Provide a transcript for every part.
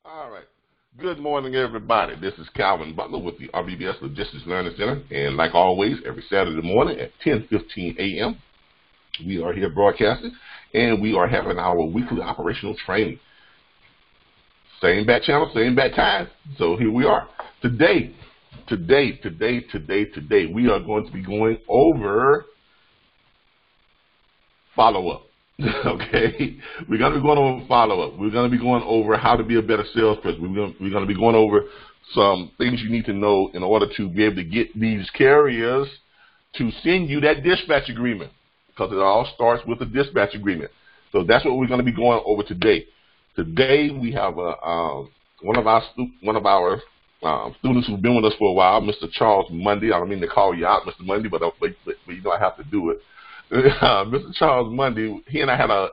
All right. Good morning, everybody. This is Calvin Butler with the RBBS Logistics Learning Center. And like always, every Saturday morning at 10:15 a.m., we are here broadcasting, and we are having our weekly operational training. Same bat channel, same bat time. So here we are. Today, we are going to be going over follow-up. Okay, we're going to be going over follow-up. We're going to be going over how to be a better salesperson. We're going to be going over some things you need to know in order to be able to get these carriers to send you that dispatch agreement, because it all starts with a dispatch agreement. So that's what we're going to be going over today. Today we have one of our students who've been with us for a while, Mr. Charles Mundy. I don't mean to call you out, Mr. Mundy, but you know I have to do it. Mr. Charles Mundy, he and I had a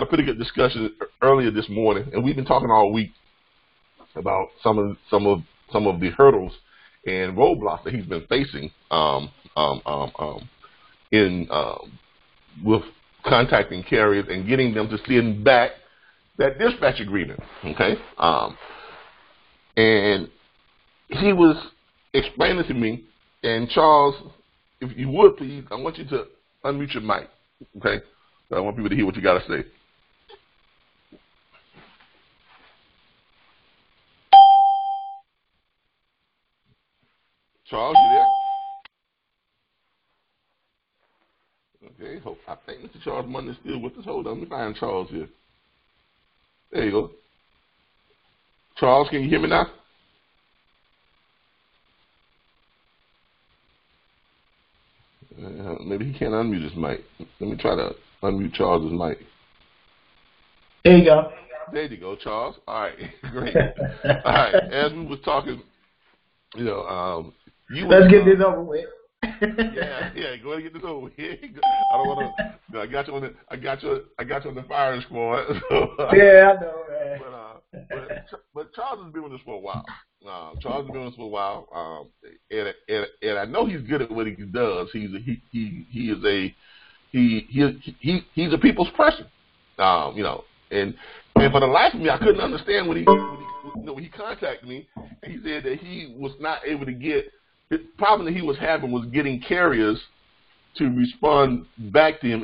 pretty good discussion earlier this morning, and we've been talking all week about some of the hurdles and roadblocks that he's been facing with contacting carriers and getting them to send back that dispatch agreement. Okay, and he was explaining to me, and Charles, if you would please, I want you to unmute your mic, okay? I want people to hear what you got to say. Charles, you there? Okay, I think Mr. Charles Mundy is still with us. Hold on, let me find Charles here. There you go. Charles, can you hear me now? Maybe he can't unmute his mic. Let me try to unmute Charles's mic. There you go. There you go, Charles. All right, great. All right, as we was talking, let's get this over with. yeah, go ahead and get this over with. I don't want to. I got you on the firing squad. So, yeah, I know, man. But Charles has been with us for a while. Charles has been with us for a while, and I know he's good at what he does. He's a people's person, and for the life of me, I couldn't understand when he contacted me. And he said that he was not able to get. The problem that he was having was getting carriers to respond back to him.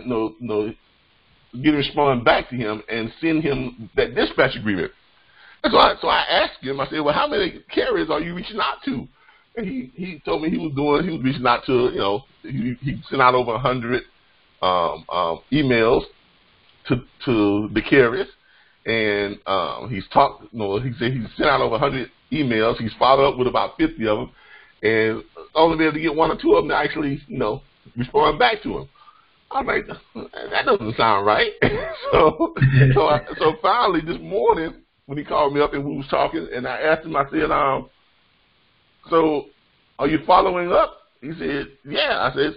Respond back to him and send him that dispatch agreement. And so I asked him. I said, "Well, how many carriers are you reaching out to?" And he told me he was reaching out to, he sent out over 100 emails to the carriers, and he said he sent out over 100 emails. He's followed up with about 50 of them, and only been able to get one or two of them to actually, respond back to him. I'm like, that doesn't sound right. so finally this morning, when he called me up and we was talking, and I asked him, I said, so are you following up? He said, yeah. I said,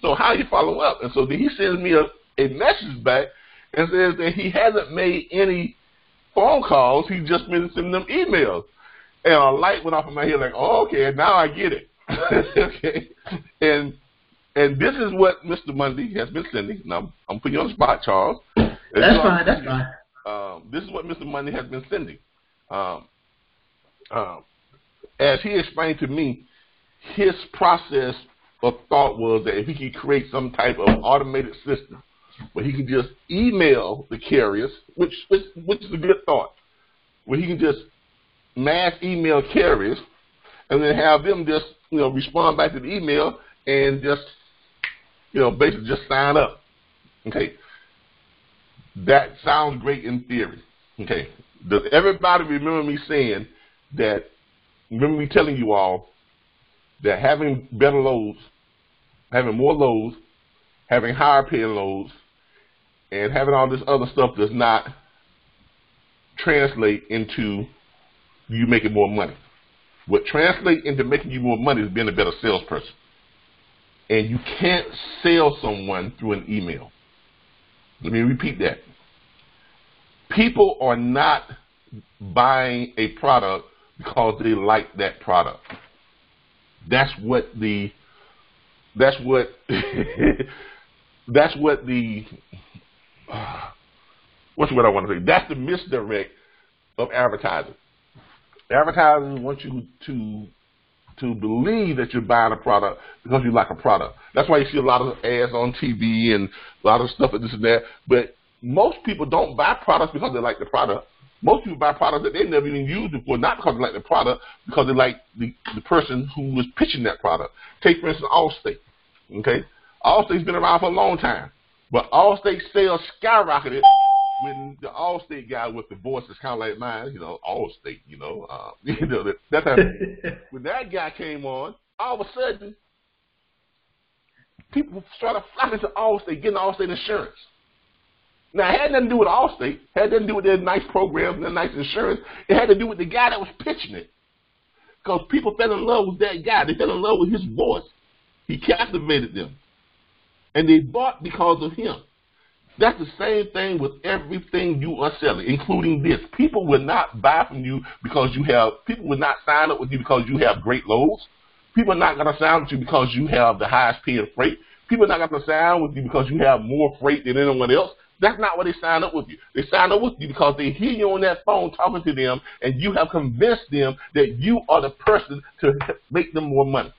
so how are you following up? And so then he sends me a message back and says that he hasn't made any phone calls. He's just been sending them emails. And a light went off in my head like, oh, okay, now I get it. Okay. And this is what Mr. Mundy has been sending. Now, I'm putting you on the spot, Charles. That's fine. This is what Mr. Mundy has been sending. As he explained to me, his process of thought was that if he could create some type of automated system where he can just email the carriers, which is a good thought, where he can just mass email carriers and then have them just, respond back to the email and just, basically just sign up. Okay. That sounds great in theory. Okay. Does everybody remember me saying that, remember me telling you all that having better loads, having more loads, having higher paying loads, and having all this other stuff does not translate into you making more money. What translates into making you more money is being a better salesperson. And you can't sell someone through an email. Let me repeat that. People are not buying a product because they like that product. That's what the what's what I want to say? That's the misdirect of advertising. Advertisers want you to believe that you're buying a product because you like a product. That's why you see a lot of ads on TV and a lot of stuff and this and that. But most people don't buy products because they like the product. Most people buy products that they never even used before, not because they like the product, because they like the person who was pitching that product. Take, for instance, Allstate. Okay? Allstate's been around for a long time. But Allstate sales skyrocketed when the Allstate guy with the voice is kind of like mine, Allstate, that time. When that guy came on, all of a sudden, people started flocking to Allstate, getting Allstate insurance. Now, it had nothing to do with Allstate. It had nothing to do with their nice programs and their nice insurance. It had to do with the guy that was pitching it. Because people fell in love with that guy. They fell in love with his voice. He captivated them. And they bought because of him. That's the same thing with everything you are selling, including this. People will not buy from you because people will not sign up with you because you have great loads. People are not going to sign with you because you have the highest paying freight. People are not going to sign with you because you have more freight than anyone else. That's not why they sign up with you. They sign up with you because they hear you on that phone talking to them, and you have convinced them that you are the person to make them more money.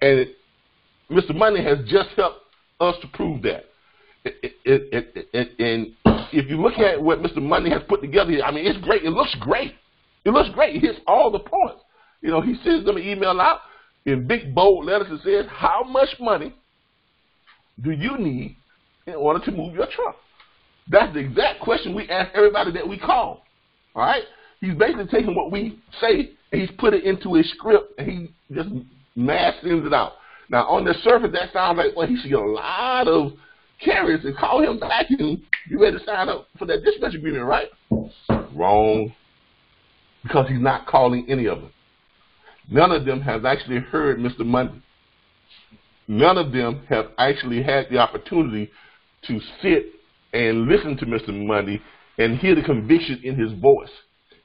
And Mr. Money has just helped us to prove that. And if you look at what Mr. Money has put together here, I mean, it's great. It looks great. It looks great. It hits all the points. He sends them an email out in big, bold letters and says, how much money do you need in order to move your truck? That's the exact question we ask everybody that we call. All right? He's basically taking what we say and he's put it into a script and he just mass sends it out. Now, on the surface, that sounds like, well, he should get a lot of carriers and call him back and you ready to sign up for that dispatch agreement, right? Wrong. Because he's not calling any of them. None of them have actually heard Mr. Monday. None of them have actually had the opportunity to sit and listen to Mr. Monday and hear the conviction in his voice,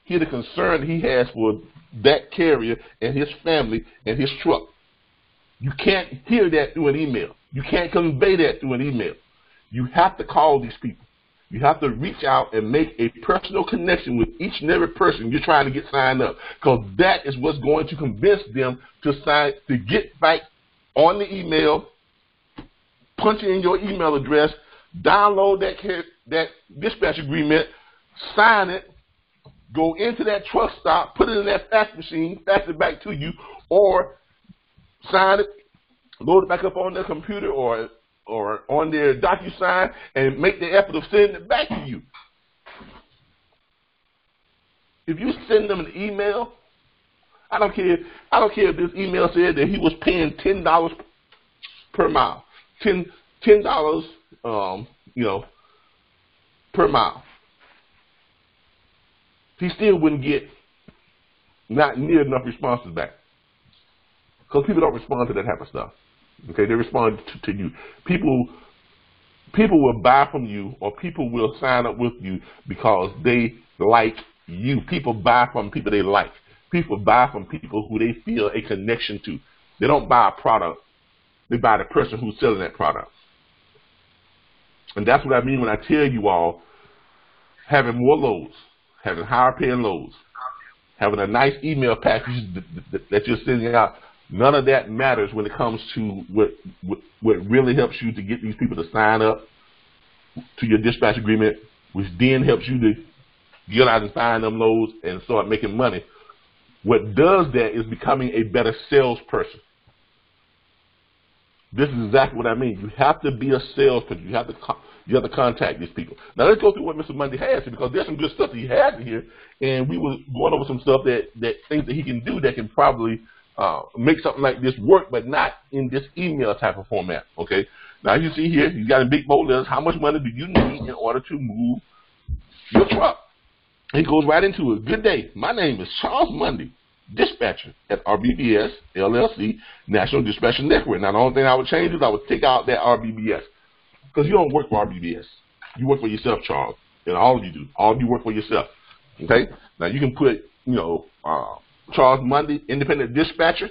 hear the concern he has for that carrier and his family and his truck. You can't hear that through an email. You can't convey that through an email. You have to call these people. You have to reach out and make a personal connection with each and every person you're trying to get signed up, because that is what's going to convince them to get back on the email, punch in your email address, download that dispatch agreement, sign it, go into that truck stop, put it in that fax machine, fax it back to you, or sign it, load it back up on their computer or on their DocuSign and make the effort of sending it back to you. If you send them an email, I don't care if this email said that he was paying $10 per mile, $10 per mile. He still wouldn't get not near enough responses back, because people don't respond to that type of stuff. Okay, they respond to you. People will buy from you, or people will sign up with you because they like you. People buy from people they like. People buy from people who they feel a connection to. They don't buy a product. They buy the person who's selling that product. And that's what I mean when I tell you all, having more loads, having higher paying loads, having a nice email package that you're sending out, none of that matters when it comes to what really helps you to get these people to sign up to your dispatch agreement, which then helps you to get out and find them loads and start making money. What does that is becoming a better salesperson. This is exactly what I mean. You have to be a salesperson. You have to contact these people. Now let's go through what Mr. Monday has here, because there's some good stuff that he has here, and we were going over some stuff that things that he can do that can probably make something like this work, but not in this email type of format. Okay. Now you see here, you got in big bold letters, how much money do you need in order to move your truck? He goes right into it. Good day. My name is Charles Monday, dispatcher at RBBS, LLC, National Dispatcher Network. Now, the only thing I would change is I would take out that RBBS, because you don't work for RBBS. You work for yourself, Charles, and all of you do. All of you work for yourself. Okay? Now, you can put, Charles Monday, independent dispatcher,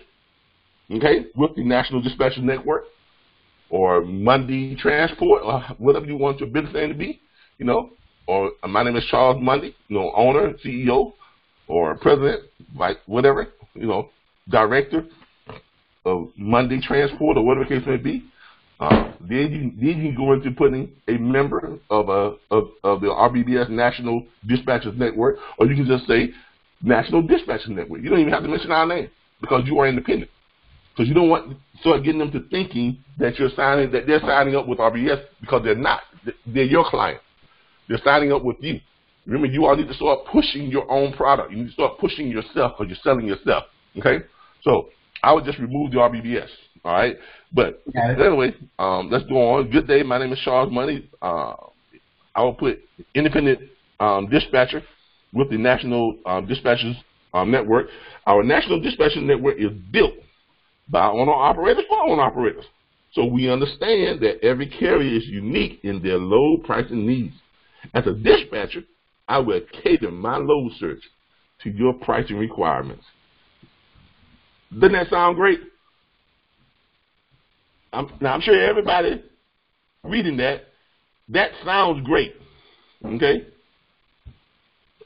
okay, with the National Dispatcher Network, or Monday Transport, or whatever you want your business name to be, or my name is Charles Monday, owner, CEO or president, like whatever, director of Monday Transport or whatever the case may be. Then you go into putting a member of the RBBS National Dispatchers Network, or you can just say National Dispatchers Network. You don't even have to mention our name because you are independent. Because you don't want to start getting them to thinking that they're signing up with RBS, because they're not. They're your client. They're signing up with you. Remember, you all need to start pushing your own product. You need to start pushing yourself because you're selling yourself. Okay? So I would just remove the RBBS. All right? But anyway, let's go on. Good day. My name is Charles Money. I will put independent dispatcher with the National Dispatchers Network. Our National Dispatchers Network is built by owner-operators for owner-operators. So we understand that every carrier is unique in their load pricing needs. As a dispatcher, I will cater my load search to your pricing requirements. Doesn't that sound great? I'm sure everybody reading that sounds great. Okay?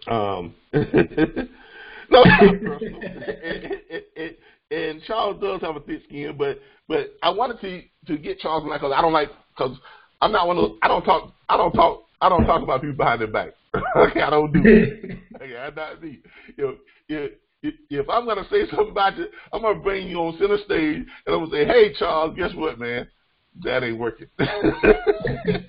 No, it's not personal. And Charles does have a thick skin, but I wanted to get Charles on that because I'm not one of those. I don't talk about people behind their back. Okay, I don't do it. Okay, I'm not me. If I'm gonna say something about you, I'm gonna bring you on center stage and I'm gonna say, "Hey, Charles, guess what, man? That ain't working." And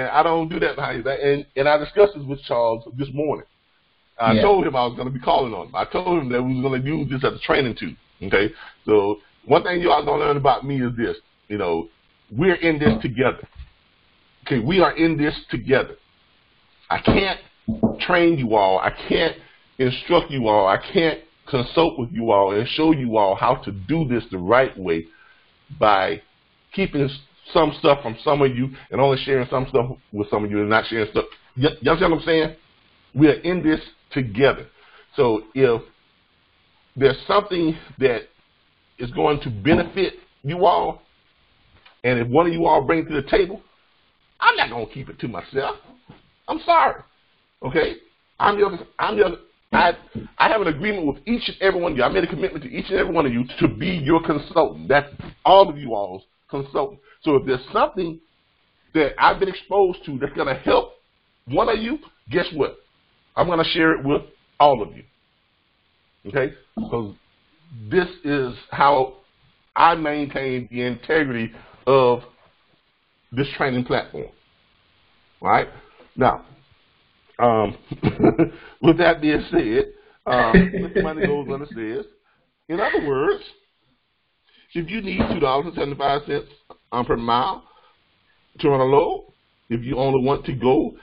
I don't do that behind your back. And I discussed this with Charles this morning. I told him I was going to be calling on him. I told him that we was going to use this as a training tool. Okay, so one thing you all going to learn about me is this. We're in this together. Okay, we are in this together. I can't train you all. I can't instruct you all. I can't consult with you all and show you all how to do this the right way by keeping some stuff from some of you and only sharing some stuff with some of you and not sharing stuff. You understand what I'm saying? We are in this together. So if there's something that is going to benefit you all, and if one of you all bring it to the table, I'm not going to keep it to myself. I'm sorry. Okay? I have an agreement with each and every one of you. I made a commitment to each and every one of you to be your consultant. That's all of you all's consultant. So if there's something that I've been exposed to that's going to help one of you, guess what? I'm going to share it with all of you. Okay? Because this is how I maintain the integrity of this training platform. All right? Now, with that being said, Mr. Money goes on and says, in other words, if you need $2.75 per mile to run a load, if you only want to go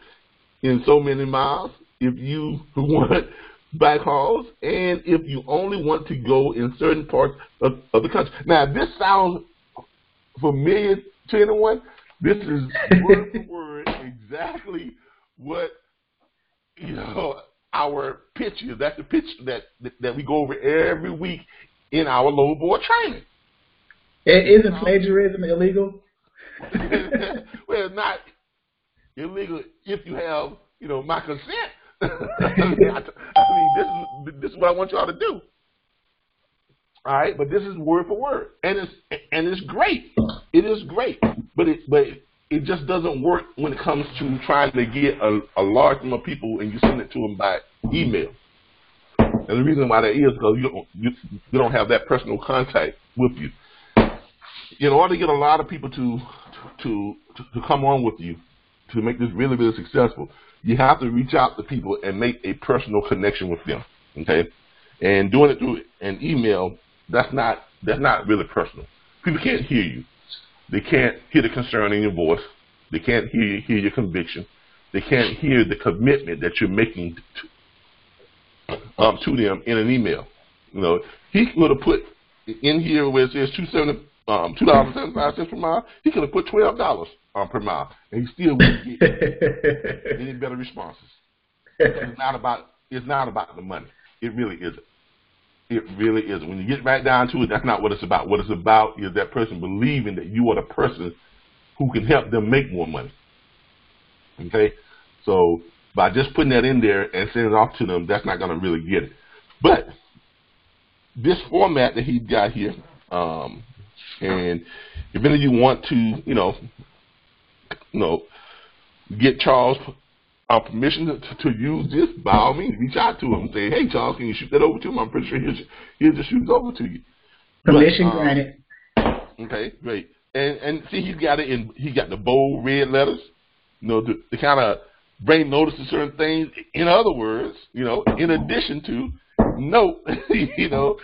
in so many miles, if you want backhauls, and if you only want to go in certain parts of the country. Now, if this sounds familiar to anyone, this is word for word exactly what our pitch is. That's the pitch that we go over every week in our load board training. Isn't plagiarism illegal? Well, it's not illegal if you have, my consent. I mean, this is what I want y'all to do. All right, but this is word for word, and it's great. It is great, but it just doesn't work when it comes to trying to get a large number of people and you send it to them by email. And the reason why that is because you don't have that personal contact with you. In order to get a lot of people to come on with you, to make this really, really successful, you have to reach out to people and make a personal connection with them. Okay, and doing it through an email, that's not really personal. People can't hear you. They can't hear the concern in your voice. They can't hear your conviction. They can't hear the commitment that you're making to them in an email. He would have put in here where it says $2.75 per mile. He could have put $12 per mile, and he still wouldn't get any better responses. It's not about the money. It really isn't. It really isn't. When you get right down to it, that's not what it's about. What it's about is that person believing that you are the person who can help them make more money. Okay? So by just putting that in there and sending it off to them, that's not going to really get it. But this format that he's got here, and if any of you want to, get Charles permission to use this, by all means, reach out to him and say, hey, Charles, can you shoot that over to him? I'm pretty sure he'll just shoot it over to you. Permission granted. Okay, great. And see, he's got it in. He got the bold red letters, to kind of bring notice to certain things. In other words, in addition to note, you see all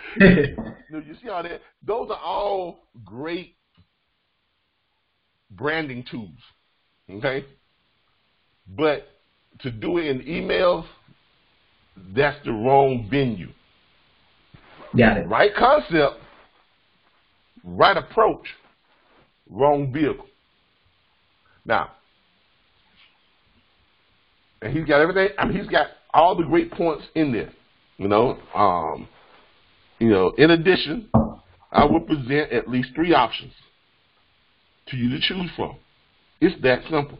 that. Those are all great branding tools. Okay, but to do it in emails, that's the wrong venue. Got it. Right concept, right approach, wrong vehicle. Now, and he's got everything. I mean, he's got all the great points in there. In addition, I will present at least 3 options to you to choose from. It's that simple.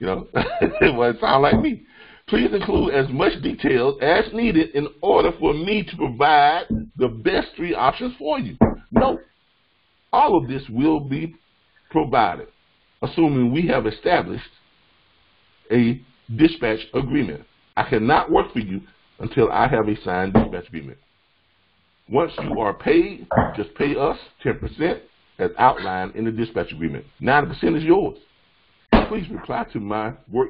Well, it sounds like me. Please include as much details as needed in order for me to provide the best 3 options for you. Note, all of this will be provided, assuming we have established a dispatch agreement. I cannot work for you until I have a signed dispatch agreement. Once you are paid, just pay us 10% as outlined in the dispatch agreement. 90% is yours. Please reply to my work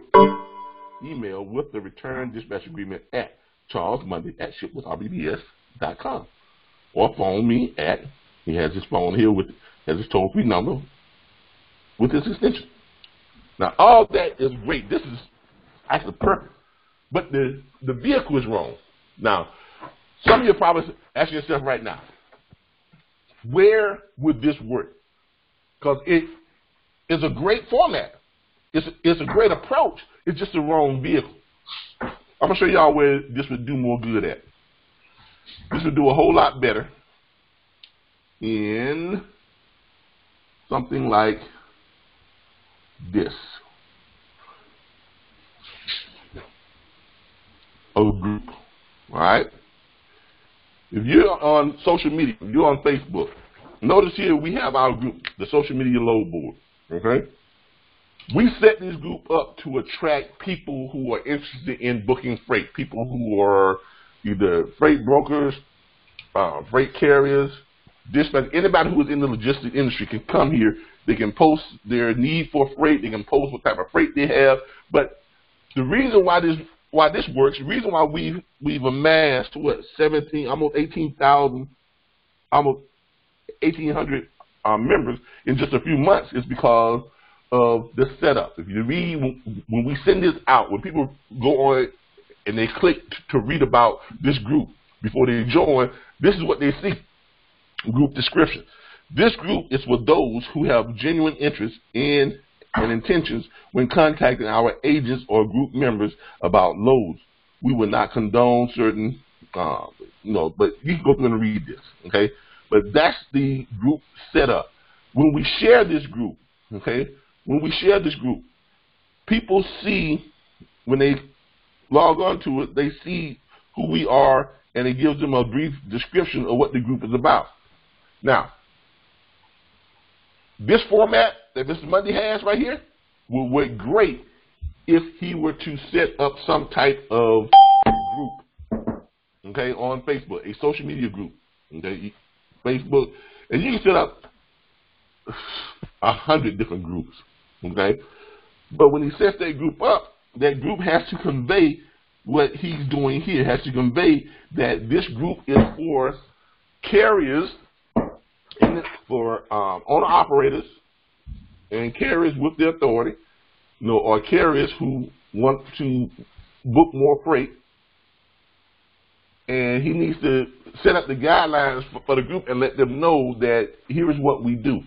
email with the return dispatch agreement at charlesmonday@shipwithrbbs.com, or phone me at, he has his phone here has his toll-free number with his extension. Now, all that is great. This is actually perfect. But the vehicle is wrong. Now, some of you are probably asking yourself right now, where would this work? Because it is a great format. It's a great approach. It's just the wrong vehicle. I'm going to show y'all where this would do more good at. This would do a whole lot better in something like this. A group. All right? If you're on social media, if you're on Facebook, notice here we have our group, the social media load board. Okay? We set this group up to attract people who are interested in booking freight, people who are either freight brokers, freight carriers, dispatch. Anybody who is in the logistics industry can come here. They can post their need for freight. They can post what type of freight they have. But the reason why this works, the reason why we've amassed almost 18,000, almost 1,800 members in just a few months is because of the setup. If you read, when we send this out, when people go on and they click to read about this group before they join, this is what they see. Group description. This group is for those who have genuine interest in and intentions when contacting our agents or group members about loads. We will not condone certain, but you can go through and read this, okay? But that's the group setup. When we share this group, people see, when they log on to it, they see who we are, and it gives them a brief description of what the group is about. Now, this format that Mr. Monday has right here will work great if he were to set up some type of group, okay, on Facebook, a social media group, okay, Facebook, and you can set up 100 different groups, okay, but when he sets that group up, that group has to convey what he's doing here, has to convey that this group is for carriers, for owner-operators and carriers with the authority, or carriers who want to book more freight. And he needs to set up the guidelines for the group and let them know that here is what we do.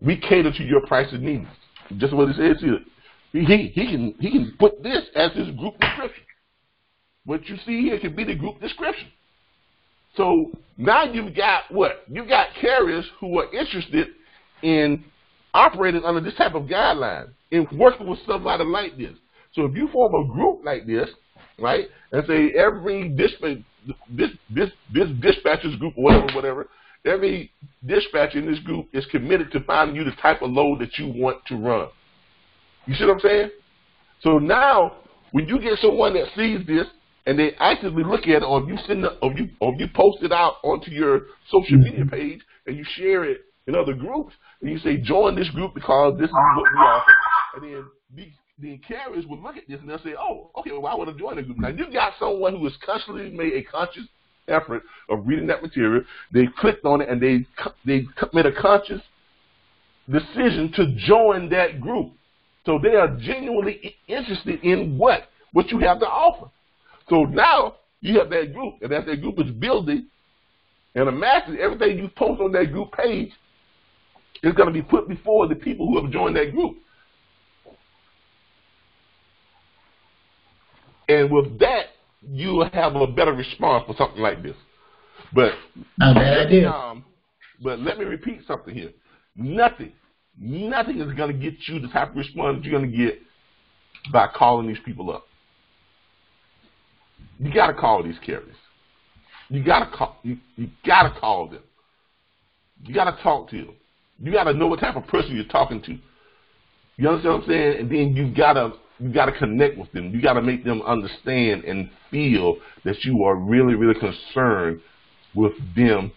We cater to your price and needs. Just what it says here. He can put this as his group description. What you see here can be the group description. So now you've got what? You've got carriers who are interested in operating under this type of guideline, in working with somebody like this. So if you form a group like this, right, and say every this dispatcher's group, whatever, every dispatcher in this group is committed to finding you the type of load that you want to run. You see what I'm saying? So now, when you get someone that sees this and they actively look at it, or if you you post it out onto your social media page and you share it in other groups, and you say join this group because this is what we offer, and then the carriers will look at this and they'll say, oh, okay, well, I want to join the group. Now you got someone who has constantly made a conscious effort of reading that material. They clicked on it and they made a conscious decision to join that group. So they are genuinely interested in what you have to offer. So now you have that group, and as that group is building and amassing, everything you post on that group page is going to be put before the people who have joined that group. And with that, you will have a better response for something like this. But not a bad idea. But let me repeat something here. Nothing is going to get you the type of response you're going to get by calling these people up. You got to call these carriers. You got to call. You got to call them. You got to talk to them. You got to know what type of person you're talking to. You understand what I'm saying? And then you got to connect with them. You got to make them understand and feel that you are really, really concerned with them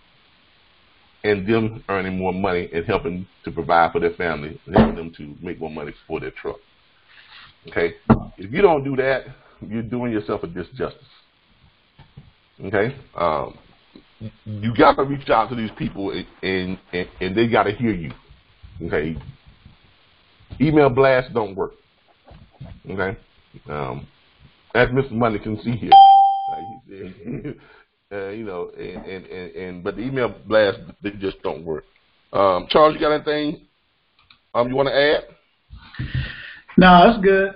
and them earning more money and helping to provide for their family and helping them to make more money for their truck. Okay? If you don't do that, you're doing yourself a disjustice. Okay? You got to reach out to these people and they got to hear you. Okay? Email blasts don't work. Okay? As Mr. Money can see here, he said, you know, but the email blasts, they just don't work. Charles, you got anything you want to add? No, that's good.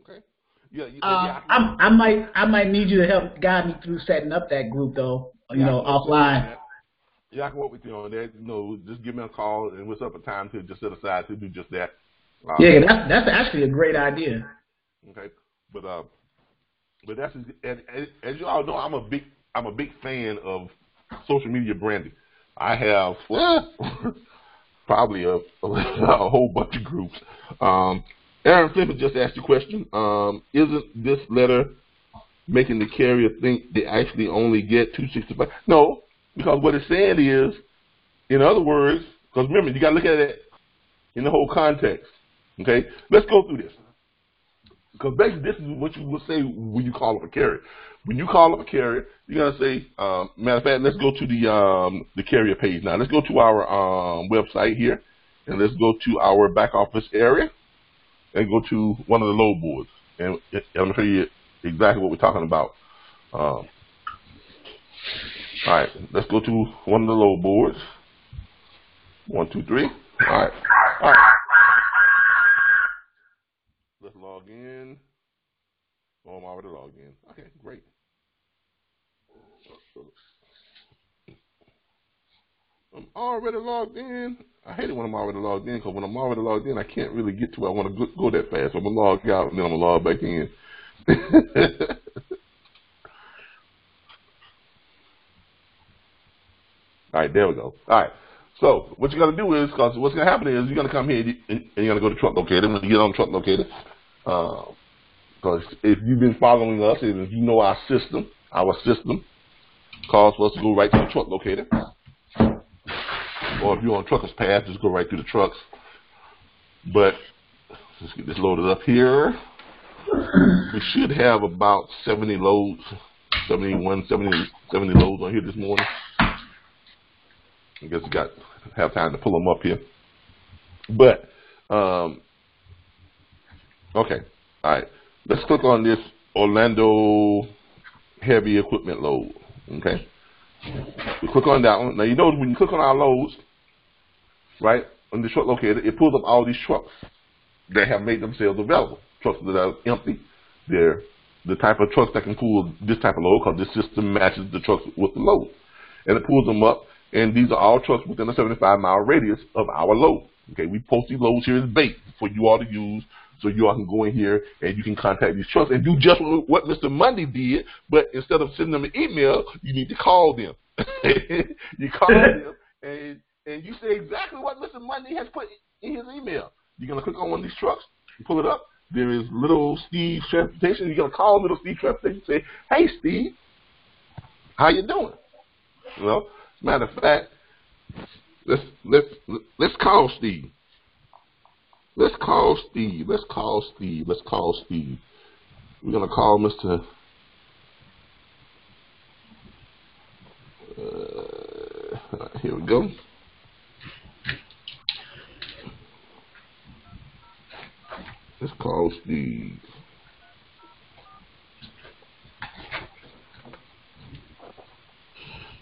Okay. Yeah. I might need you to help guide me through setting up that group though. You know, offline. Yeah, I can work with you on that. You know, just give me a call and we'll set up a time to just set aside to do just that. Yeah, that's actually a great idea. Okay, but that's as you all know, I'm a big fan of social media branding. I have probably a whole bunch of groups. Aaron Flippin just asked you a question. Isn't this letter making the carrier think they actually only get $265? No, because what it's saying is, in other words, because remember, you got to look at it in the whole context. Okay, let's go through this. Because basically, this is what you would say when you call up a carrier. When you call up a carrier, you're gonna say, matter of fact, let's go to the carrier page now. Let's go to our website here, and let's go to our back office area, and go to one of the load boards, and I'm gonna show you exactly what we're talking about. All right, let's go to one of the load boards. 1, 2, 3. All right. Let's log in. Oh, I'm already logged in. Okay, great. I'm already logged in. I hate it when I'm already logged in, because when I'm already logged in, I can't really get to where I want to go that fast. So I'm going to log out, and then I'm going to log back in. All right, there we go. All right. So what you're going to do is, because what's going to happen is you're going to come here and you're going to go to Truck Locator. When you get on Truck Locator, because if you've been following us, and if you know our system calls for us to go right to the Truck Locator. Or if you're on Trucker's Path, just go right through the trucks. But let's get this loaded up here. We should have about 70 loads, 70 loads on here this morning. I guess we have time to pull them up here. But, okay. All right. Let's click on this Orlando heavy equipment load. Okay. We click on that one. Now, you know when you click on our loads, right, on the truck locator, it pulls up all these trucks that have made themselves available. Trucks that are empty. They're the type of trucks that can pull this type of load, because this system matches the trucks with the load. And it pulls them up. And these are all trucks within a 75-mile radius of our load. Okay, we post these loads here as bait for you all to use so you all can go in here and you can contact these trucks and do just what Mr. Monday did, but instead of sending them an email, you need to call them. You call them and you say exactly what Mr. Monday has put in his email. You're going to click on one of these trucks, you pull it up, there is Little Steve Transportation. You're going to call Little Steve Transportation and say, hey, Steve, how you doing? Well, as a matter of fact, let's call Steve. Let's call Steve. We're going to call Mr. Here we go. Let's call Steve.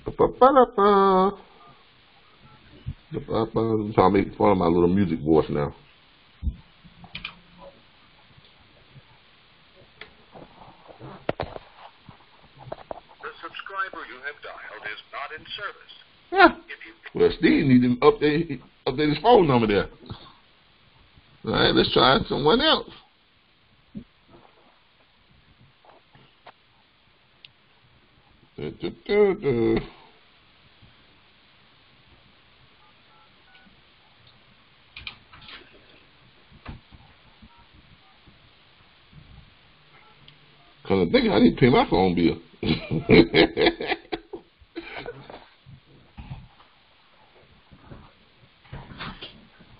I'm trying to make fun of my little music voice now. The subscriber you have dialed is not in service. Yeah. Well, Steve needs to update his phone number there. All right, let's try someone else. Because I think I need to pay my phone bill.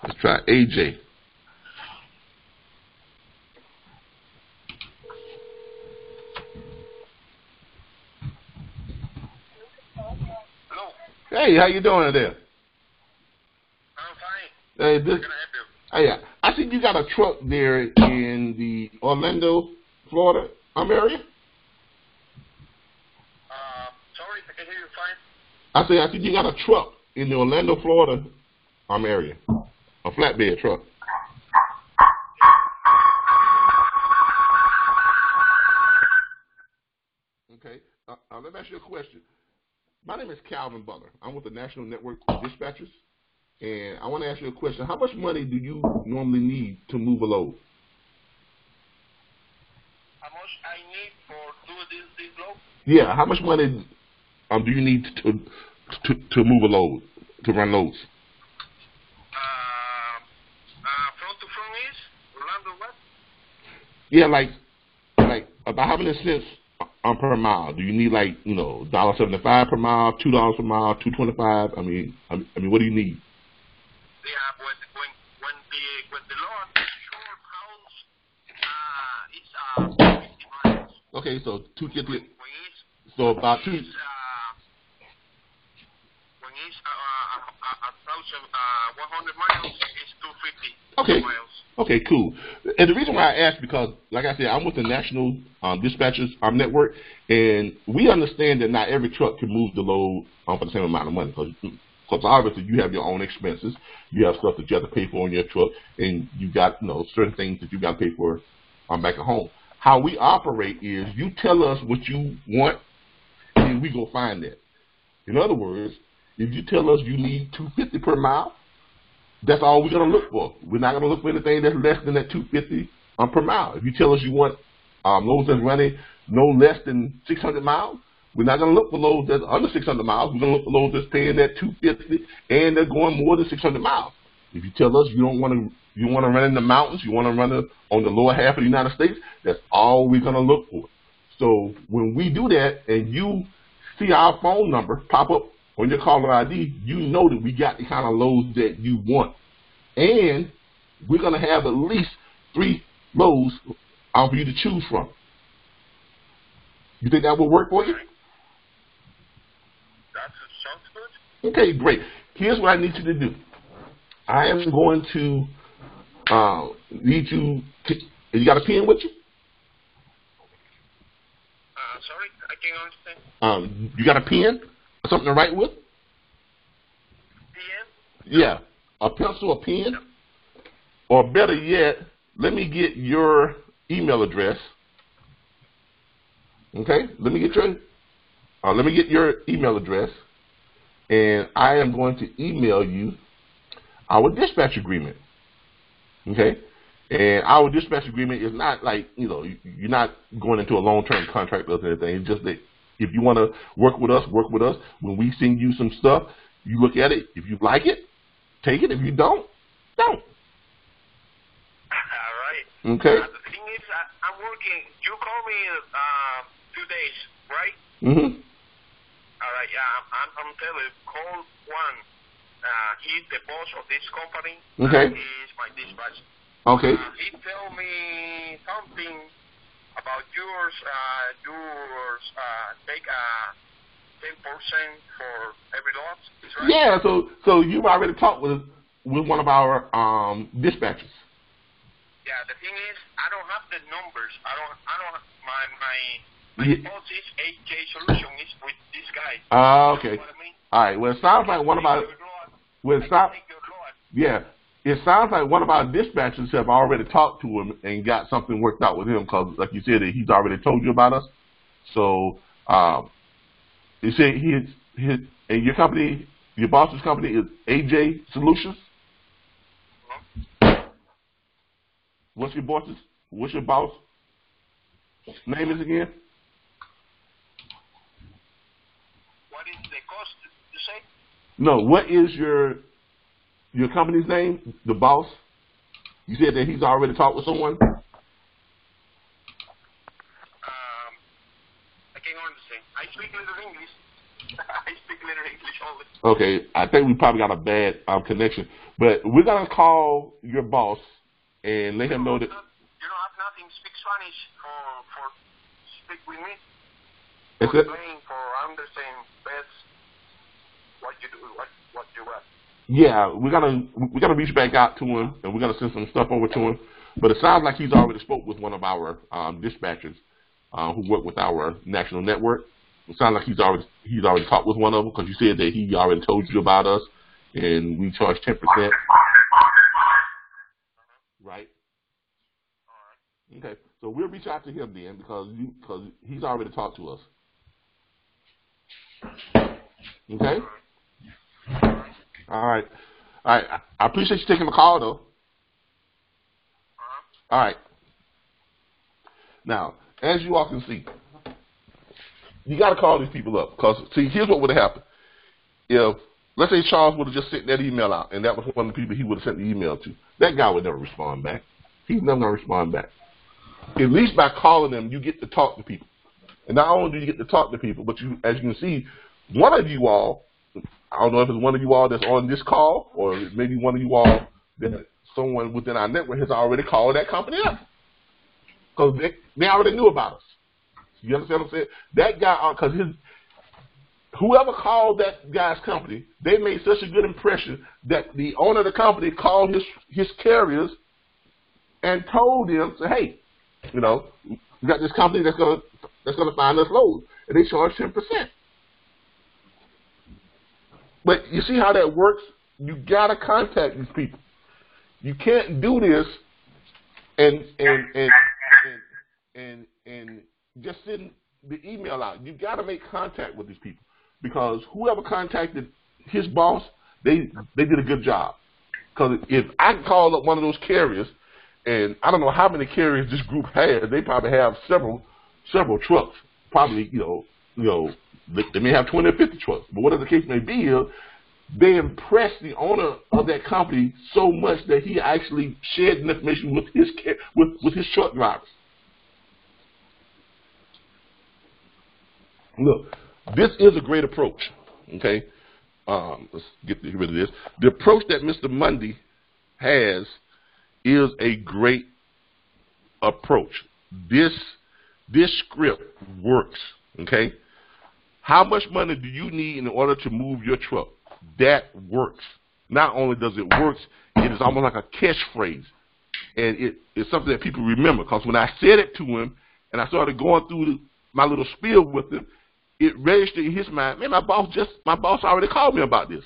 Let's try AJ. Hello. Hey, how you doing there? I'm fine. Hey, How can I help you? yeah, I see you got a truck there in the Orlando, Florida area. Sorry, I can hear you fine. I see you got a truck in the Orlando, Florida area. A flatbed truck. Okay. Let me ask you a question. My name is Calvin Butler. I'm with the National Network of Dispatchers, and I want to ask you a question. How much money do you normally need to move a load? How much I need for do this load? Yeah. How much money do you need to move a load, to run loads? Front to front is Orlando what? Yeah, like about how many cents per mile? Do you need $1.75 per mile, $2 per mile, $2.25? I mean, what do you need? Yeah, when the load short house, it's 50 miles. Okay, so $2.50. When So about two. when it's 1,100 miles, it's 250 Okay. miles. Okay, cool. And the reason why I asked, because, like I said, I'm with the National Dispatchers Network, and we understand that not every truck can move the load for the same amount of money. Because obviously you have your own expenses, you have stuff that you have to pay for in your truck, and you got certain things that you got to pay for back at home. How we operate is you tell us what you want, and we go find that. In other words, if you tell us you need $2.50 per mile, that's all we're going to look for. We're not going to look for anything that's less than that $2.50 per mile. If you tell us you want loads that's running no less than 600 miles, we're not going to look for loads that's under 600 miles. We're going to look for loads that's paying that $2.50 and they're going more than 600 miles. If you tell us you want to run in the mountains, you want to run on the lower half of the United States, that's all we're going to look for. So when we do that and you see our phone number pop up on your caller ID, you know that we got the kind of loads that you want. And we're going to have at least 3 loads for you to choose from. You think that will work for you? That sounds good. Okay, great. Here's what I need you to do. I am going to need you you got a pen with you? Sorry, I can't understand. You got a pen? Something to write with? PM? Yeah. A pencil, a pen? Or better yet, let me get your email address. Okay? Let me get your email address, and I am going to email you our dispatch agreement. Okay? And our dispatch agreement is not like, you know, you're not going into a long-term contract or anything. It's just that if you want to work with us, work with us. When we send you some stuff, you look at it. If you like it, take it. If you don't, don't. All right. Okay. The thing is, I'm working. You call me 2 days, right? Mm-hmm. All right. Yeah, I'm telling you, call one. He's the boss of this company. Okay. He's my dispatch. Okay. He tell me something about yours. Take 10% for every loss. Is right? Yeah. So you've already talked with one of our dispatchers. Yeah. The thing is, I don't have the numbers. I don't. My boss is AJ Solution is with this guy. Okay. You know what I mean? All right. Well, it sounds like one of our. Well, yeah. It sounds like one of our dispatchers have already talked to him and got something worked out with him because, like you said, he's already told you about us. So, you said and your company, your boss's company is AJ Solutions. What's your boss' name is again? What is the cost, you say? No, what is your company's name? The boss? You said that he's already talked with someone? I can't understand. I speak a little English. I speak a little English only. Okay, I think we probably got a bad connection. But we're going to call your boss and let him know that... You don't have nothing speak Spanish for speak with me? For playing, for understand best what you do, what you want. Yeah, we're gonna reach back out to him and we're gonna send some stuff over to him. But it sounds like he's already spoke with one of our dispatchers who work with our national network. It sounds like he's already talked with one of them because you said that he already told you about us and we charge 10%. Right. Okay. So we'll reach out to him then because he's already talked to us. Okay. All right. I appreciate you taking the call, though. All right. Now, as you all can see, you got to call these people up because, see, here's what would have happened. If, let's say Charles would have just sent that email out and that was one of the people he would have sent the email to, that guy would never respond back. He's never going to respond back. At least by calling them, you get to talk to people. And not only do you get to talk to people, but you, as you can see, one of you all, I don't know if it's one of you all that's on this call or maybe one of you all that someone within our network has already called that company up. Because they already knew about us. You understand what I'm saying? That guy, because whoever called that guy's company, they made such a good impression that the owner of the company called his carriers and told them, say, hey, you know, we got this company that's gonna find us loads, and they charge 10%. But you see how that works? You gotta contact these people. You can't do this and just send the email out. You gotta make contact with these people because whoever contacted his boss, they did a good job. Because if I call up one of those carriers, and I don't know how many carriers this group has, they probably have several trucks. Probably, you know, they may have 20 or 50 trucks. But whatever the case may be, they impressed the owner of that company so much that he actually shared the information with his truck drivers. Look, this is a great approach. Okay, let's get rid of this. The approach that Mr. Mundy has is a great approach. This script works. Okay, how much money do you need in order to move your truck? That works. Not only does it work, it is almost like a catchphrase, and it's something that people remember. Because when I said it to him, and I started going through my little spiel with him, it registered in his mind. Man, my boss already called me about this.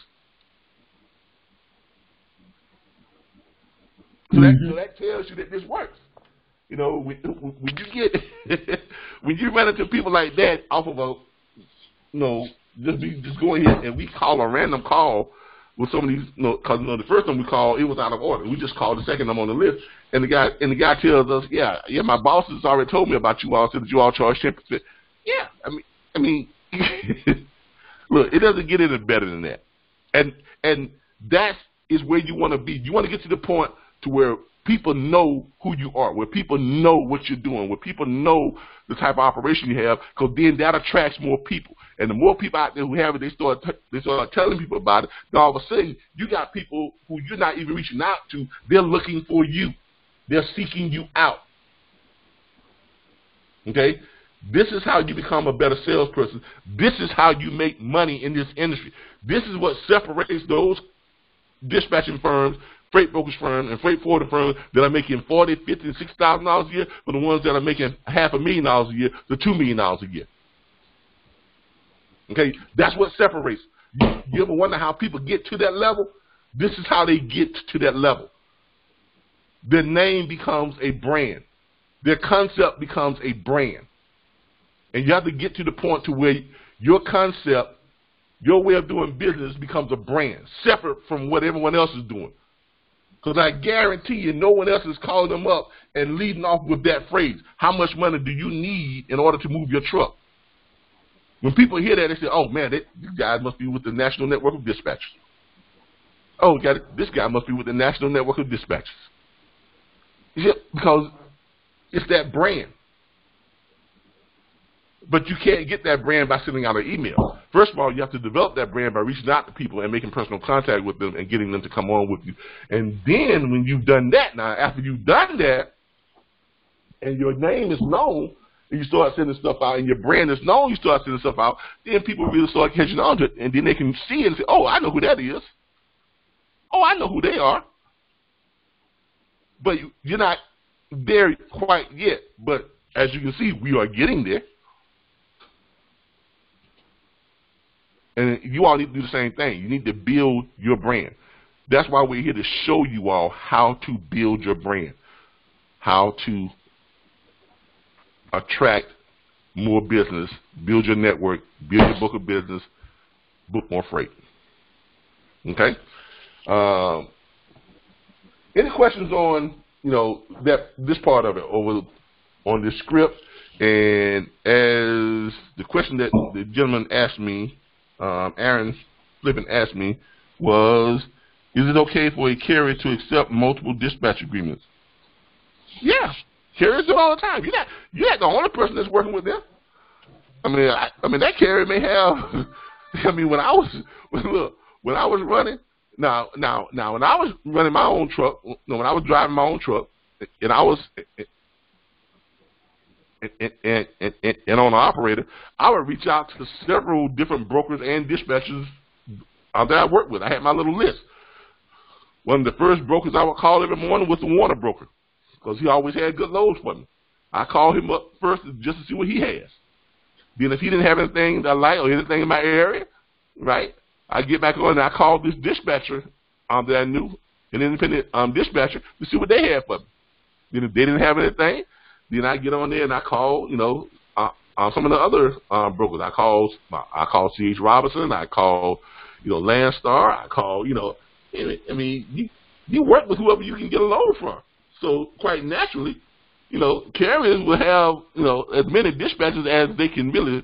So that tells you that this works. You know, when you get when you run into people like that off of a, you know, just go ahead and we call a random call with some of these, because the first one we called, it was out of order. We just called the second number on the list, and the guy tells us, yeah, my boss has already told me about you all, said that you all charge 10%. Yeah, I mean, look, it doesn't get any better than that, and that is where you want to be. You want to get to the point to where people know who you are, where people know what you're doing, where people know the type of operation you have, because then that attracts more people. And the more people out there who have it, they start telling people about it. Then all of a sudden, you got people who you're not even reaching out to. They're looking for you. They're seeking you out. Okay? This is how you become a better salesperson. This is how you make money in this industry. This is what separates those dispatching firms, freight brokerage firms, and freight forwarding firms that are making $40,000, $50,000, and $60,000 a year for the ones that are making $500,000 a year to $2 million a year. Okay, that's what separates. You ever wonder how people get to that level? This is how they get to that level. Their name becomes a brand. Their concept becomes a brand. And you have to get to the point to where your concept, your way of doing business becomes a brand, separate from what everyone else is doing. Because I guarantee you no one else is calling them up and leading off with that phrase, how much money do you need in order to move your truck? When people hear that, they say, oh, man, these guys must be with the National Network of Dispatchers. Oh, this guy must be with the National Network of Dispatchers. Yeah, because it's that brand. But you can't get that brand by sending out an email. First of all, you have to develop that brand by reaching out to people and making personal contact with them and getting them to come on with you. And then when you've done that, now after you've done that and your name is known, and you start sending stuff out and your brand is known, you start sending stuff out, then people really start catching on to it. And then they can see it and say, oh, I know who that is. Oh, I know who they are. But you're not there quite yet. But as you can see, we are getting there. And you all need to do the same thing. You need to build your brand. That's why we're here to show you all how to build your brand, how to attract more business, build your network, build your book of business, book more freight. Okay? Any questions on, this part of it over on the script? And as the question that the gentleman asked me, Aaron Flippin asked me, was, is it okay for a carrier to accept multiple dispatch agreements? Yeah, carriers do it all the time. You're not the only person that's working with them. I mean that carrier may have. When I was running, when I was running my own truck, when I was driving my own truck, and I was and on an operator, I would reach out to several different brokers and dispatchers that I worked with. I had my little list. One of the first brokers I would call every morning was the Warner broker, because he always had good loads for me. I called him up first just to see what he has. Then if he didn't have anything that I like or anything in my area, right, I get back on and I called this dispatcher that I knew, an independent dispatcher, to see what they had for me. Then if they didn't have anything, then I get on there and I call, some of the other brokers. I call C.H. Robinson. I call, Landstar. I call, you work with whoever you can get a load from. So quite naturally, carriers will have, as many dispatchers as they can really,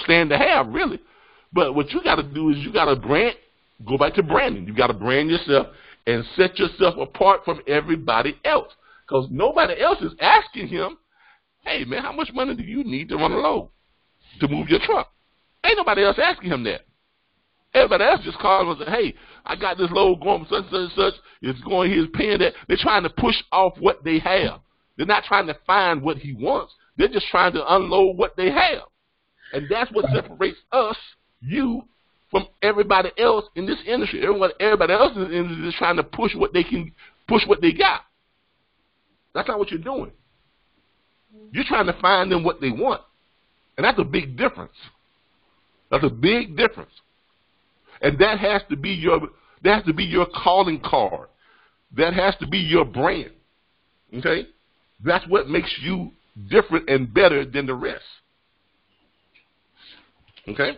stand to have, really. But what you got to do is you got to go back to branding. You got to brand yourself and set yourself apart from everybody else. Because nobody else is asking him, hey, man, how much money do you need to run a load to move your truck? Ain't nobody else asking him that. Everybody else just calls and says, hey, I got this load going from such and such. It's going, he's paying that. They're trying to push off what they have. They're not trying to find what he wants. They're just trying to unload what they have. And that's what separates us, you, from everybody else in this industry. Everybody else in this industry is trying to push what they can, push what they got. That's not what you're doing. You're trying to find them what they want. And that's a big difference. That's a big difference. And that has to be your calling card. That has to be your brand. Okay? That's what makes you different and better than the rest. Okay?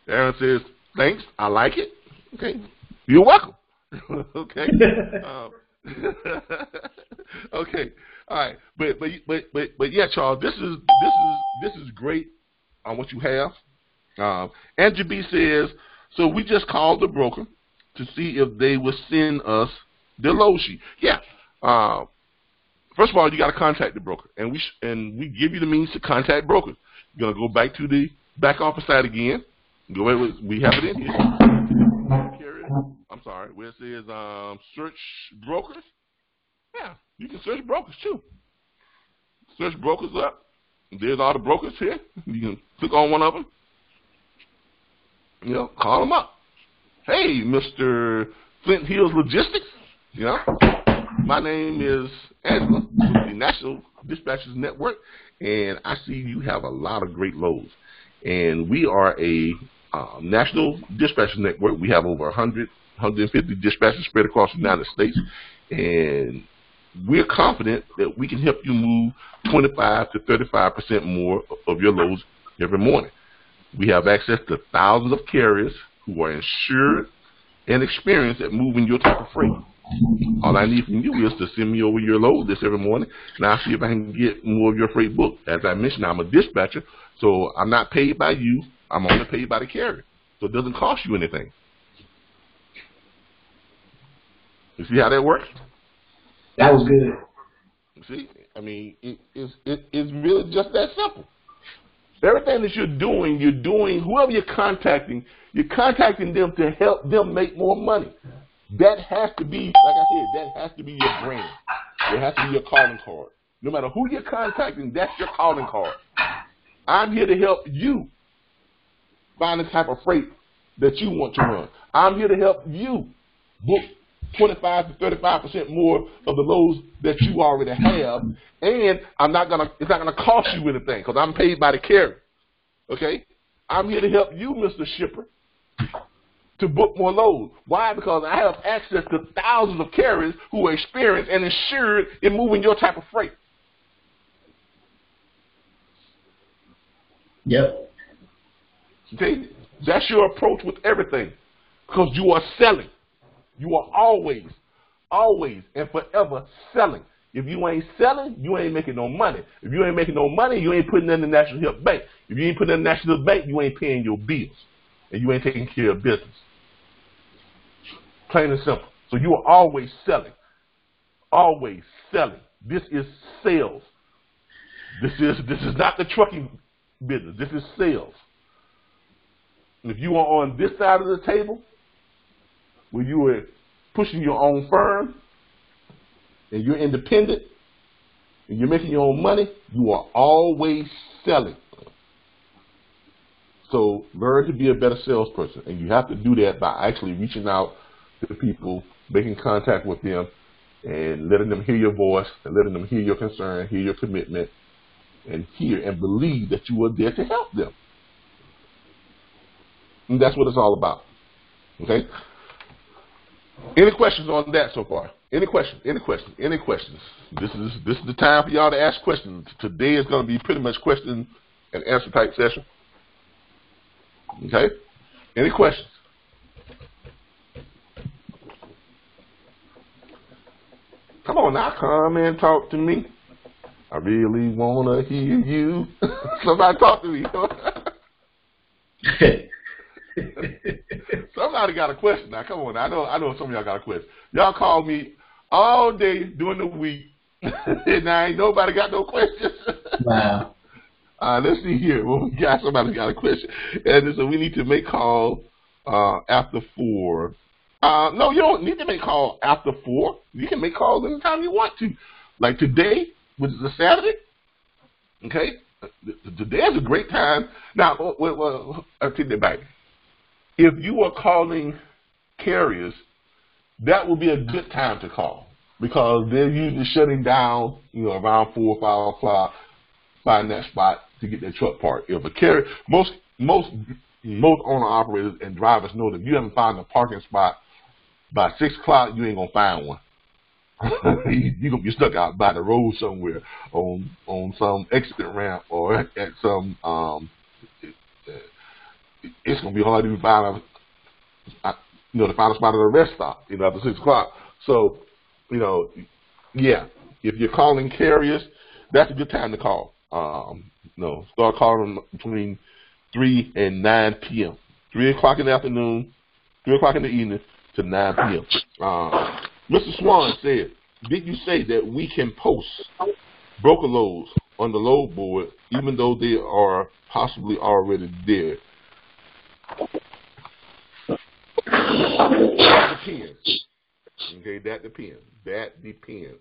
Aaron says, thanks, I like it. Okay, you're welcome. Okay. Okay. All right. But yeah, Charles, this is great on what you have. Andrew B says, so we just called the broker to see if they would send us the load sheet. Yeah. First of all, you got to contact the broker, and we give you the means to contact brokers. You're gonna go back to the back office site again. Go ahead. We have it in here. I'm sorry. Where it says search brokers. Yeah, you can search brokers too. Search brokers up. There's all the brokers here. You can click on one of them. You know, call them up. Hey, Mr. Flint Hills Logistics. You know, my name is Angela with the National Dispatchers Network, and I see you have a lot of great loads. And we are a national dispatchers network. We have over 150 dispatchers spread across the United States, and we're confident that we can help you move 25 to 35% more of your loads every morning. We have access to thousands of carriers who are insured and experienced at moving your type of freight. All I need from you is to send me over your load this every morning, and I'll see if I can get more of your freight booked. As I mentioned, I'm a dispatcher, so I'm not paid by you. I'm only paid by the carrier, so it doesn't cost you anything. You see how that works? That was good. See, I mean, it's really just that simple. Everything that you're doing, whoever you're contacting them to help them make more money. That has to be, like I said, that has to be your brand. It has to be your calling card. No matter who you're contacting, that's your calling card. I'm here to help you find the type of freight that you want to run. I'm here to help you book 25 to 35% more of the loads that you already have, and it's not gonna cost you anything because I'm paid by the carrier. Okay, I'm here to help you, Mr. Shipper, to book more loads. Why? Because I have access to thousands of carriers who are experienced and insured in moving your type of freight. Yep. Okay, that's your approach with everything, because you are selling. You are always and forever selling. If you ain't selling, you ain't making no money. If you ain't making no money, you ain't putting in the National Help Bank. If you ain't putting in the National Bank, you ain't paying your bills, and you ain't taking care of business. Plain and simple. So you are always selling. Always selling. This is sales. This is not the trucking business. This is sales. And if you are on this side of the table, where you are pushing your own firm, and you're independent, and you're making your own money, you are always selling. So learn to be a better salesperson, and you have to do that by actually reaching out to people, making contact with them, and letting them hear your voice, and letting them hear your concern, hear your commitment, and hear and believe that you are there to help them. And that's what it's all about. Okay? Any questions on that so far? Any questions? Any questions? Any questions? This is the time for y'all to ask questions. Today is going to be pretty much question and answer type session. Okay? Any questions? Come on now, come and talk to me. I really want to hear you. Somebody talk to me. Somebody got a question now. Come on, I know some of y'all got a question. Y'all call me all day during the week, and now ain't nobody got no questions. Wow. Let's see here. Well, we got somebody got a question, and so we need to make call after 4. No, you don't need to make call after 4. You can make calls anytime you want to. Like today, which is a Saturday. Okay, today is a great time. Now, well, I'll take that back. If you are calling carriers, that would be a good time to call because they're usually shutting down, around 4 or 5 o'clock, find that spot to get their truck parked. If a carrier, most owner operators and drivers know that if you haven't found a parking spot by 6 o'clock, you ain't gonna find one. You're gonna be stuck out by the road somewhere on some exit ramp or at some it's going to be hard to find to find a spot at a rest stop, after 6 o'clock. So, yeah, if you're calling carriers, that's a good time to call. Start calling them between 3 and 9 p.m. 3 o'clock in the afternoon, 3 o'clock in the evening to 9 p.m. Mr. Swan said, did you say that we can post broker loads on the load board even though they are possibly already there? That depends. Okay, that depends. That depends.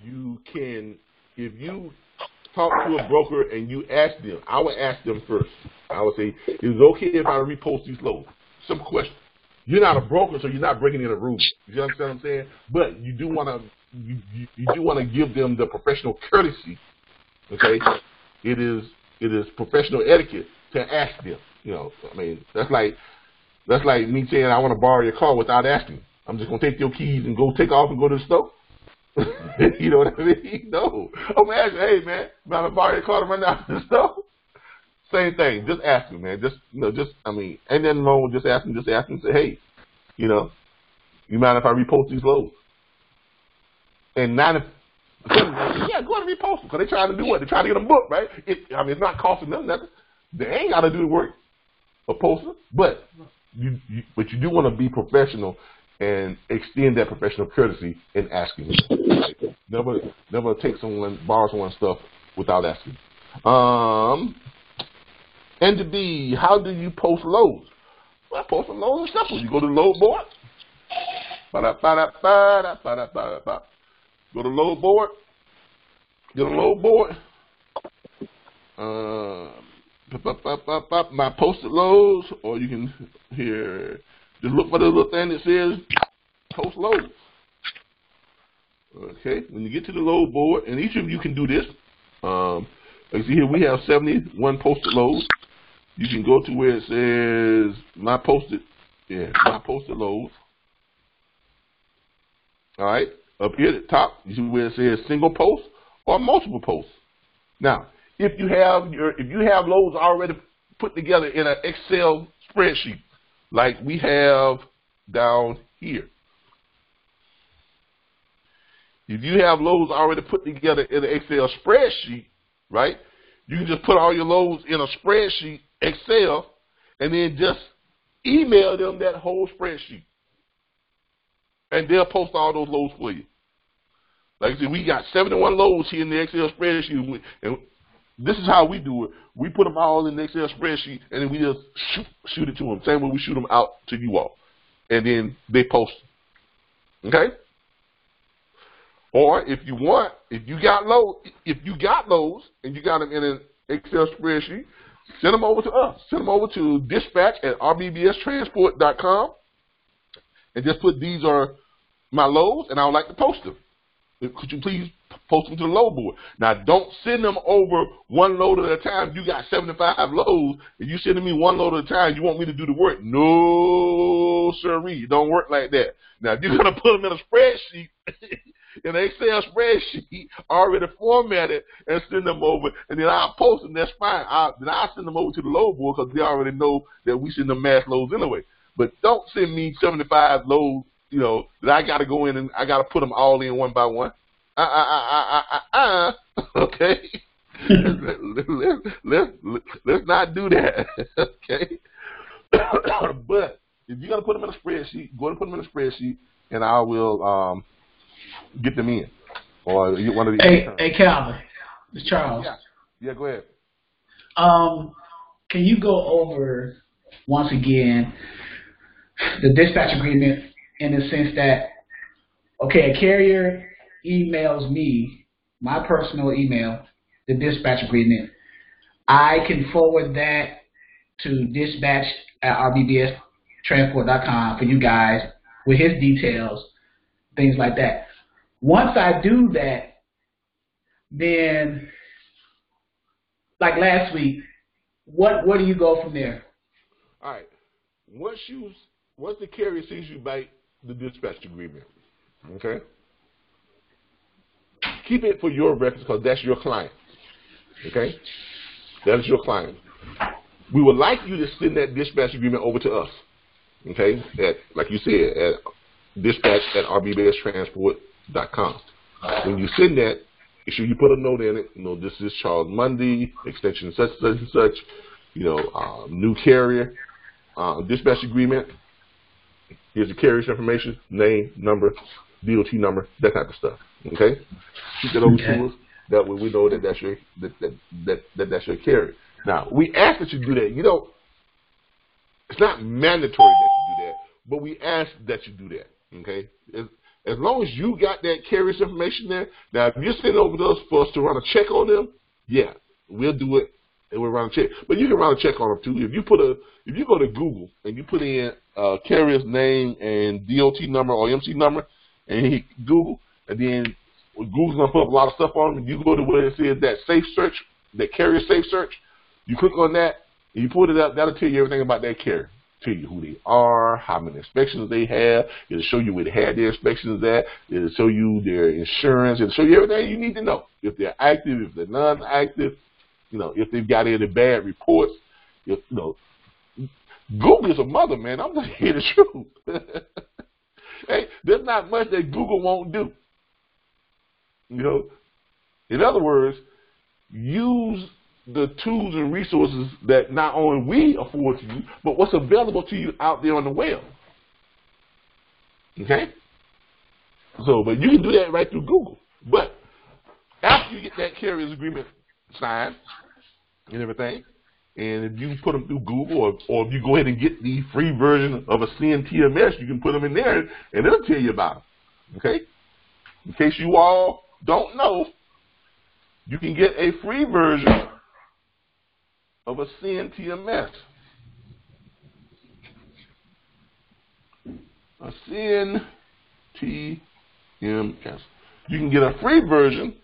You can, if you talk to a broker and you ask them, I would ask them first. I would say, is it okay if I repost these loads? Simple question. You're not a broker, so you're not breaking in a rule. You understand what I'm saying? But you do want to give them the professional courtesy. Okay, it is professional etiquette to ask them. That's like me saying I want to borrow your car without asking. I'm just gonna take your keys and go take off and go to the store. You know what I mean? No. I'm gonna ask you, hey man, you want to borrow your car to run down to the store? Same thing. Just ask them, man. Ain't nothing wrong with just asking. Just ask them. Say, hey, you mind if I repost these loads? And 90%, yeah, go ahead and repost them because they're trying to do what? They're trying to get them booked, right? It's not costing them nothing. They ain't got to do the work of posting, but you do want to be professional and extend that professional courtesy in asking. Never borrow someone's stuff without asking. And to be, how do you post loads? Well, posting loads is simple. You go to the load board. Go to load board. Get a load board. My posted loads, or you can just look for the little thing that says post loads. Okay, when you get to the load board, and each of you can do this. Like see here, we have 71 posted loads. You can go to where it says my posted loads. All right, up here at the top, you see where it says single post or multiple posts. Now, if you have loads already put together in an Excel spreadsheet, like we have down here. If you have loads already put together in an Excel spreadsheet, right, you can just put all your loads in a spreadsheet, Excel, and then just email them that whole spreadsheet. And they'll post all those loads for you. Like I said, we got 71 loads here in the Excel spreadsheet, and this is how we do it. We put them all in the Excel spreadsheet, and then we just shoot it to them. Same way we shoot them out to you all. And then they post. Okay? Or if you got loads and you got them in an Excel spreadsheet, send them over to us. Send them over to dispatch@rbbstransport.com and just put these are my loads and I would like to post them. Could you please post them to the load board? Now, don't send them over one load at a time. You got 75 loads, and you sending me one load at a time. You want me to do the work? No, sirree. It don't work like that. Now, if you're going to put them in a spreadsheet, in an Excel spreadsheet, already formatted, and send them over, and then I'll post them, that's fine. Then I'll send them over to the load board because they already know that we send them mass loads anyway. But don't send me 75 loads, that I got to go in and I got to put them all in one by one. Okay. let's not do that. Okay. But if you're going to put them in a spreadsheet, go ahead and put them in a spreadsheet, and I will get them in. Or get one of these. Hey, Calvin. It's Charles. Yeah, go ahead. Can you go over, once again, the dispatch agreement in the sense that, okay, a carrier emails me, my personal email, the dispatch agreement. I can forward that to dispatch@rbbstransport.com for you guys with his details, things like that. Once I do that, then, like last week, what do you go from there? All right. Once the carrier sees you by the dispatch agreement, okay, keep it for your records because that's your client, okay? That is your client. We would like you to send that dispatch agreement over to us. Okay, like you said, at dispatch@rbbstransport.com. When you send that, make sure you put a note in it. This is Charles Mundy, extension such and such. New carrier, dispatch agreement. Here's the carrier's information, name, number, DOT number, that type of stuff. Okay, keep that over to us. That way we know that that's your that's your carrier. Now we ask that you do that. It's not mandatory that you do that, but we ask that you do that. Okay, as long as you got that carrier's information there. Now, if you're sending over to us for us to run a check on them, yeah, we'll do it and we'll run a check. But you can run a check on them too. If you go to Google and you put in carrier's name and DOT number or MC number, and hit Google, and then Google's gonna put up a lot of stuff on them. You go to where it says that safe search, that carrier safe search. You click on that and you put it up. That'll tell you everything about that carrier. Tell you who they are, how many inspections they have. It'll show you where they had their inspections at. It'll show you their insurance. It'll show you everything you need to know. If they're active, if they're non-active, if they've got any bad reports. Google is a mother, man. I'm just here the truth. Hey, there's not much that Google won't do. In other words, use the tools and resources that not only we afford to you, but what's available to you out there on the web. Okay? But you can do that right through Google. But after you get that carrier's agreement signed and everything, and if you put them through Google, or if you go ahead and get the free version of a CNTMS, you can put them in there, and it'll tell you about them. Okay? In case you all don't know, you can get a free version of a CNTMS. A CNTMS. You can get a free version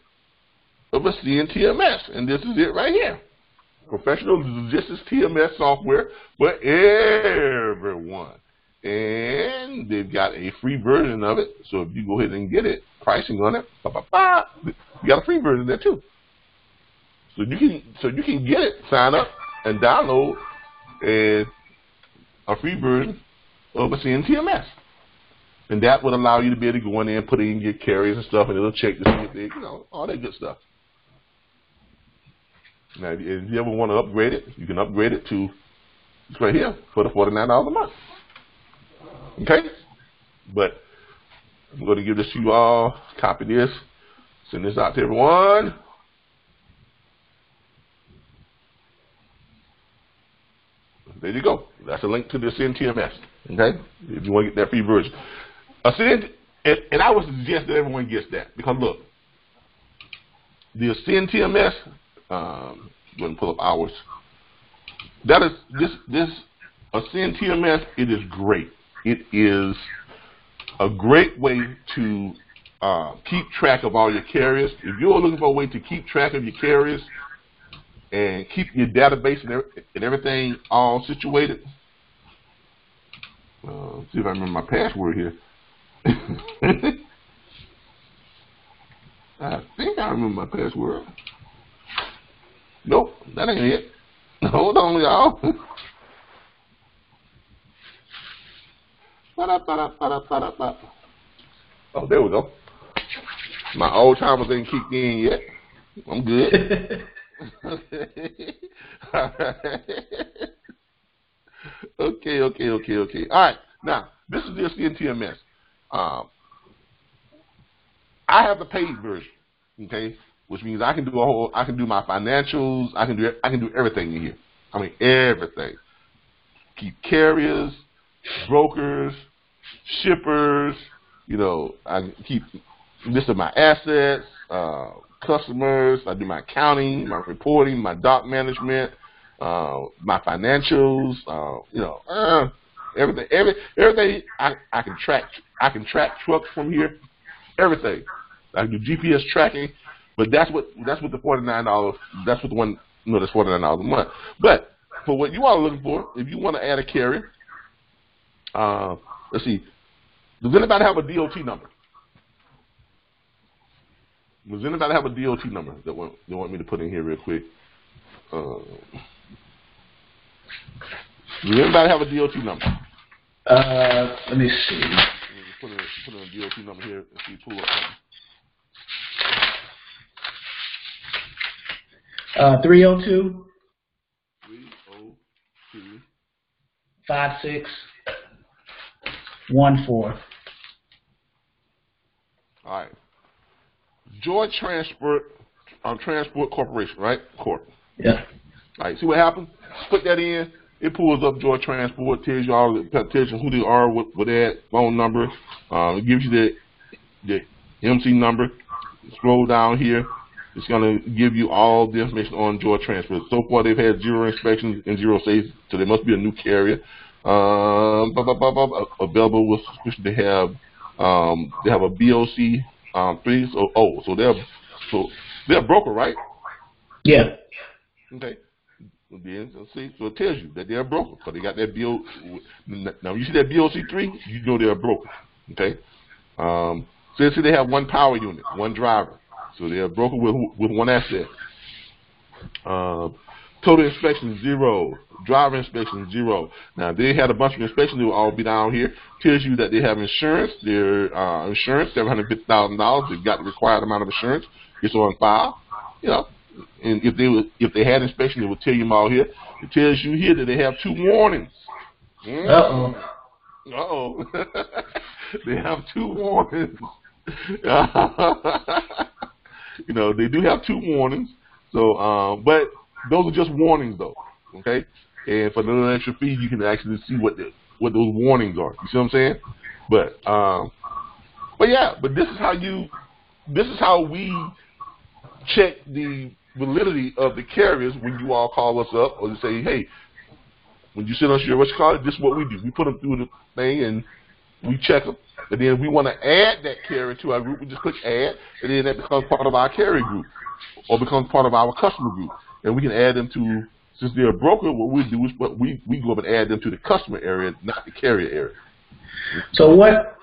of a CNTMS, and this is it right here. Professional logistics TMS software for everyone. And they've got a free version of it, so if you go ahead and get it, pricing on it, you got a free version there too. So you can get it, sign up, and download a free version of a CNTMS. And that would allow you to be able to go in there and put in your carriers and stuff, and it'll check to see if they, all that good stuff. Now, if you ever want to upgrade it, you can upgrade it to it's right here for the $49 a month. Okay? But I'm going to give this to you all, copy this, send this out to everyone. There you go. That's a link to the CNTMS. Okay? If you want to get that free version. And I would suggest that everyone gets that. Because look, the CNTMS, going to pull up hours. That is this a CNTMS. It is great. It is a great way to keep track of all your carriers. If you're looking for a way to keep track of your carriers and keep your database and everything all situated, see if I remember my password here. I think I remember my password. Nope, that ain't it. Hold on, y'all. Oh, there we go. My old timers ain't kicked in yet. I'm good. Okay. All right. Now, this is the CNTMS. I have the paid version. Okay. Which means I can do my financials, I can do everything in here. I mean everything. Keep carriers, brokers, shippers, I can keep list of my assets, customers, I do my accounting, my reporting, my doc management, my financials, everything I can track. I can track trucks from here, everything. I can do GPS tracking. But that's what the $49. That's what the one. No, that's $49 a month. But for what you all are looking for, if you want to add a carrier, let's see. Does anybody have a DOT number? Does anybody have a DOT number that want me to put in here real quick? Does anybody have a DOT number? Let me see. Put in a DOT number here and see pull up. 302 302 5614. All right. Joy Transport Corporation, right? Corp. Yeah. All right. See what happened? Put that in. It pulls up Joy Transport, tells you tells you who they are, what that phone number. It gives you the MC number. Scroll down here. It's going to give you all the information on Joy Transport. So far, they've had 0 inspections and 0 saves, so they must be a new carrier. Available with suspicion they have a BOC 3. So they're a broker, right? Yeah. Okay. Then let's see. So it tells you that they're a broker. So they got that BO. Now, when you see that BOC 3, you know they're a broker. Okay. So let's see they have 1 power unit, 1 driver. So they're a broker with 1 asset. Total inspection 0. Driver inspection 0. Now they had a bunch of inspections. They will all be down here. Tells you that they have insurance. Their insurance $750,000. They've got the required amount of insurance. It's on file. You know, and if they had inspection, it would tell you them all here. It tells you here that they have 2 warnings. They have 2 warnings. You know, they do have 2 warnings. So, but those are just warnings, though. Okay, and for no extra fee, you can actually see what those warnings are. You see what I'm saying? But yeah, but this is how we check the validity of the carriers when you all call us up or say, hey, when you send us your this is what we do. We put them through the thing and we check them. And then if we want to add that carrier to our group, we just click add, and then that becomes part of our carrier group or becomes part of our customer group. And we can add them to, since they're a broker, what we do is we go up and add them to the customer area, not the carrier area. So what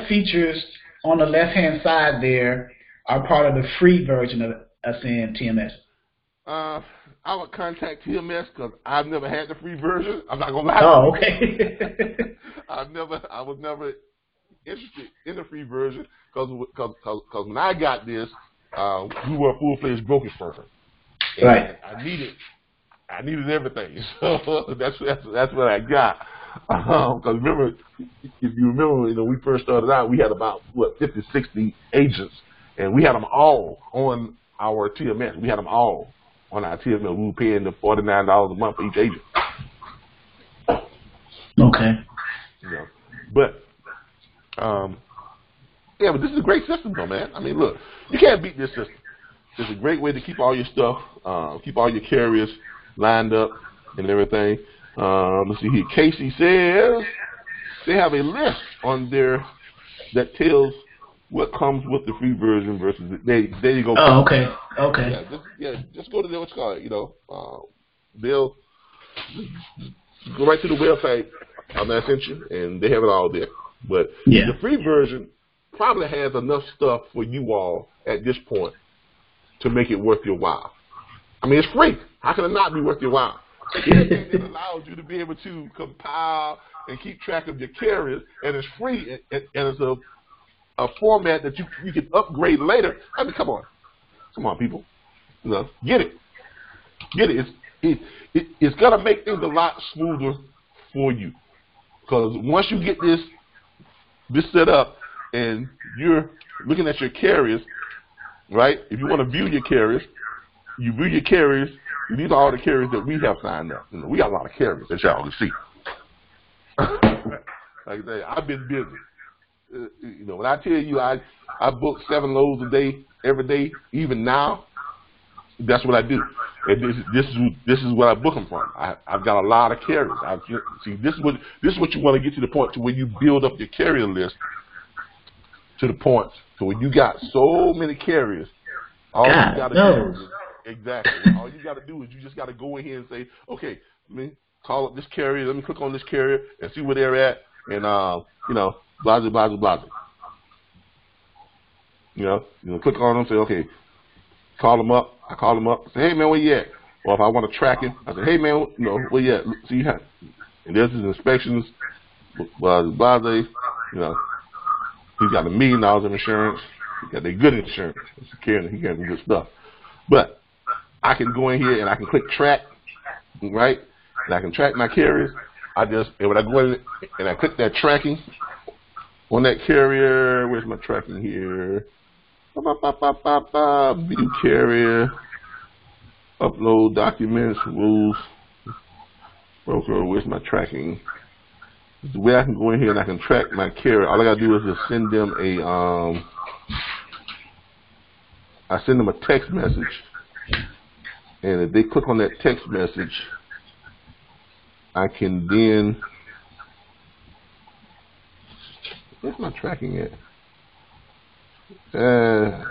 features on the left-hand side there are part of the free version of Ascend TMS? I would contact TMS because I've never had the free version. I'm not gonna lie. Oh, okay. I was never interested in the free version because when I got this, we were a full-fledged brokerage firm. Right. I needed everything, so that's what I got. Because remember, if you remember, when we first started out, we had about 50, 60 agents, and we had them all on our TMS. We had them all on our TMS. We were paying the $49 a month for each agent. Okay. But yeah, but this is a great system, though, man. I mean, look, you can't beat this system. It's a great way to keep all your stuff, keep all your carriers lined up and everything. Let's see here. Casey says they have a list on there that tells what comes with the free version versus there you go. Oh, okay. Okay. Just go to what's called, they'll go right to the website that I sent you, and they have it all there. But the free version probably has enough stuff for you all at this point to make it worth your while. I mean, it's free. How can it not be worth your while? Anything that allows you to be able to compile and keep track of your carriers, and it's free, and it's a format that you can upgrade later. I mean, come on, people, get it. It's gonna make things a lot smoother for you, because once you get this set up and you're looking at your carriers, right? If you want to view your carriers, you view your carriers. These are all the carriers that we have signed up. We got a lot of carriers that y'all can see. Like I say, I've been busy. When I tell you I book 7 loads a day, every day, even now, that's what I do. And this is what I book them from. I've got a lot of carriers. This is what you want to get to the point to where you build up your carrier list to the point. So when you got so many carriers, all you got to do is all you got to do is you just got to go in here and say, okay, let me call up this carrier. Let me click on this carrier and see where they're at, and blah blah blah blah. Click on them. Say, okay, call them up. I call them up. Say, hey man, where you at? or if I want to track him, I say, hey man, you know, well yeah, see how, and there's his inspections, blase, you know, he's got $1 million of insurance, he got that good insurance, he got some good stuff. But I can go in here and I can click track, right? And I can track my carriers. And when I go in and I click that tracking on that carrier, where's my tracking here? View carrier, upload documents, rules, broker, where's my tracking? The way I can go in here and I can track my carrier, all I gotta do is just send them I send them a text message. And if they click on that text message, I can then, where's my tracking at? Been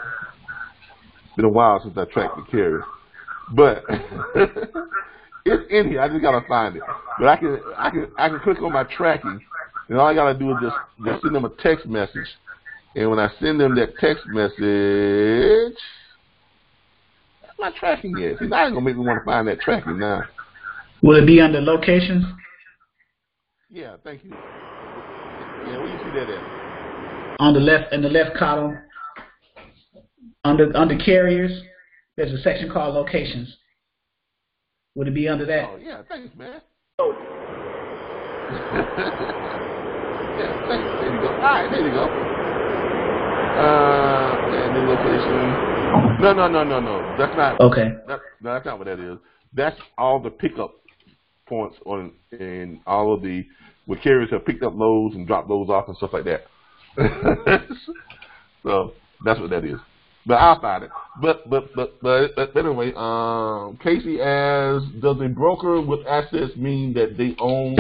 a while since I tracked the carrier, but it's in here. I just gotta find it. But I can click on my tracking, and all I gotta do is just send them a text message. And when I send them that text message, that's my tracking is. See, now it's gonna make me want to find that tracking now. Will it be under locations? Yeah, thank you. Yeah, where you see that at? On the left, in the left column, under carriers, there's a section called locations. Would it be under that? Oh yeah, thanks, man. Yeah, thanks. There you go. All right, there you go. And the location. No. That's not. Okay. No, that's not what that is. That's all the pickup points on, and all of the where carriers have picked up loads and dropped loads off and stuff like that. So that's what that is. But I'll find it. But anyway, Casey asks, does a broker with assets mean that they own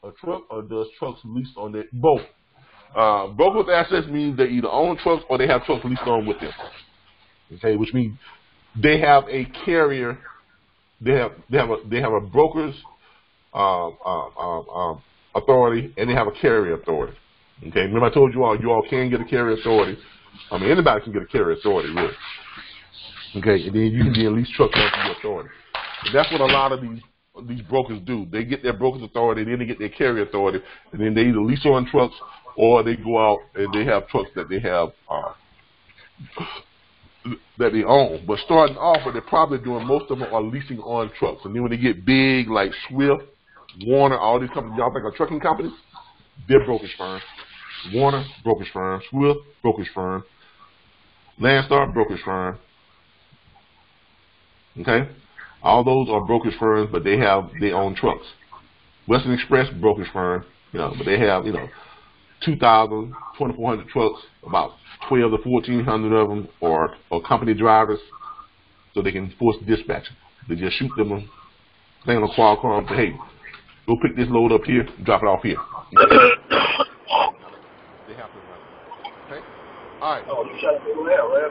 a truck, or does trucks leased on their both? Broker with assets means they either own trucks or they have trucks leased on with them. Okay, which means they have a carrier. They have a broker's authority, and they have a carrier authority. Okay, remember I told you all can get a carrier authority. I mean, anybody can get a carrier authority, really. Okay, and then you can then lease trucks onto your authority. And that's what a lot of these brokers do. They get their broker's authority, then they get their carrier authority, and then they either lease on trucks or they go out and they have trucks that they have that they own. But starting off, what they're probably doing, most of them are leasing on trucks. And then when they get big, like Swift, Warner, all these companies, y'all think are trucking companies? They're brokerage firms. Warner, brokerage firm. Swift, brokerage firm. Landstar, brokerage firm. Okay? All those are brokerage firms, but they have their own trucks. Western Express, brokerage firm, but they have, 2,000, 2,400 trucks, about 12 to 1,400 of them are company drivers, so they can force dispatch. They just shoot them a thing on a Qualcomm and say, hey, go pick this load up here, drop it off here. They have to run. Okay? All right. Oh, you shot me there, right?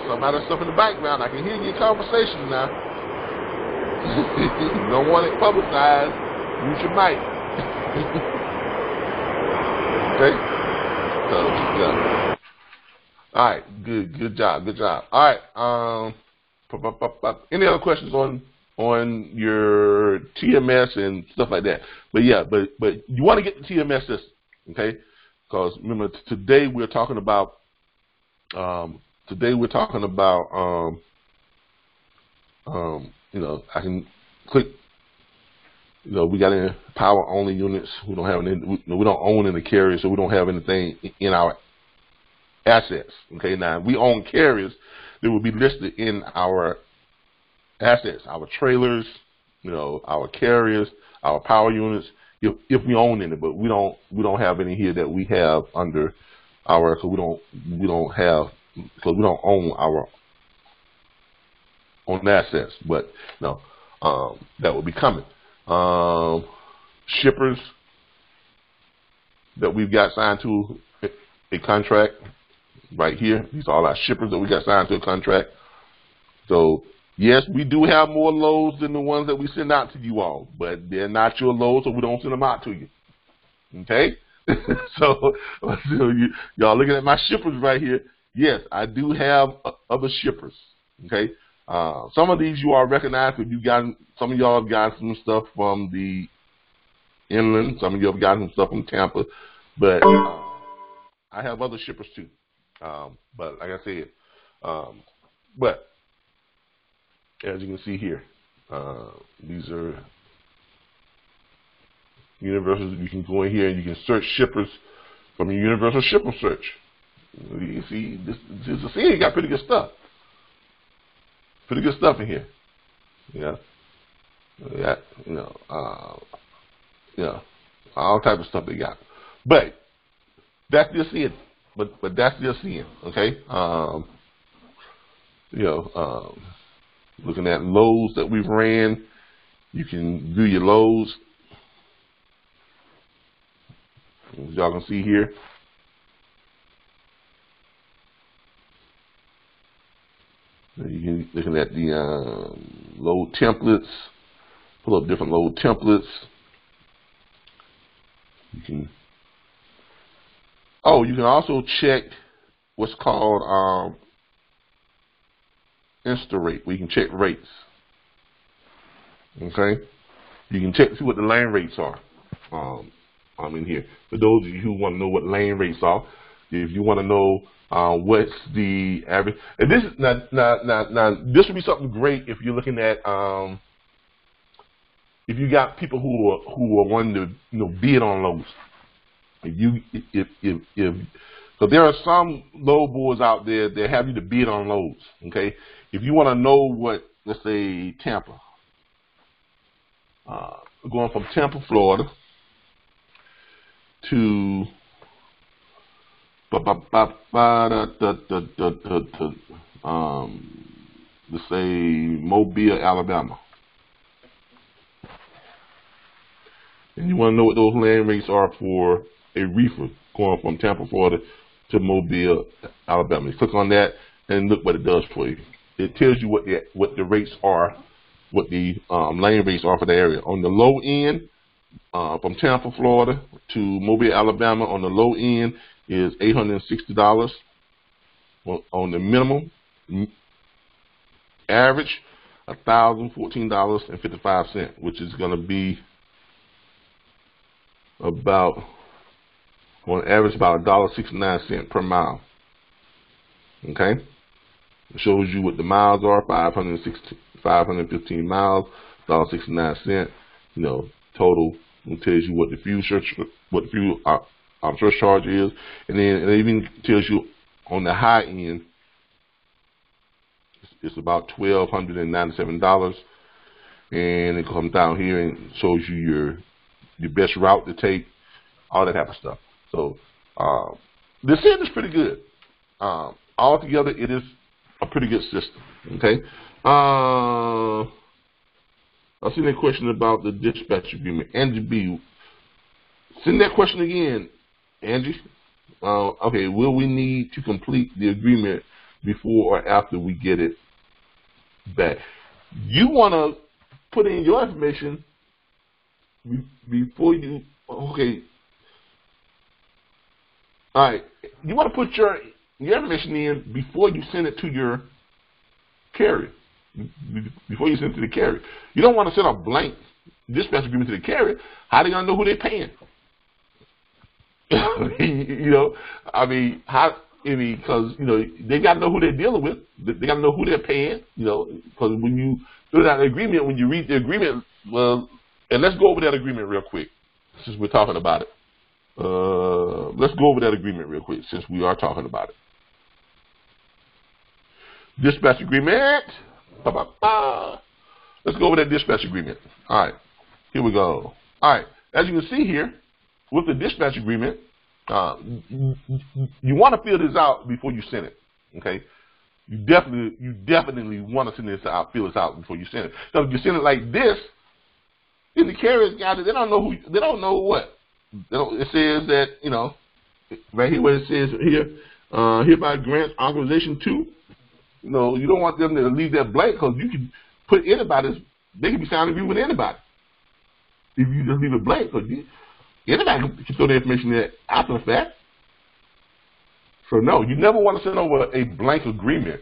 Somebody's stuff in the background. I can hear your conversation now. You don't want it publicized. Use your mic. Okay? So, yeah. All right. Good job. All right. Any other questions on your TMS and stuff like that? But yeah, but you want to get the TMS system, okay? Because remember, today we're talking about I can click. We got any power only units. We don't have any. We don't own any carriers, so we don't have anything in our assets. Okay, now we own carriers that will be listed in our assets, our trailers, our carriers, our power units, if we own any. But we don't have any here that we have under our. Because we don't own our own assets. But no, that will be coming. Shippers that we've got signed to a contract right here. These are all our shippers that we got signed to a contract. So yes, we do have more loads than the ones that we send out to you all, but they're not your loads, so we don't send them out to you. Okay? So y'all looking at my shippers right here. Yes, I do have other shippers. Okay? Some of these you all recognize, but some of y'all got some stuff from the inland. Some of you have gotten some stuff from Tampa, but I have other shippers too. But like I said, but as you can see here, these are universal. You can go in here and you can search shippers from your universal shipper search. You see, this you got pretty good stuff. Pretty good stuff in here. Yeah. Yeah, all type of stuff they got. But that's just it. But that's just it. Okay. Looking at loads that we've ran, you can view your loads. As y'all can see here. You can looking at the load templates. Pull up different load templates. You can also check what's called Insta rate, where you can check rates. Okay, you can check see what the lane rates are. In here. For those of you who want to know what lane rates are, if you want to know what's the average, and this is now this would be something great if you're looking at if you got people who are wanting to bid on loads. So there are some load boards out there that have you to bid on loads. Okay, if you want to know what, let's say Tampa, going from Tampa, Florida to let's say Mobile, Alabama. And you want to know what those land rates are for a reefer going from Tampa, Florida to Mobile, Alabama. You click on that and look what it does for you. It tells you what the rates are, what the lane rates are for the area. On the low end, from Tampa, Florida to Mobile, Alabama, on the low end is $860. Well, on the minimum, average, $1,014.55, which is going to be about, on average, about $1.69 per mile. Okay, it shows you what the miles are: 515 miles, $1.69. Total. It tells you what the fuel surcharge is, and then it even tells you on the high end it's about $1,297, and it comes down here and shows you your best route to take, all that type of stuff. So this is pretty good. Altogether, it is a pretty good system. Okay. I've seen that question about the dispatch agreement. Angie B, send that question again, Angie. Okay, will we need to complete the agreement before or after we get it back? You want to put in your information before you, okay. All right, you want to put your information in before you send it to your carrier. Before you send it to the carrier, you don't want to send a blank dispatch agreement to the carrier. How they gonna know who they're paying? Because they got to know who they're dealing with. They got to know who they're paying. Because when you fill out the agreement, when you read the agreement, well, and let's go over that agreement real quick since we're talking about it. Let's go over that agreement real quick since we are talking about it. Dispatch agreement. Let's go over that dispatch agreement. All right, here we go. All right, as you can see here, with the dispatch agreement, you want to fill this out before you send it. Okay, you definitely want to send this out, fill this out before you send it. So if you send it like this, then the carrier's got it. They don't know what. It says that right here where it says here, hereby grants authorization to. You don't want them to leave that blank, because you can put anybody. They can be signing you with anybody if you just leave it blank. Because anybody can throw the information there after the fact. So no, you never want to send over a blank agreement.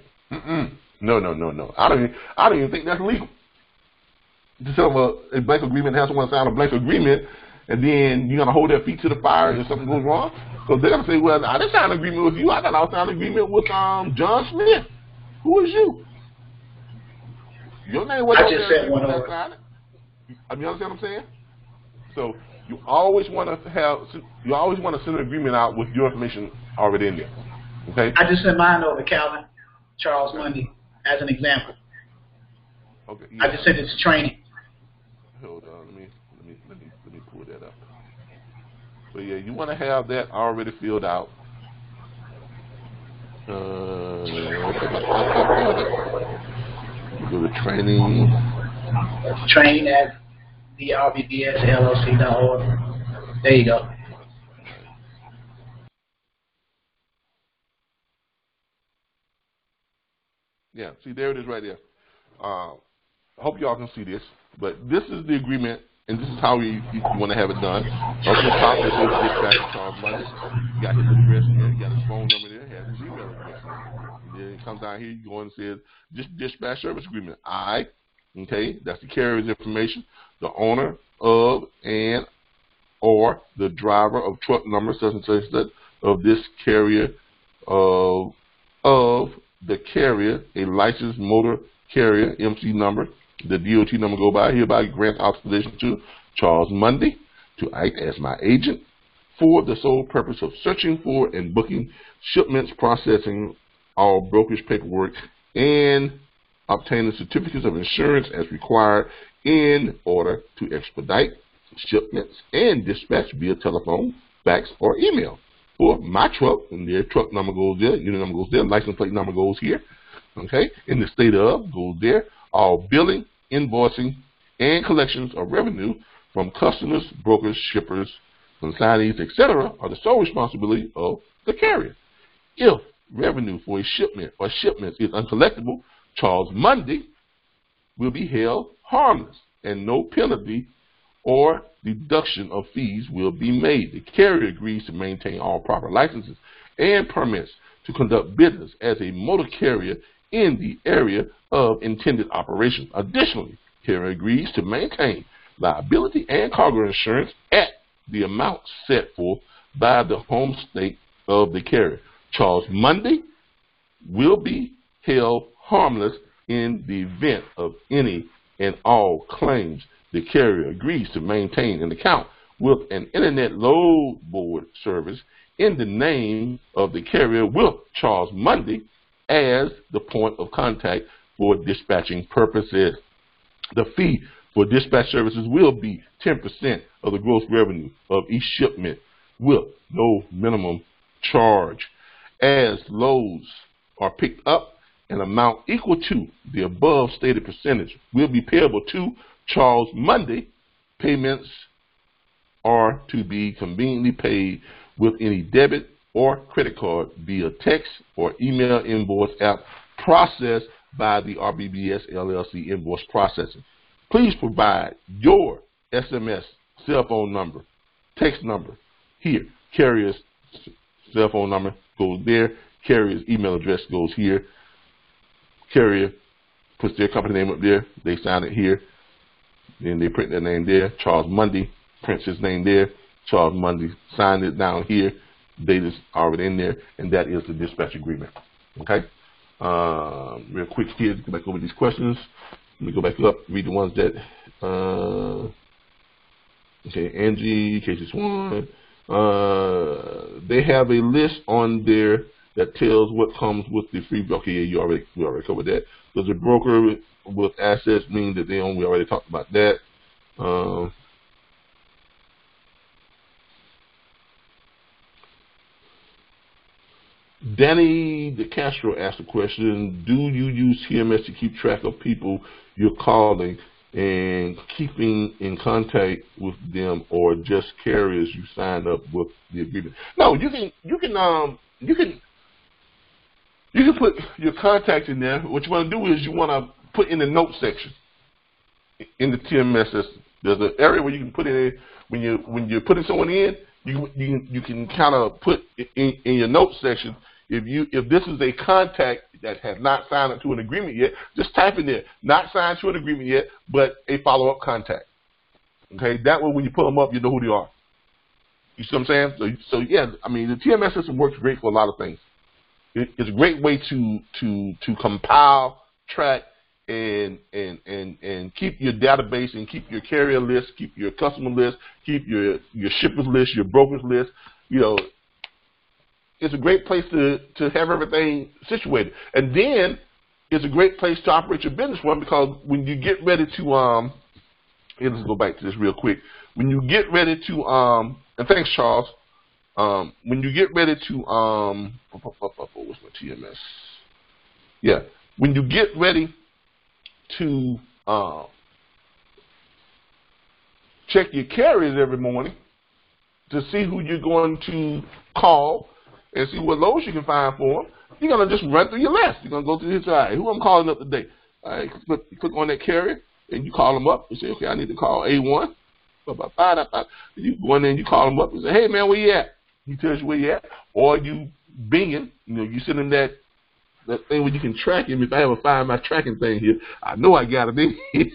No. I don't even think that's legal. To set up a blank agreement, have someone sign a blank agreement, and then you're gonna hold their feet to the fire if something goes wrong. Because they're gonna say, well, I didn't sign an agreement with you. I thought I was signing an agreement with John Smith. Who is you? Your name wasn't I just sent one over. I mean, you understand what I'm saying? So you always want to send an agreement out with your information already in there. Okay. I just sent mine over, Calvin, Charles Monday, as an example. Okay. Yeah. I just sent it to training. Hold on, let me pull that up. So yeah, you want to have that already filled out. Go to training. Training at the RBBS There you go. Yeah, see, there it is right there. I hope y'all can see this, but this is the agreement, and this is how you want to have it done. Up the top, it says dispatch Charles Monday. You got his address here, you got his phone number there, has his email address. And then it comes down here, you go and says dispatch service agreement. Okay, that's the carrier's information, the owner of and or the driver of truck number such and such of this carrier of the carrier, a licensed motor carrier, MC number, the DOT number go by, hereby grant authorization to Charles Monday to act as my agent for the sole purpose of searching for and booking shipments, processing all brokerage paperwork, and obtaining certificates of insurance as required in order to expedite shipments and dispatch via telephone, fax, or email. For my truck, and their truck number goes there, unit number goes there, license plate number goes here, okay, in the state of goes there. All billing, invoicing, and collections of revenue from customers, brokers, shippers, consignees, etc. are the sole responsibility of the carrier. If revenue for a shipment or shipments is uncollectible, Charles Monday will be held harmless, and no penalty or deduction of fees will be made. The carrier agrees to maintain all proper licenses and permits to conduct business as a motor carrier in the area of intended operation. Additionally, carrier agrees to maintain liability and cargo insurance at the amount set forth by the home state of the carrier. Charles Monday will be held harmless in the event of any and all claims. The carrier agrees to maintain an account with an internet load board service in the name of the carrier with Charles Monday as the point of contact for dispatching purposes. The fee for dispatch services will be 10% of the gross revenue of each shipment with no minimum charge. As loads are picked up, an amount equal to the above stated percentage will be payable to Charles Monday. Payments are to be conveniently paid with any debit or credit card via text or email invoice app processed by the RBBS LLC invoice processing. Please provide your SMS cell phone number, text number here. Carrier's cell phone number goes there. Carrier's email address goes here. Carrier puts their company name up there. They sign it here. Then they print their name there. Charles Monday prints his name there. Charles Monday signed it down here. Date is already in there, and that is the dispatch agreement. Okay. Real quick here, go back over these questions. Let me go back up, read the ones that. Okay, Angie, XXIII. They have a list on there that tells what comes with the free. Okay, yeah, we already covered that. Does a broker with assets mean that they own? We already talked about that. Danny DeCastro asked a question: do you use TMS to keep track of people you're calling and keeping in contact with them, or just carriers you signed up with the agreement? No, you can put your contacts in there. What you want to do is you want to put in the note section in the TMS system. There's an area where you can put it in when you're putting someone in. You can kind of put in your note section if this is a contact that has not signed up to an agreement yet, just type in there, not signed to an agreement yet, but a follow-up contact. Okay, that way when you pull them up, you know who they are. You see what I'm saying? So yeah, I mean, the TMS system works great for a lot of things. It's a great way to compile, track, and keep your database and keep your carrier list, keep your customer list, keep your shippers list, your brokers list. You know, it's a great place to have everything situated. And then it's a great place to operate your business from, because when you get ready to let's go back to this real quick. When you get ready to and thanks, Charles. When you get ready to what's my TMS? Yeah, when you get ready to check your carriers every morning to see who you're going to call and see what loads you can find for them, you're gonna just run through your list. You're gonna go through this. All right, who I'm calling up today? All right, click on that carrier and you call them up and say, okay, I need to call A1. You go in there and you call them up and say, hey man, where you at? He tells you where you at, or you binging. You know, you send him that thing where you can track him. If I ever find my tracking thing here, I know I got it in here.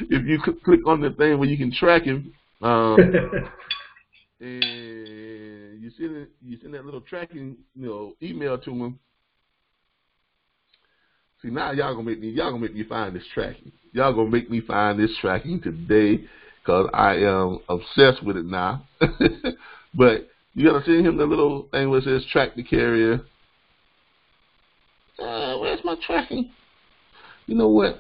If you click on the thing where you can track him, and you send that little tracking, email to him. See, now y'all gonna make me find this tracking. Y'all gonna make me find this tracking today, because I am obsessed with it now. But you gotta send him the little thing where it says track the carrier. Where's my tracking? You know what?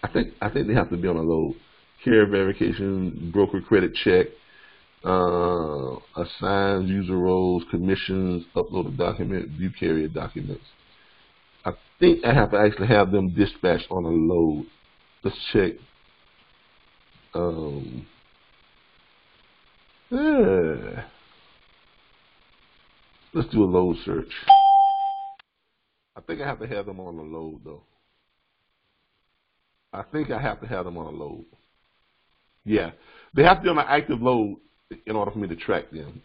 I think they have to be on a load. Carrier verification, broker credit check, assigns user roles, commissions, upload a document, view carrier documents. I think I have to actually have them dispatched on a load. Let's check. Let's do a load search. I think I have to have them on a load, though. I think I have to have them on a load. Yeah, they have to be on an active load in order for me to track them.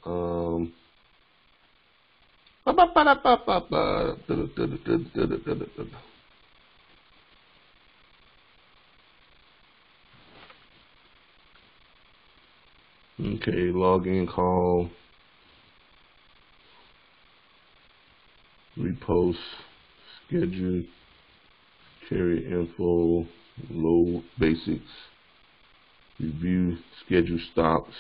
Okay, login, call, repost, schedule, carry info, load basics, review, schedule stops.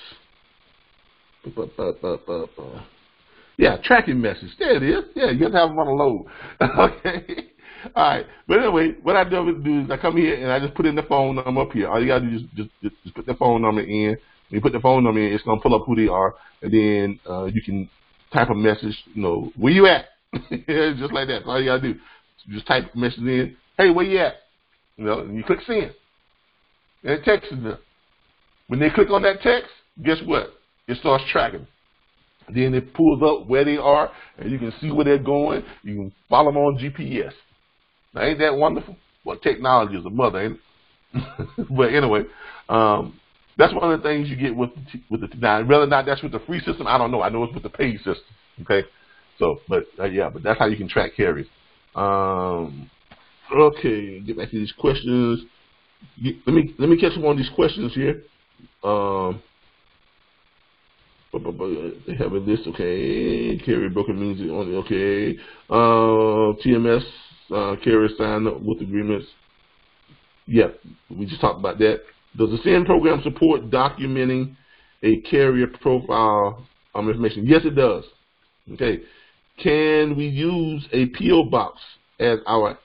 Yeah, tracking message. There it is. Yeah, you have to have them on a load. Okay. All right. But anyway, what I do is I come here and I just put in the phone number up here. All you gotta do is just put the phone number in. When you put the phone number in, it's gonna pull up who they are, and then you can type a message. Where you at? Just like that. That's all you gotta do. Just type a message in. Hey, where you at? And you click send, and it texts them. When they click on that text, guess what? It starts tracking. Then it pulls up where they are, and you can see where they're going. You can follow them on GPS. Now, ain't that wonderful? Well, technology is a mother, ain't it? But anyway, that's one of the things you get with the now. Whether or not that's with the free system, I don't know. I know it's with the paid system. Okay, so but that's how you can track carriers. Okay, get back to these questions. Let me catch up on these questions here. They have a list, okay. Carrier broker means it only, okay. TMS, carrier sign up with agreements. Yeah, we just talked about that. Does the SIN program support documenting a carrier profile information? Yes, it does. Okay. Can we use a PO box as our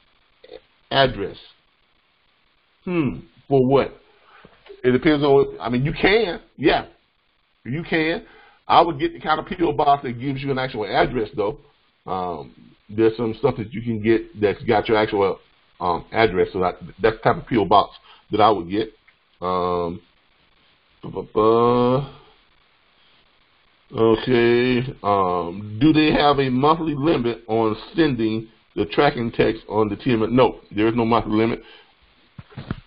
address? For what? It depends on, you can, yeah. You can. I would get the kind of PO box that gives you an actual address, though. There's some stuff that you can get that's got your actual address, so that's the type of PO box that I would get. Okay. Do they have a monthly limit on sending the tracking text on the TMS? No, there is no monthly limit.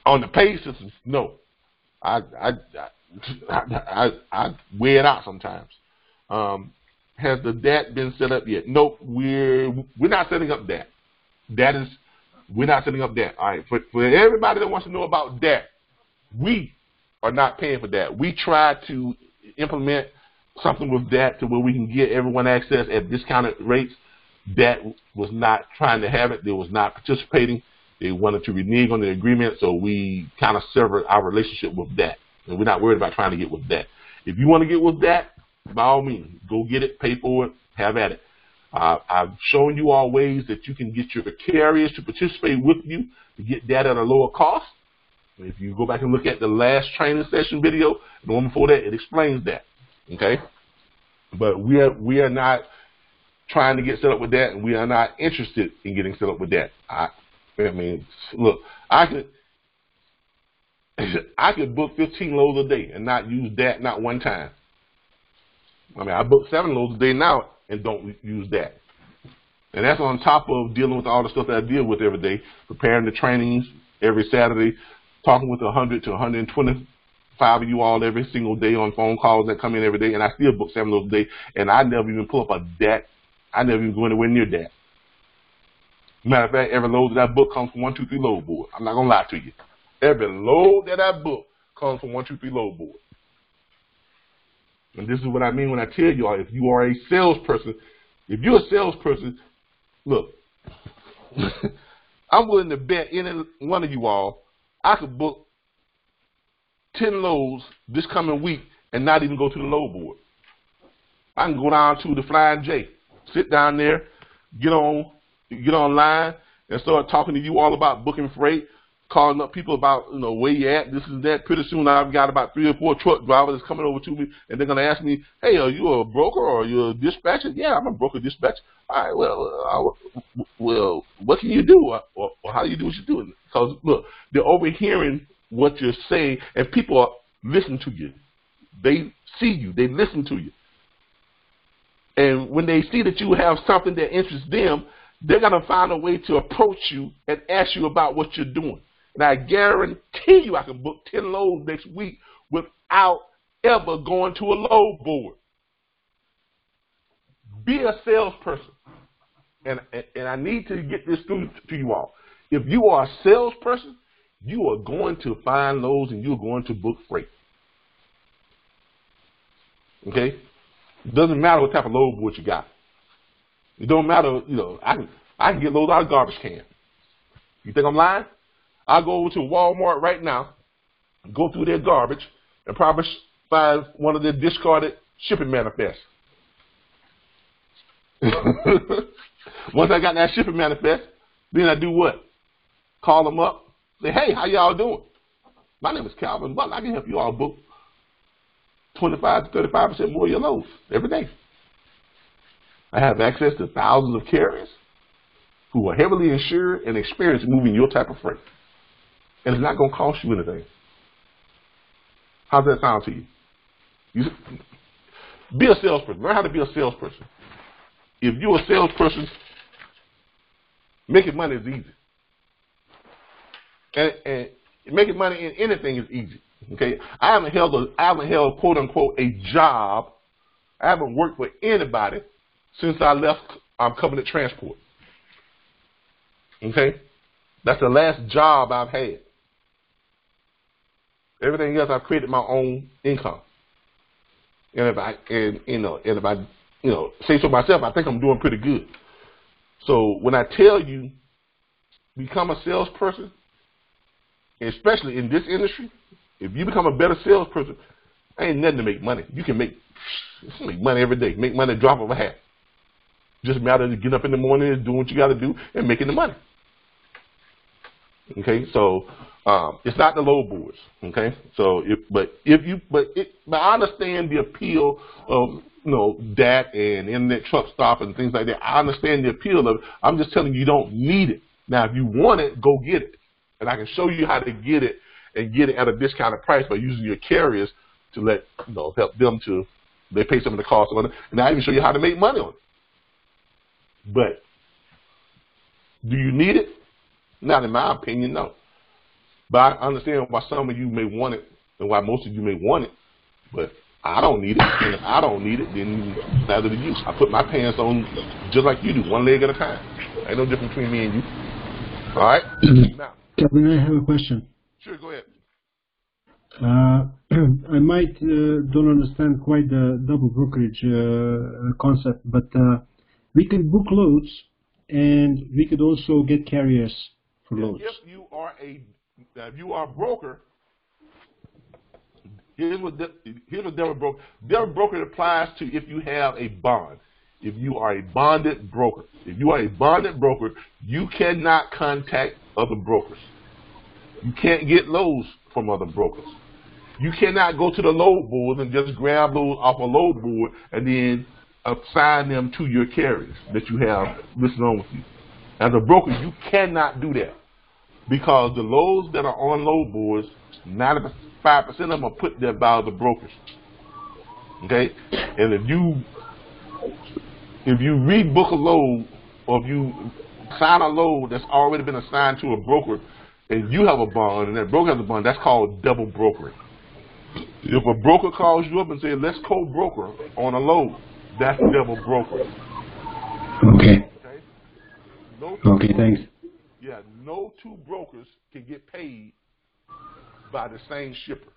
On the paid systems, no. I weigh it out sometimes. has the DAT been set up yet? Nope, we're not setting up DAT. We're not setting up DAT. All right, for everybody that wants to know about DAT, we are not paying for that. We tried to implement something with DAT to where we can get everyone access at discounted rates. DAT was not trying to have it. They was not participating. They wanted to renege on the agreement, so we kind of severed our relationship with DAT. And we're not worried about trying to get with DAT. If you want to get with DAT, by all means, go get it, pay for it, have at it. I've shown you all ways that you can get your carriers to participate with you to get that at a lower cost. If you go back and look at the last training session video, the one before that, it explains that. Okay? But we are not trying to get set up with that, and we are not interested in getting set up with that. I mean, look, I could book 15 loads a day and not use that not one time. I mean, I book 7 loads a day now and don't use that. And that's on top of dealing with all the stuff that I deal with every day, preparing the trainings every Saturday, talking with 100 to 125 of you all every single day on phone calls that come in every day, and I still book 7 loads a day, and I never even pull up a DAT. I never even go anywhere near that. Matter of fact, every load that I book comes from 123 load board. I'm not going to lie to you. Every load that I book comes from 123 load board. And this is what I mean when I tell you all, if you are a salesperson, if you're a salesperson, look, I'm willing to bet any one of you all, I could book 10 loads this coming week and not even go to the load board. I can go down to the Flying J, sit down there, get online, and start talking to you all about booking freight, calling up people about, where you at, this and that. Pretty soon I've got about 3 or 4 truck drivers that's coming over to me, and they're going to ask me, hey, are you a broker or are you a dispatcher? Yeah, I'm a broker dispatcher. All right, well, what can you do? Or how do you do what you're doing? Because, look, they're overhearing what you're saying, and people listen to you. They see you. They listen to you. And when they see that you have something that interests them, they're going to find a way to approach you and ask you about what you're doing. And I guarantee you I can book 10 loads next week without ever going to a load board. Be a salesperson. And I need to get this through to you all. If you are a salesperson, you are going to find loads and you're going to book freight. Okay? It doesn't matter what type of load board you got. It don't matter, I can get loads out of garbage can. You think I'm lying? I'll go over to Walmart right now, go through their garbage, and probably find one of their discarded shipping manifests. Once I got that shipping manifest, then I do what? Call them up, say, hey, how y'all doing? My name is Calvin Butler. I can help you all book 25 to 35% more of your loads every day. I have access to thousands of carriers who are heavily insured and experienced moving your type of freight. And it's not going to cost you anything. How's that sound to you? Be a salesperson. Learn how to be a salesperson. If you're a salesperson, making money is easy. And making money in anything is easy. Okay? I haven't held quote unquote a job. I haven't worked for anybody since I left Covenant Transport. Okay? That's the last job I've had. Everything else, I've created my own income. And if I say so myself, I think I'm doing pretty good. So when I tell you, become a salesperson, especially in this industry, if you become a better salesperson, ain't nothing to make money. You can make money every day. Make money drop of a hat. Just a matter of getting up in the morning and doing what you got to do and making the money. Okay, so it's not the load boards. Okay, so but I understand the appeal of DAT and internet truck stop and things like that. I understand the appeal of it. I'm just telling you, you don't need it. Now, if you want it, go get it, and I can show you how to get it and get it at a discounted price by using your carriers to help them to they pay some of the cost on it, and I even show you how to make money on it. But do you need it? Not in my opinion, no. But I understand why some of you may want it and why most of you may want it. But I don't need it, and if I don't need it, then neither do you. I put my pants on just like you do, one leg at a time. Ain't no difference between me and you. All right? Now, Kevin, I have a question. Sure, go ahead. I might don't understand quite the double brokerage concept, but we can book loads, and we could also get carriers for loads. If you are a broker, here's what double broker. Double broker applies to if you have a bond. If you are a bonded broker, you cannot contact other brokers. You can't get loads from other brokers. You cannot go to the load board and just grab loads off a load board and then assign them to your carriers that you have listed on with you. As a broker, you cannot do that because the loads that are on load boards, 95% of them are put there by the brokers. Okay, and if you rebook a load or if you sign a load that's already been assigned to a broker and you have a bond and that broker has a bond, that's called double brokering. If a broker calls you up and says, let's co-broker on a load, that's double brokering. Okay. Okay, thanks. Yeah, no two brokers can get paid by the same shipper.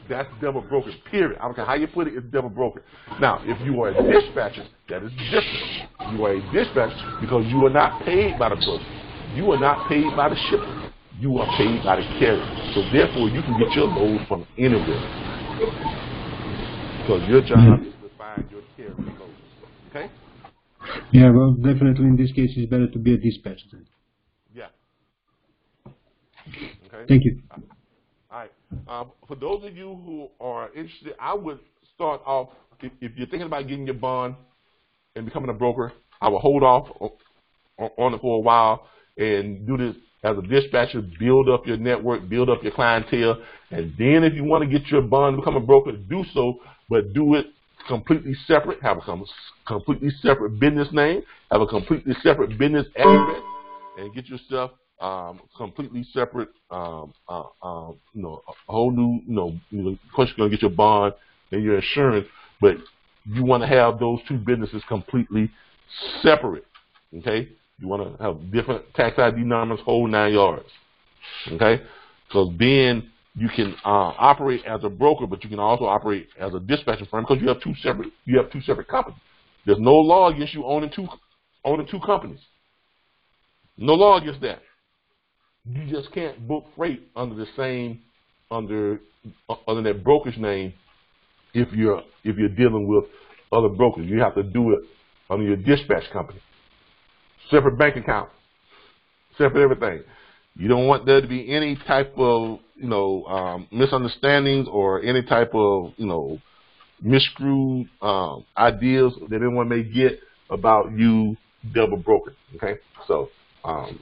That's double broker, period. I don't care how you put it, it's double broker. Now, if you are a dispatcher, that is different. You are a dispatcher because you are not paid by the broker. You are not paid by the shipper. You are paid by the carrier. So therefore, you can get your load from anywhere. Because your job is to find your carrier load. Okay? Yeah, well, definitely in this case, it's better to be a dispatcher then. Yeah. Okay. Thank you. All right. For those of you who are interested, I would start off, if you're thinking about getting your bond and becoming a broker, I would hold off on it for a while and do this as a dispatcher, build up your network, build up your clientele, and then if you want to get your bond, become a broker, do so, but do it completely separate, have a completely separate business name, have a completely separate business address, and get yourself completely separate, a whole new, of course you're going to get your bond and your insurance, but you want to have those two businesses completely separate, okay? You want to have different tax ID numbers, whole 9 yards, okay? So then you can operate as a broker, but you can also operate as a dispatching firm because you have two separate companies. There's no law against you owning two companies. No law against that. You just can't book freight under the same under that broker's name if you're dealing with other brokers. You have to do it under your dispatch company. Separate bank account, separate everything. You don't want there to be any type of misunderstandings or any type of miscrewed ideas that anyone may get about you double broker. Okay, so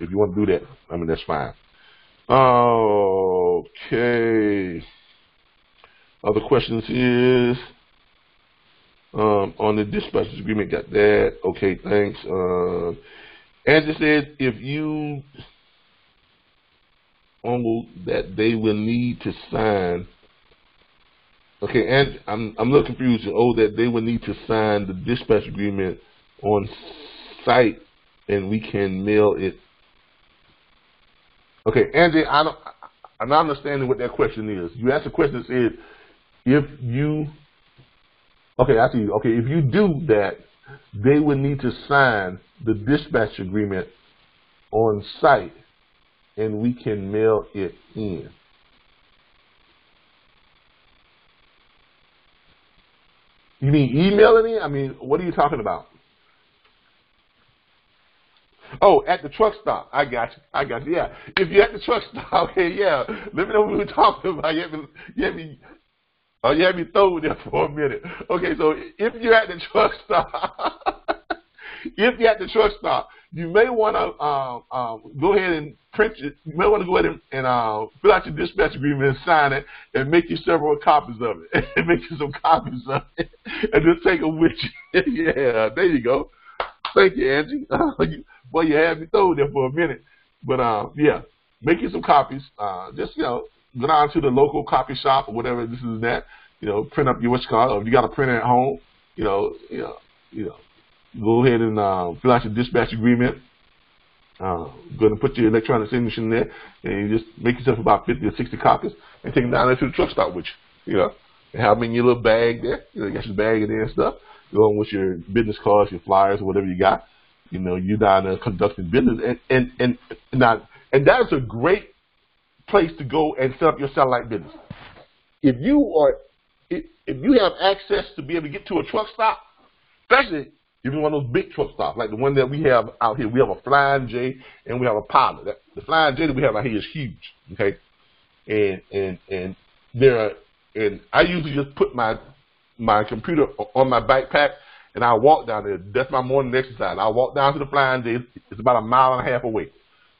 if you want to do that, I mean that's fine. Okay. Other questions is on the dispatcher's agreement. Got that. Okay, thanks. Andrew said if you that they will need to sign. Okay, and I'm a little confused. That they will need to sign the dispatch agreement on site, and we can mail it. Okay, Andy, I'm not understanding what that question is. You asked a question that said if you. Okay, I see. Okay, if you do that, they would need to sign the dispatch agreement on site, and we can mail it in. You mean email it in? I mean, what are you talking about? Oh, at the truck stop. I got you. Yeah. If you're at the truck stop, okay, yeah. Let me know what we were talking about. You had me thrown there for a minute. Okay, so if you're at the truck stop, you may want to go ahead and print it. You may want to go ahead and fill out your dispatch agreement and sign it, and make you several copies of it, and make you some copies of it, and just take them with you. Yeah, there you go. Thank you, Angie. Boy, you had me thrown there for a minute, but yeah, make you some copies. Just go down to the local copy shop or whatever this is that, print up your what's called, or if you got a printer at home, go ahead and fill out your dispatch agreement. Go ahead and put your electronic signature in there, and you just make yourself about 50 or 60 copies and take them down there to the truck stop with you. And have them in your little bag there. You got your bag in there and stuff. Going with your business cards, your flyers, or whatever you got. You're down there conducting business, and that is a great place to go and set up your satellite business. If you have access to be able to get to a truck stop, especially if you're one of those big truck stops, like the one that we have out here. We have a Flying J and we have a Pilot. The Flying J that we have out here is huge, okay? And I usually just put my computer on my backpack and I walk down there. That's my morning exercise. I walk down to the Flying J. It's about 1.5 miles away.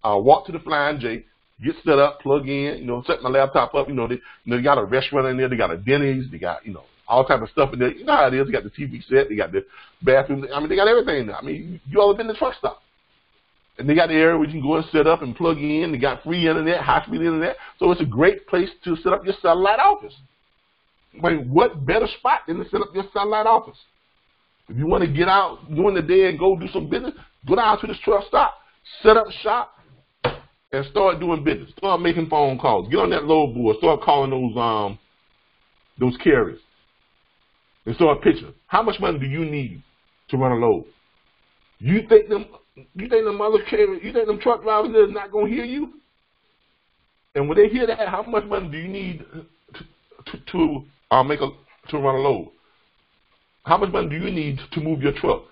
I'll walk to the Flying J, get set up, plug in, set my laptop up. They got a restaurant in there. They got a Denny's. They got, all type of stuff in there. You know how it is. They got the TV set. They got the bathroom. I mean, they got everything in there. I mean, you all have been to the truck stop. And they got the area where you can go and set up and plug in. They got free internet, high-speed internet. So it's a great place to set up your satellite office. I mean, what better spot than to set up your satellite office? If you want to get out during the day and go do some business, go down to this truck stop, set up shop, and start doing business. Start making phone calls. Get on that load board. Start calling those carriers. And start pitching. How much money do you need to run a load? You think them other carriers, you think them truck drivers are not going to hear you? And when they hear that, how much money do you need to run a load? How much money do you need to move your truck?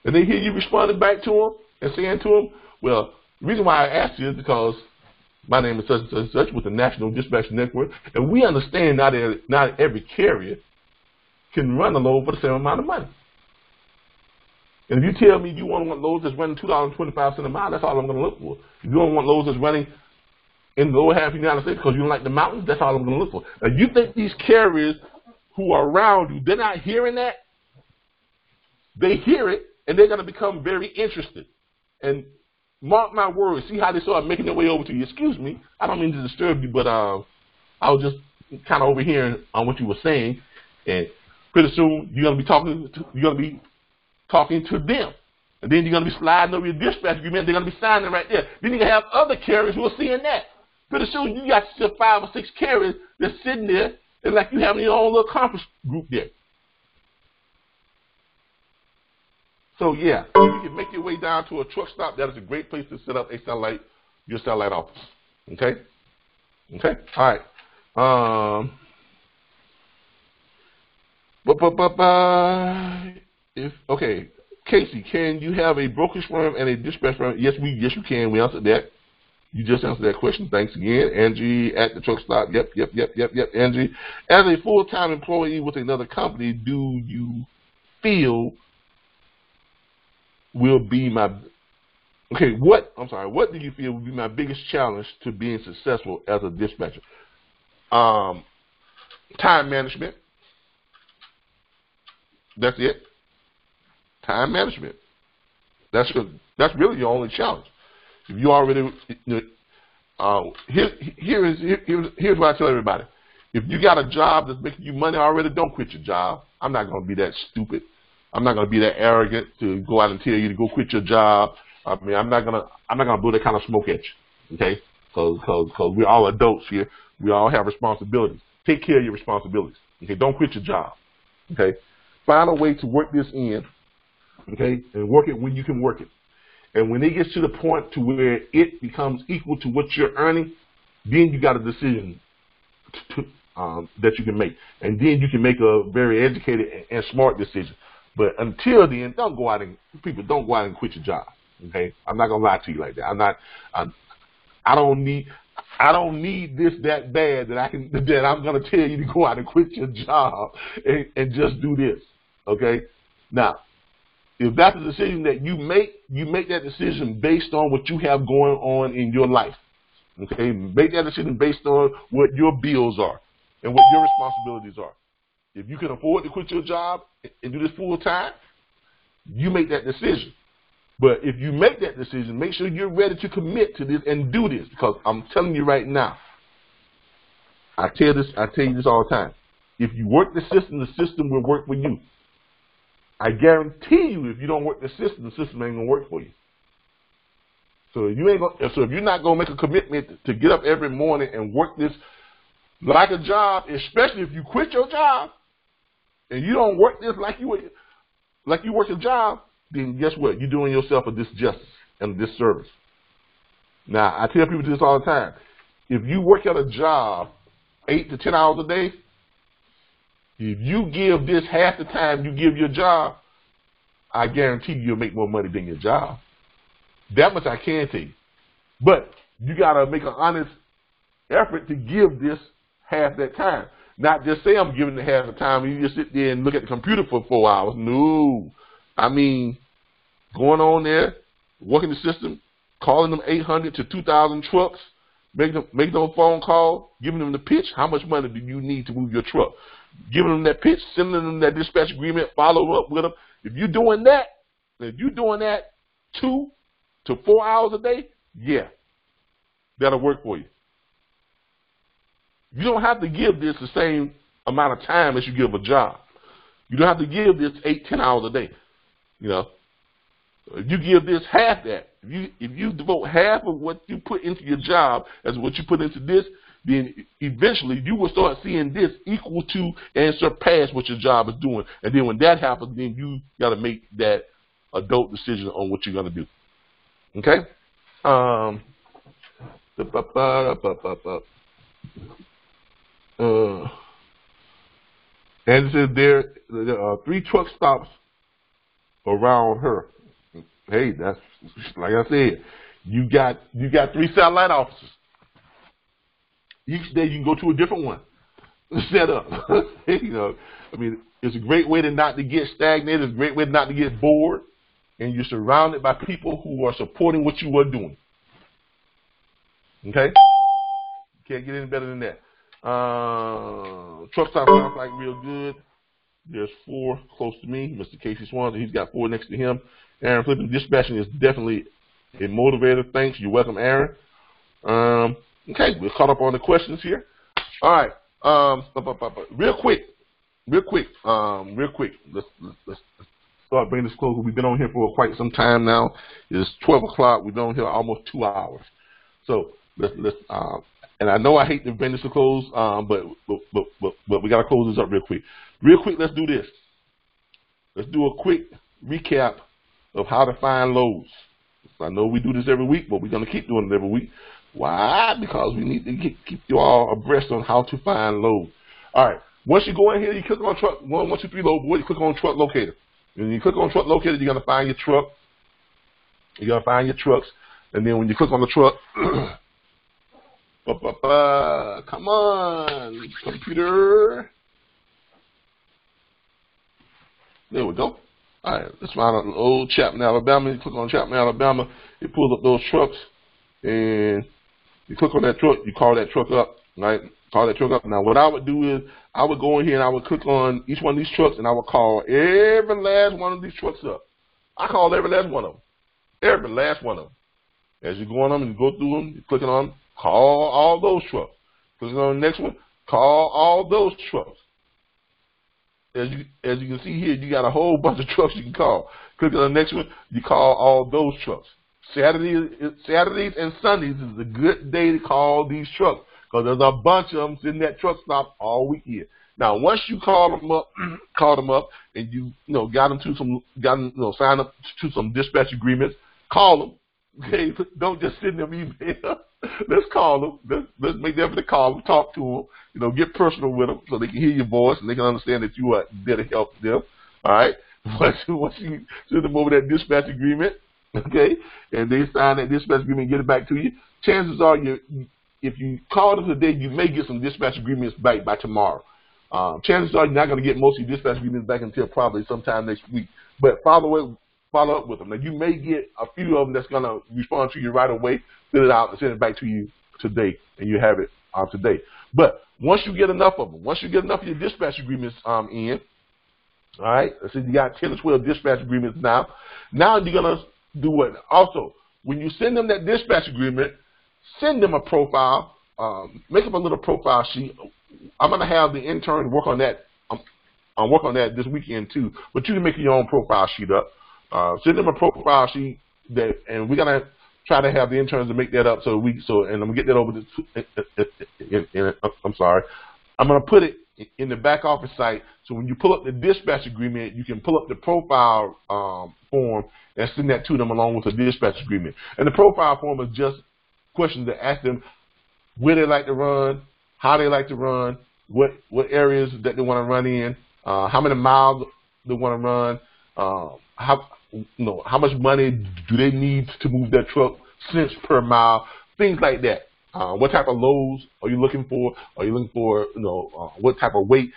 And they hear you responding back to them and saying to them, well, the reason why I asked you is because my name is such and such with the National Dispatch Network, and we understand not every carrier can run a load for the same amount of money. And if you tell me you want loads that's running $2.25 a mile, that's all I'm going to look for. If you don't want loads that's running in the lower half of the United States because you don't like the mountains, that's all I'm going to look for. Now, you think these carriers who are around you, they're not hearing that? They hear it, and they're going to become very interested. And mark my words, see how they start making their way over to you. Excuse me, I don't mean to disturb you, but I was just kind of overhearing on what you were saying, and pretty soon you're going to be talking to them, and then you're going to be sliding over your dispatch agreement. They're going to be signing right there. Then you're going to have other carriers who are seeing that. Pretty soon you got 5 or 6 carriers that's sitting there, and like you having your own little conference group there. So yeah, you can make your way down to a truck stop. That is a great place to set up your satellite office. Okay? Okay? All right. Okay, Casey, can you have a brokerage firm and a dispatch firm? Yes, you can. We answered that. You just answered that question. Thanks again. Angie at the truck stop. Yep, Angie. As a full-time employee with another company, do you feel will be my, what do you feel will be my biggest challenge to being successful as a dispatcher? Time management. That's it. Time management. That's really your only challenge. If you already, here's what I tell everybody. If you got a job that's making you money already, don't quit your job. I'm not going to be that stupid. I'm not going to be that arrogant to go out and tell you to go quit your job. I mean, I'm not going to blow that kind of smoke at you, okay? Because we're all adults here. We all have responsibilities. Take care of your responsibilities, okay? Don't quit your job, okay? Find a way to work this in, okay, and work it when you can work it. And when it gets to the point to where it becomes equal to what you're earning, then you got a decision that you can make. And then you can make a very educated and smart decision. But until then, don't go out and quit your job. Okay, I'm not gonna lie to you like that. I don't need this that bad that I'm gonna tell you to go out and quit your job and just do this. Okay, now if that's the decision that you make that decision based on what you have going on in your life. Okay, make that decision based on what your bills are and what your responsibilities are. If you can afford to quit your job and do this full time, you make that decision. But if you make that decision, make sure you're ready to commit to this and do this, because I'm telling you right now, I tell you this all the time. If you work the system will work for you. I guarantee you, if you don't work the system ain't gonna work for you. So if you're not gonna make a commitment to get up every morning and work this like a job, especially if you quit your job and you don't work this like you work your job, then guess what? You're doing yourself a disjustice and a disservice. Now, I tell people this all the time. If you work at a job 8 to 10 hours a day, if you give this half the time you give your job, I guarantee you'll make more money than your job. That much I can tell you. But you got to make an honest effort to give this half that time. Not just say I'm giving it half the time and you just sit there and look at the computer for 4 hours. No. I mean, going on there, working the system, calling them 800 to 2,000 trucks, making them phone call, giving them the pitch. How much money do you need to move your truck? Giving them that pitch, sending them that dispatch agreement, follow up with them. If you're doing that 2 to 4 hours a day, yeah, that'll work for you. You don't have to give this the same amount of time as you give a job. You don't have to give this 8, 10 hours a day. You know, if you give this half that, if you devote half of what you put into your job as what you put into this, then eventually you will start seeing this equal to and surpass what your job is doing. And then when that happens, then you got to make that adult decision on what you're going to do. Okay? And it says there are 3 truck stops around her. Hey, that's like I said, you got 3 satellite offices. Each day you can go to a different one. Set up. You know, I mean, it's a great way not to get stagnated. It's a great way not to get bored. And you're surrounded by people who are supporting what you are doing. Okay? Can't get any better than that. Truck stop sounds like real good. There's 4 close to me. Mr. Casey Swanson, he's got 4 next to him. Aaron Flippin, dispatching is definitely a motivator. Thanks. You're welcome, Aaron. Okay, we're caught up on the questions here. All right. Real quick. Let's start bringing this close. We've been on here for quite some time now. It's 12 o'clock. We've been on here almost 2 hours. So let's and I know I hate to bring this to close, but we got to close this up real quick. Real quick, let's do this. Let's do a quick recap of how to find loads. I know we do this every week, but we're going to keep doing it every week. Why? Because we need to keep you all abreast on how to find loads. All right. Once you go in here, you click on truck 1, 2, 3 load board. You click on truck locator. When you click on truck locator, you're going to find your truck. You're going to find your trucks, and then when you click on the truck, come on, computer. There we go. All right, let's find out old Chapman, Alabama. You click on Chapman, Alabama. It pulls up those trucks, and you click on that truck. You call that truck up, right? Call that truck up. Now, what I would do is I would go in here and I would click on each one of these trucks, and I would call every last one of these trucks up. I call every last one of them. Every last one of them. As you go on them and you go through them, you're clicking on them, call all those trucks. Clicking on the next one, call all those trucks. As you can see here, you got a whole bunch of trucks you can call. Click on the next one, you call all those trucks. Saturdays and Sundays is a good day to call these trucks because there's a bunch of them sitting at truck stop all week here. Now, once you call them up, and you got them sign up to some dispatch agreements, call them. Okay, don't just send them email. Let's call them. Let's make the effort to call them, talk to them. Get personal with them so they can hear your voice and they can understand that you are there to help them. All right. Once you send them over that dispatch agreement, okay, and they sign that dispatch agreement and get it back to you, chances are if you call them today, you may get some dispatch agreements back by tomorrow. Chances are you're not going to get most of your dispatch agreements back until probably sometime next week. But follow up with them. Now, you may get a few of them that's going to respond to you right away, fill it out, and send it back to you today, and you have it today. But once you get enough of them, once you get enough of your dispatch agreements in, all right, so you got 10 or 12 dispatch agreements now. Now you're going to do what? Also, when you send them that dispatch agreement, send them a profile, make up a little profile sheet I'm gonna have the intern work on that. I'm working on that this weekend too. But you can make your own profile sheet up. Send them a profile sheet and we're gonna try to have the interns to make that up. And I'm gonna get that over to. I'm sorry. I'm gonna put it in the back office site. So when you pull up the dispatch agreement, you can pull up the profile form and send that to them along with the dispatch agreement. And the profile form is just questions to ask them where they like to run, how they like to run, what areas that they want to run in, how many miles they want to run, how much money do they need to move their truck, cents per mile, things like that. What type of loads are you looking for? Are you looking for, what type of weight?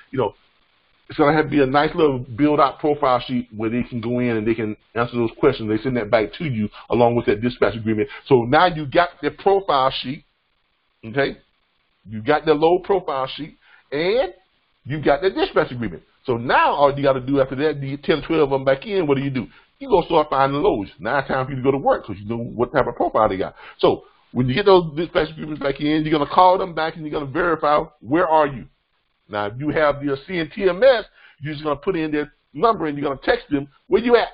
It's going to have to be a nice little build-out profile sheet where they can go in and they can answer those questions. They send that back to you along with that dispatch agreement. So now you got the profile sheet, okay? You got the load profile sheet, and you got the dispatch agreement. So now all you got to do after that, you get 10, 12 of them back in, what do? You go start finding loads. Now it's time for you to go to work because you know what type of profile they got. So when you get those dispatch agreements back in, you're going to call them back and you're going to verify where are you. Now, if you have the CNTMS, you're just going to put in their number and you're going to text them, where you at?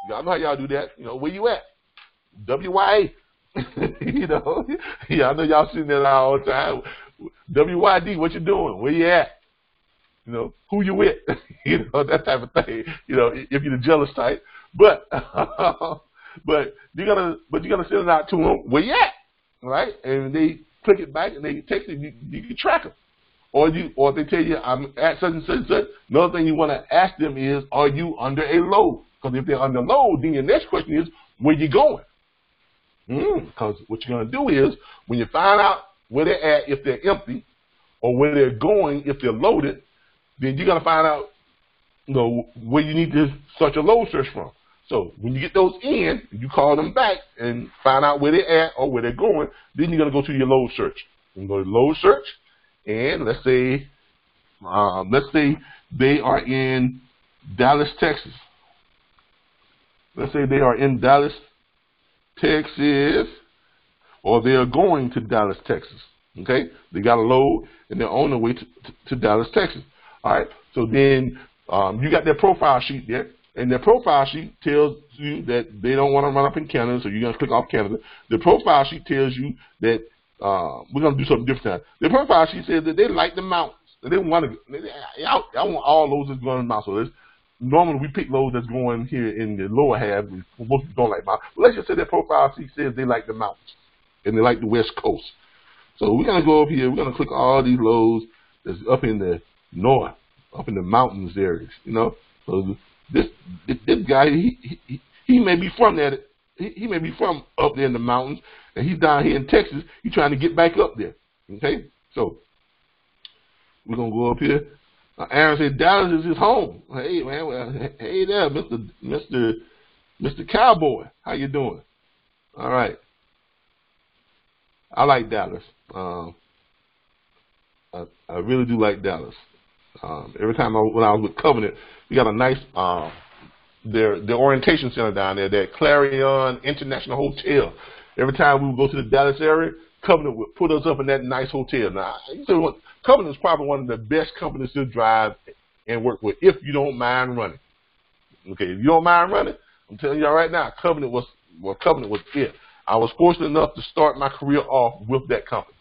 Y'all know how y'all do that. Where you at? WYA. Yeah, I know y'all sitting there all the time. WYD, what you doing? Where you at? Who you with? That type of thing. If you're the jealous type. But you're gonna send it out to them, where you at? Right? And they click it back and they text it, you can track them. Or if they tell you I'm at such and such and such, another thing you want to ask them is, are you under a load? Because if they're under load, then your next question is, where you going? Because what you're going to do is, when you find out where they're at if they're empty, or where they're going if they're loaded, then you're going to find out where you need to start your load search from. So when you get those in, you call them back and find out where they're at or where they're going, then you're going to go to your load search. You can go to load search, and let's say they are in Dallas, Texas. Let's say they are in Dallas, Texas, or they are going to Dallas, Texas. Okay, they got a load and they're on their way to Dallas, Texas. All right, so then you got their profile sheet there, and their profile sheet tells you that they don't want to run up in Canada, so you're gonna click off Canada. The profile sheet tells you that we're gonna do something different. The profile sheet says that they like the mountains. They want to. I want all loads that's going to the mountains. So normally we pick loads that's going here in the lower half. Most people don't like mountains. But let's just say that profile sheet says they like the mountains and they like the West Coast. So we're gonna go over here. We're gonna click all these loads that's up in the north, up in the mountains areas. So this guy he may be from that. He may be from up there in the mountains, and he's down here in Texas. He's trying to get back up there. Okay, so we're gonna go up here. Aaron said Dallas is his home. Hey man, well, hey there, Mr. Cowboy, how you doing? All right, I like Dallas. I really do like Dallas. Every time when I was with Covenant, we got a nice their orientation center down there, that Clarion International Hotel. Every time we would go to the Dallas area, Covenant would put us up in that nice hotel. Now, Covenant is probably one of the best companies to drive and work with if you don't mind running. Okay, if you don't mind running, I'm telling y'all right now, Covenant was it. I was fortunate enough to start my career off with that company.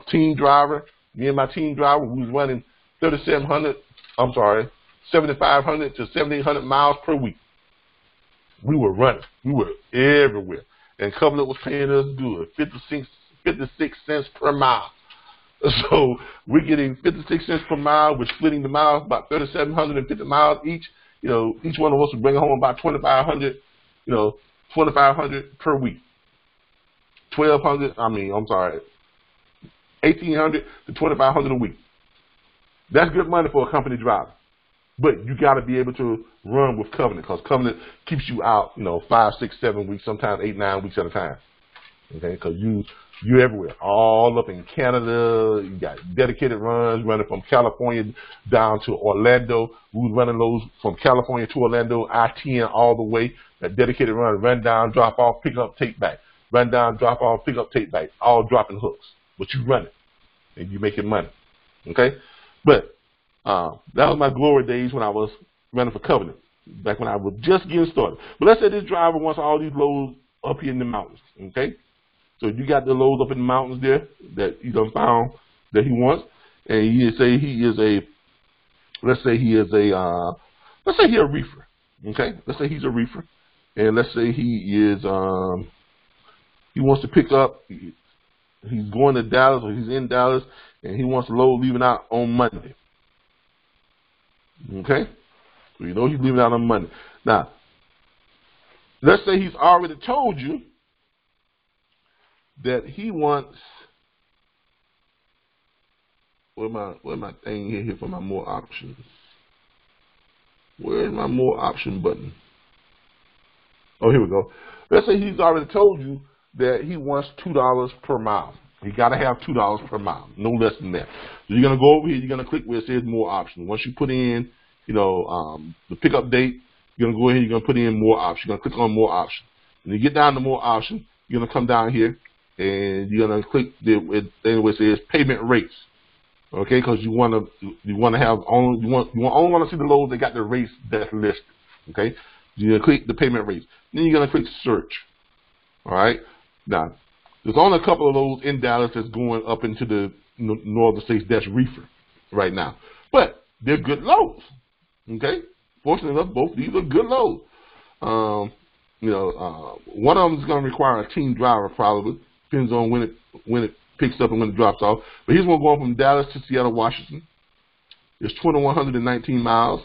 Team driver, me and my team driver, we was running 7,500 to 7,800 miles per week. We were running. We were everywhere. And Covenant was paying us good, 56 cents per mile. So we're getting 56 cents per mile. We're splitting the miles about 3,750 miles each. Each one of us would bring home about 2,500, 2,500 per week. 1,800 to 2,500 a week. That's good money for a company driver. But you got to be able to run with Covenant, because Covenant keeps you out, 5, 6, 7 weeks, sometimes 8, 9 weeks at a time. Okay, because you're everywhere, all up in Canada. You got dedicated runs running from California down to Orlando. We were running those from California to Orlando, I-10 all the way. That dedicated run down, drop off, pick up, take back. Run down, drop off, pick up, take back. All dropping hooks. But you run it, and you making money. Okay, but that was my glory days when I was running for Covenant, back when I was just getting started. But let's say this driver wants all these loads up here in the mountains. Okay, so you got the loads up in the mountains there that you done found that he wants, and you say he is a, let's say he's a reefer. Okay, let's say he's a reefer, and let's say he is he wants to pick up. He's going to Dallas, or he's in Dallas, and he wants to load leaving out on Monday. Okay, so you know he's leaving out on Monday. Now, let's say he's already told you that he wants. Where's my thing here for my more options? Where's my more option button? Oh, here we go. Let's say he's already told you that he wants $2 per mile. He got to have $2 per mile, no less than that. So you're going to go over here, you're going to click where it says more options. Once you put in, the pickup date, you're going to go ahead, you're going to put in more options. You're going to click on more options. When you get down to more options, you're going to come down here, and you're going to click the thing where it says payment rates. Okay, because you want to have only only want to see the loads that got the rates that's listed. Okay, you're gonna click the payment rates. Then you're gonna click search. All right. Now, there's only a couple of those in Dallas that's going up into the northern states that's reefer right now, but they're good loads. Okay. Fortunately enough, both these are good loads. One of them is going to require a team driver probably. Depends on when it picks up and when it drops off. But here's one going from Dallas to Seattle, Washington. It's 2,119 miles.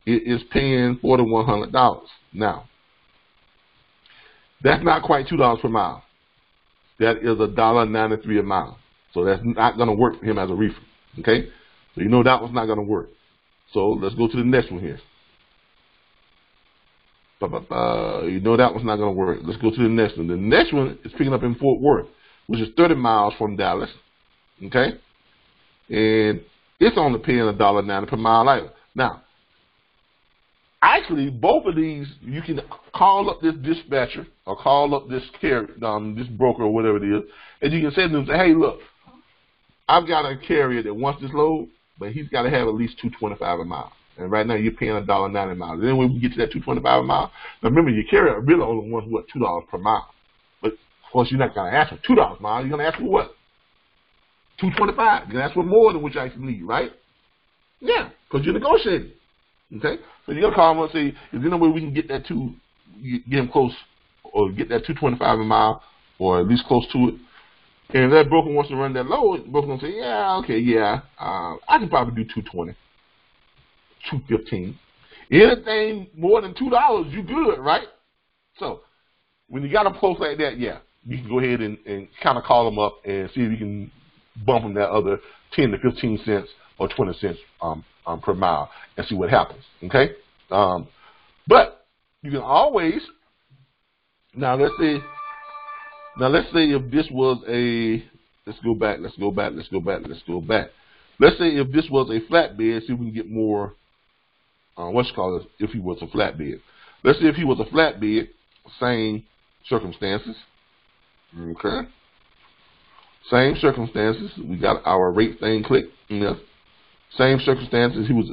It is paying $4,100. Now, that's not quite $2 per mile. That is $1.93 a mile. So that's not going to work for him as a reefer. Okay? So you know that one's not going to work. So let's go to the next one here. You know that one's not going to work. Let's go to the next one. The next one is picking up in Fort Worth, which is 30 miles from Dallas. Okay? And it's only paying $1.90 per mile either. Now, actually, both of these, you can call up this dispatcher or call up this this broker or whatever it is, and you can say to them, hey, look, I've got a carrier that wants this load, but he's got to have at least $2.25 a mile. And right now you're paying $1.90 a mile. Then when we get to that $2.25 a mile, now remember your carrier really only wants what, $2 per mile. But of course you're not going to ask for $2 a mile. You're going to ask for what? $2.25. You're going to ask for more than what you actually need, right? Yeah, because you're negotiating. Okay, so you're gonna call him and say, is there any way we can get that get him close, or get that $2.25 a mile, or at least close to it? And if that broker wants to run that low, the broker gonna say, yeah, okay, yeah, I can probably do $2.20, $2.15. Anything more than $2, you good, right? So when you got them close like that, yeah, you can go ahead and kind of call them up and see if you can bump them that other 10 to 15 cents or 20 cents per mile and see what happens. Okay, but you can always let's say if this was let's go back. Let's say if this was a flatbed, see if we can get more. If he was a flatbed. Let's say if he was a flatbed, same circumstances. Okay. Same circumstances. We got our rate thing clicked. Yeah. Same circumstances. He was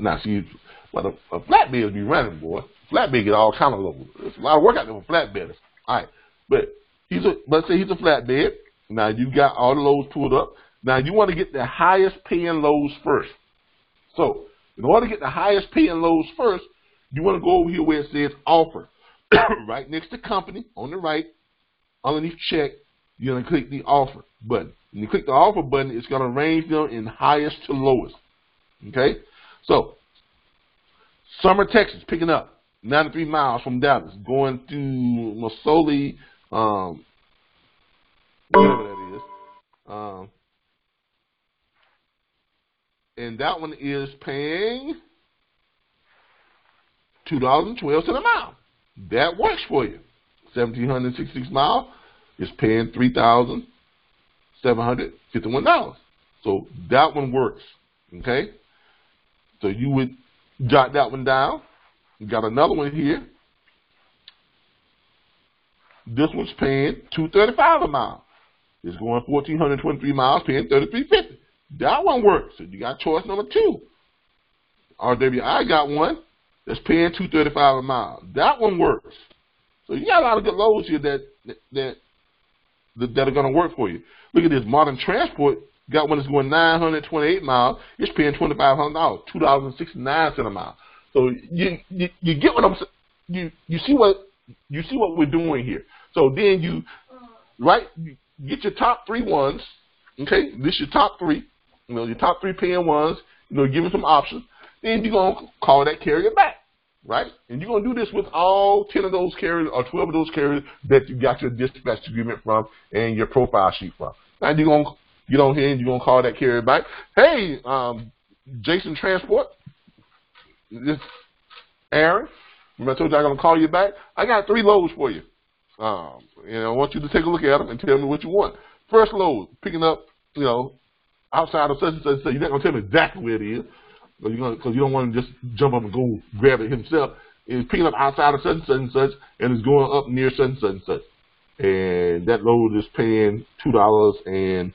but a flatbed be running, boy. Flatbed get all kind of low. There's a lot of work out there for flatbedders. All right, but let's say he's a flatbed. Now you got all the loads pulled up. Now you want to get the highest paying loads first. So in order to get the highest paying loads first, you want to go over here where it says offer, right next to company on the right, underneath check. You're gonna click the offer button. When you click the offer button, it's gonna range them in highest to lowest. Okay, so Summer, Texas, picking up 93 miles from Dallas, going to Mosoli, whatever that is, and that one is paying $2.12 a mile. That works for you. 1,766 miles is paying $3,751. So that one works. Okay. So you would jot that one down. You got another one here. This one's paying $2.35 a mile. It's going 1,423 miles, paying $33.50. That one works. So you got choice number 2. RWI got one that's paying $2.35 a mile. That one works. So you got a lot of good loads here that are going to work for you. Look at this. Modern Transport got one that's going 928 miles. It's paying $2,500, $2.69 a mile. So you get what I'm saying. You see what we're doing here. So then you get your top 3 ones. Okay, this is your top 3. Your top 3 paying ones. Give them some options. Then you're gonna call that carrier back, right? And you're gonna do this with all 10 of those carriers or 12 of those carriers that you got your dispatch agreement from and your profile sheet from. Now you're gonna get on here and you're gonna call that carrier back. Hey, Jason Transport, this Aaron, remember I told you I'm gonna call you back. I got 3 loads for you. I want you to take a look at them and tell me what you want. First load, picking up, outside of such and such. You're not gonna tell me exactly where it is. Because you don't want to just jump up and go grab it himself. It's picking up outside of such and such, and it's going up near such and such. And that load is paying $2 and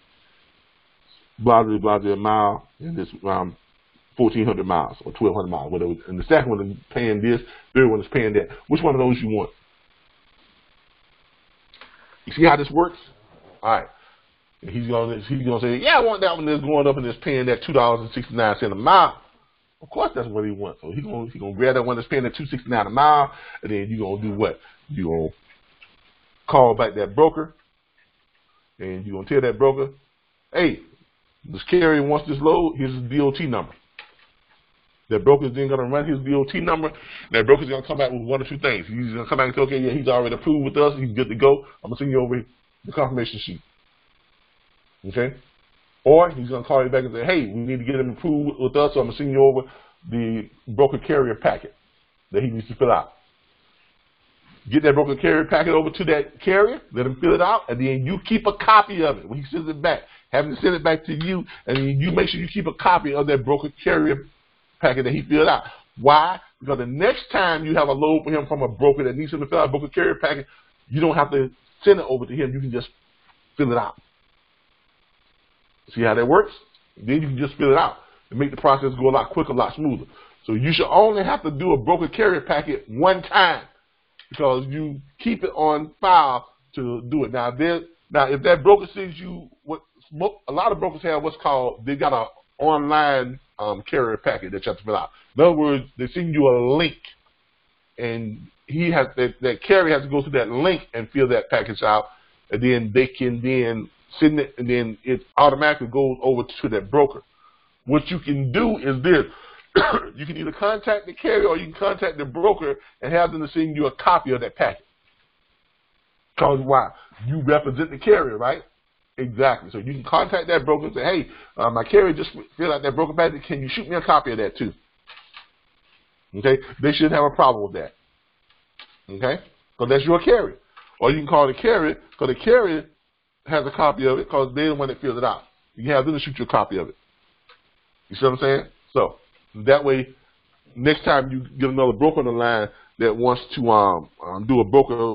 blah, blah, blah, a mile, and it's 1,400 miles or 1,200 miles, whatever. And the second one is paying this, third one is paying that. Which one of those you want? You see how this works? All right. And he's gonna say, yeah, I want that one that's going up and it's paying that $2.69 a mile. Of course, that's what he wants. So he's gonna grab that one that's paying that $2.69 a mile, and then you're gonna do what? You're gonna call back that broker, and you're gonna tell that broker, hey, this carrier wants this load. Here's his DOT number. That broker's then gonna run his DOT number. That broker's gonna come back with 1 or 2 things. He's gonna come back and say, okay, yeah, he's already approved with us. He's good to go. I'm gonna send you over the confirmation sheet. Okay? Or he's going to call you back and say, hey, we need to get him approved with us, so I'm going to send you over the broker carrier packet that he needs to fill out. Get that broker carrier packet over to that carrier, let him fill it out, and then you keep a copy of it. When he sends it back, have him send it back to you, and then you make sure you keep a copy of that broker carrier packet that he filled out. Why? Because the next time you have a load for him from a broker that needs him to fill out a broker carrier packet, you don't have to send it over to him. You can just fill it out. See how that works? Then you can just fill it out and make the process go a lot quicker, a lot smoother. So you should only have to do a broker carrier packet 1 time because you keep it on file to do it. Now if that broker sends you a lot of brokers have what's called, they got an online carrier packet that you have to fill out. In other words, they send you a link, and that carrier has to go to that link and fill that package out, and then they can then send it, and then it automatically goes over to that broker. What you can do is this. You can either contact the carrier or you can contact the broker and have them to send you a copy of that packet. Because why? You represent the carrier, right? Exactly. So you can contact that broker and say, hey, my carrier just filled out that broker packet. Can you shoot me a copy of that too? Okay? They shouldn't have a problem with that. Okay? Because that's your carrier. Or you can call the carrier, because the carrier has a copy of it because they're the one that fills it out. You can have them to shoot you a copy of it. You see what I'm saying? So that way, next time you get another broker on the line that wants to do a broker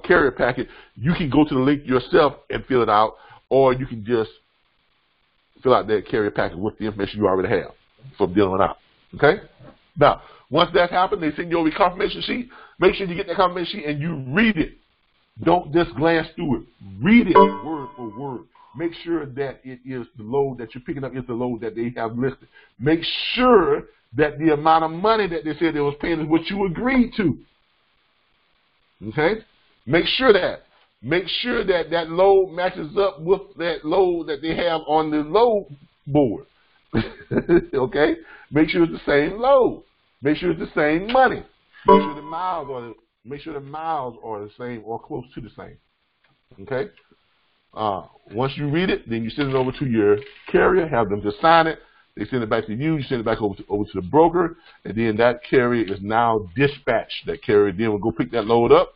carrier packet, you can go to the link yourself and fill it out, or you can just fill out that carrier packet with the information you already have from dealing it out. Okay? Now, once that happens, they send you over your confirmation sheet. Make sure you get that confirmation sheet and you read it. Don't just glance through it. Read it word for word. Make sure that it is the load that you're picking up is the load that they have listed. Make sure that the amount of money that they said they was paying is what you agreed to. Okay? Make sure that. Make sure that that load matches up with that load that they have on the load board. Okay? Make sure it's the same load. Make sure it's the same money. Make sure the miles are the same or close to the same. Okay? Once you read it, then you send it over to your carrier, have them just sign it. They send it back to you. You send it back over to the broker, and then that carrier is now dispatched. That carrier then will go pick that load up.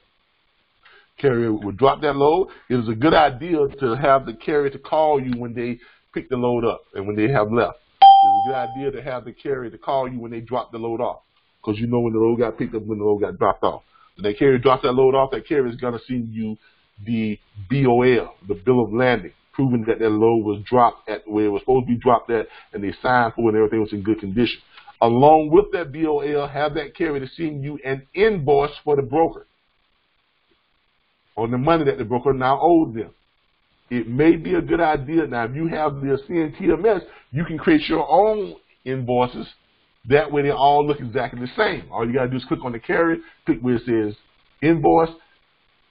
Carrier will drop that load. It is a good idea to have the carrier to call you when they pick the load up and when they have left. It's a good idea to have the carrier to call you when they drop the load off, because you know when the load got picked up, when the load got dropped off. When that carrier drops that load off, that carrier is going to send you the BOL, the bill of landing, proving that that load was dropped at where it was supposed to be dropped at, and they signed for it and everything was in good condition. Along with that BOL, have that carrier to send you an invoice for the broker on the money that the broker now owes them. It may be a good idea. Now, if you have the CNTMS, you can create your own invoices. That way they all look exactly the same. All you got to do is click on the carrier, click where it says invoice,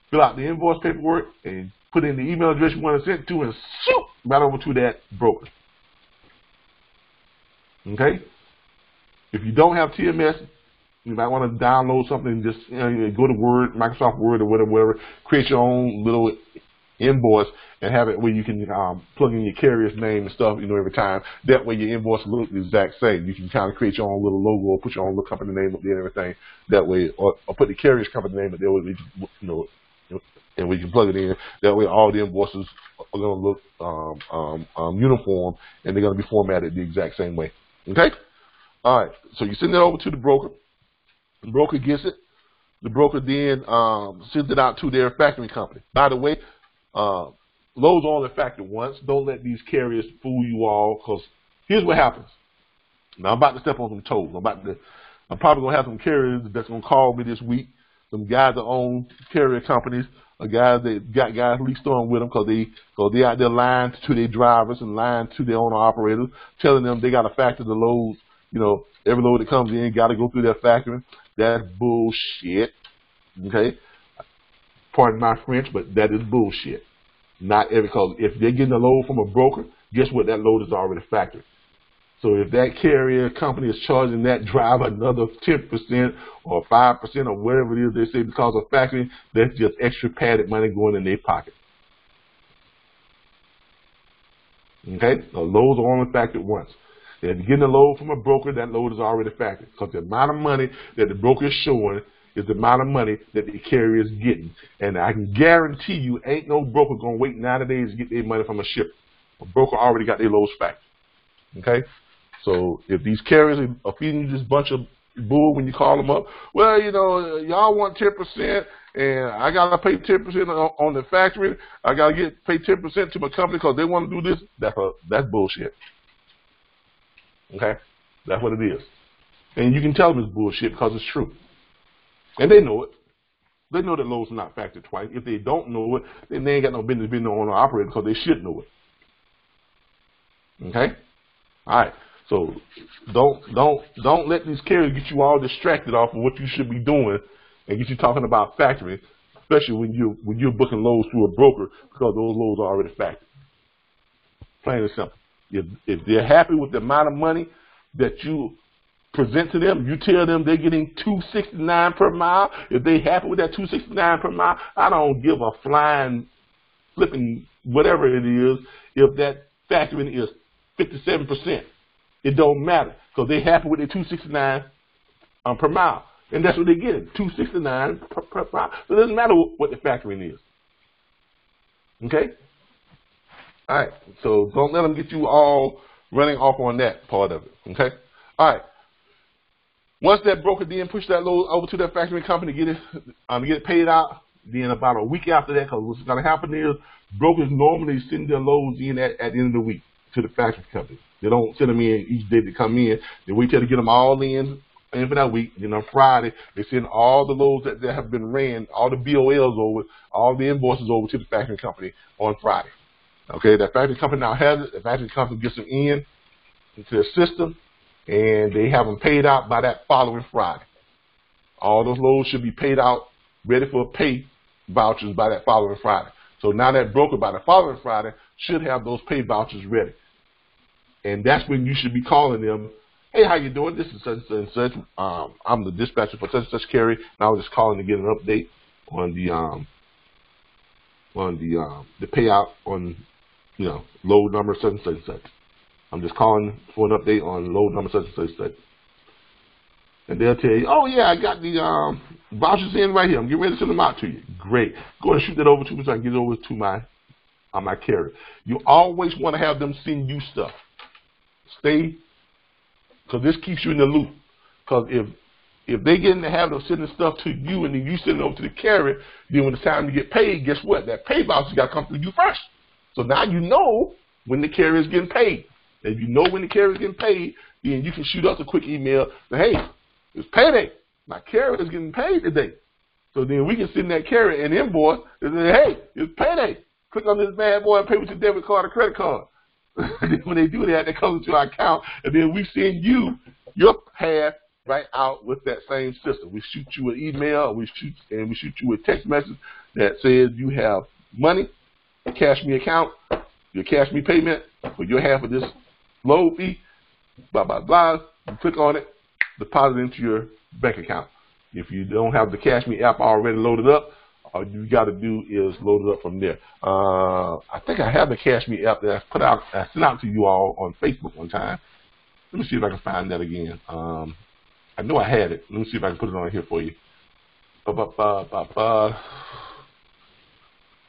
fill out the invoice paperwork, and put in the email address you want to send it to, and shoot, right over to that broker. Okay? If you don't have TMS, you might want to download something, just go to Word, Microsoft Word or whatever, create your own little invoice and have it where you can plug in your carrier's name and stuff, every time. That way your invoice looks the exact same. You can kind of create your own little logo or put your own little company name up there and everything. That way, or put the carrier's company name up there, and we can plug it in. That way all the invoices are going to look uniform, and they're going to be formatted the exact same way. Okay? All right, so you send it over to the broker. The broker gets it. The broker then sends it out to their factoring company. By the way, loads only factor once. Don't let these carriers fool you all, because here's what happens. Now, I'm about to step on some toes. I'm probably going to have some carriers that's going to call me this week. Some guys that own carrier companies, guys that got guys leased on with them because they out there lying to their drivers and lying to their owner operators, telling them they got to factor the loads. Every load that comes in got to go through their factoring. That's bullshit. Okay? Pardon my French, but that is bullshit. Not every, because if they're getting a load from a broker, guess what? That load is already factored. So if that carrier company is charging that driver another 10% or 5% or whatever it is they say because of factoring, that's just extra padded money going in their pocket. Okay? The loads are only factored once. If you're getting a load from a broker, that load is already factored, because the amount of money that the broker is showing is the amount of money that the carrier is getting. And I can guarantee you ain't no broker going to wait 90 days to get their money from a shipper. A broker already got their loads factored. Okay? So if these carriers are feeding you this bunch of bull when you call them up, well, y'all want 10%, and I got to pay 10% on the factory. I got to pay 10% to my company because they want to do this. That's bullshit. Okay? That's what it is. And you can tell them it's bullshit because it's true. And they know it. They know that loads are not factored twice. If they don't know it, then they ain't got no business being the owner operator, because they should know it. Okay? All right. So don't let these carriers get you all distracted off of what you should be doing and get you talking about factoring, especially when you're booking loads through a broker, because those loads are already factored. Plain and simple. If they're happy with the amount of money that you present to them, you tell them they're getting $2.69 per mile. If they're happy with that $2.69 per mile, I don't give a flying, flipping, whatever it is, if that factoring is 57%. It don't matter, because they're happy with their $2.69 per mile. And that's what they're getting, $2.69 per mile. So it doesn't matter what the factoring is. Okay? All right, so don't let them get you all running off on that part of it, okay? All right. Once that broker then push that load over to that factoring company to get it paid out, then about a week after that, because what's going to happen is brokers normally send their loads in at the end of the week to the factoring company. They don't send them in each day they come in. They wait till they get them all in for that week. Then on Friday, they send all the loads that have been ran, all the BOLs over, all the invoices over to the factoring company on Friday. Okay, that factory company now has it. The factory company gets them into their system, and they have them paid out by that following Friday. All those loads should be paid out, ready for pay vouchers by that following Friday. So now that broker by the following Friday should have those pay vouchers ready. And that's when you should be calling them, hey, how you doing? This is such and such. I'm the dispatcher for such and such carrier, and I was just calling to get an update on the payout on load number such and such and such. I'm just calling for an update on load number such and such and such. And they'll tell you, oh yeah, I got the vouchers in right here. I'm getting ready to send them out to you. Great. Go ahead and shoot that over to me so I can get it over to my carrier. You always want to have them send you stuff. Because this keeps you in the loop. Because if they get in the habit of sending stuff to you and then you send it over to the carrier, then when it's time to get paid, guess what? That pay voucher got to come through you first. So now you know when the carrier is getting paid. If you know when the carrier is getting paid, then you can shoot us a quick email. Say, hey, it's payday. My carrier is getting paid today. So then we can send that carrier an invoice and say, hey, it's payday. Click on this bad boy and pay with your debit card or credit card. When they do that, they come into our account, and then we send you your half right out with that same system. We shoot you an email, we shoot you a text message that says you have money, a Cash Me account, your Cash Me payment for your half of this load fee, blah, blah, blah. You click on it, deposit it into your bank account. If you don't have the Cash Me app already loaded up, all you got to do is load it up from there. I think I have the Cash Me app that I sent out to you all on Facebook one time. Let me see if I can find that again. I know I had it. Let me see if I can put it on here for you.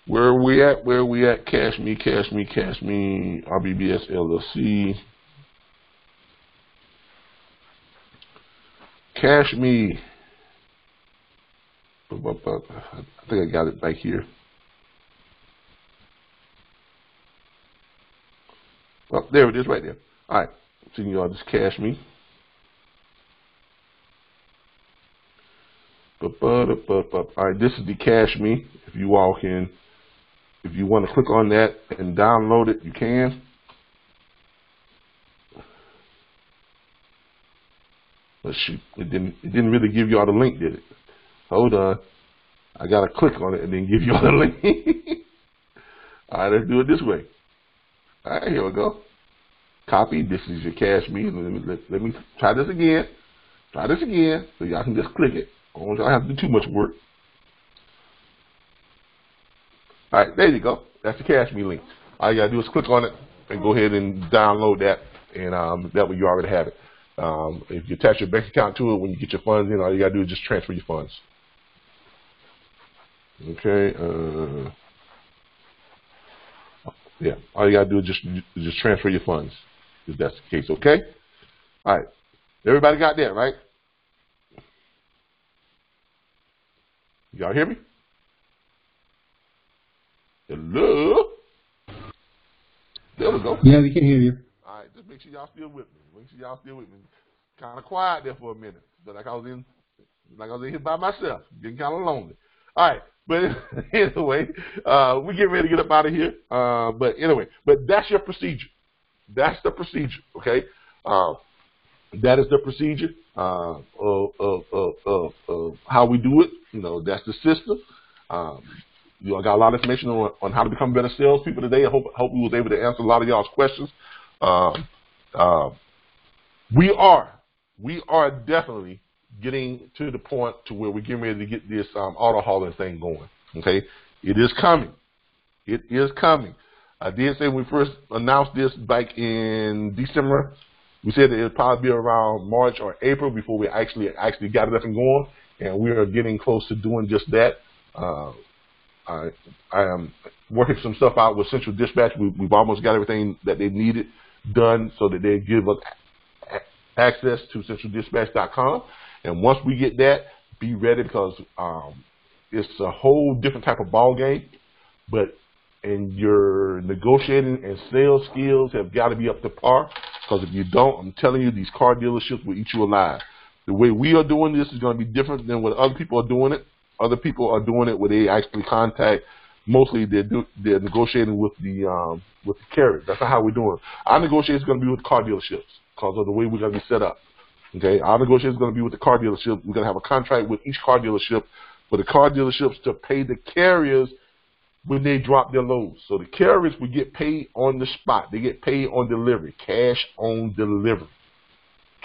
Where are we at? Where are we at? Cash Me, Cash Me, Cash Me, RBBS LLC. Cash Me. I think I got it back here. Oh, there it is right there. All right. So you all just Cash Me. All right, this is the Cash Me. If you all can, if you want to click on that and download it, you can. But shoot, it didn't really give you all the link, did it? Hold on. I gotta click on it and then give you all the link. All right, let's do it this way. All right, here we go. Copy. This is your Cash Me. Let me try this again. Try this again so y'all can just click it. I don't want y'all to have to do too much work. All right, there you go. That's the Cash Me link. All you gotta do is click on it and go ahead and download that, and that way you already have it. If you attach your bank account to it, when you get your funds in, all you gotta do is just transfer your funds. Okay. Yeah. All you gotta do is just transfer your funds, if that's the case. Okay. All right. Everybody got that, right? Y'all hear me? Hello? There we go. Yeah, we can hear you. All right, just make sure y'all still with me. Make sure y'all still with me. Kind of quiet there for a minute, but like I was in here by myself, getting kind of lonely. All right, but anyway, we getting ready to get up out of here. But anyway, that's your procedure. That's the procedure. Okay. That is the procedure of how we do it. You know, that's the system. You know, I got a lot of information on how to become better salespeople today. I hope we was able to answer a lot of y'all's questions. We are definitely getting to the point to where we're getting ready to get this auto hauling thing going. Okay, it is coming. It is coming. I did say when we first announced this back in December, we said that it would probably be around March or April before we actually got it up and going, and we are getting close to doing just that. I am working some stuff out with Central Dispatch. We've almost got everything that they needed done so that they give us access to centraldispatch.com. And once we get that, be ready, because it's a whole different type of ball game. And your negotiating and sales skills have got to be up to par, because if you don't, I'm telling you, these car dealerships will eat you alive. The way we are doing this is going to be different than what other people are doing it. Other people are doing it where they actually contact. Mostly they're negotiating with the carrier. That's not how we're doing it. Our negotiation is going to be with car dealerships because of the way we're going to be set up. Okay, our negotiation is going to be with the car dealership. We're going to have a contract with each car dealership for the car dealerships to pay the carriers when they drop their loads. So the carriers will get paid on the spot. They get paid on delivery, cash on delivery,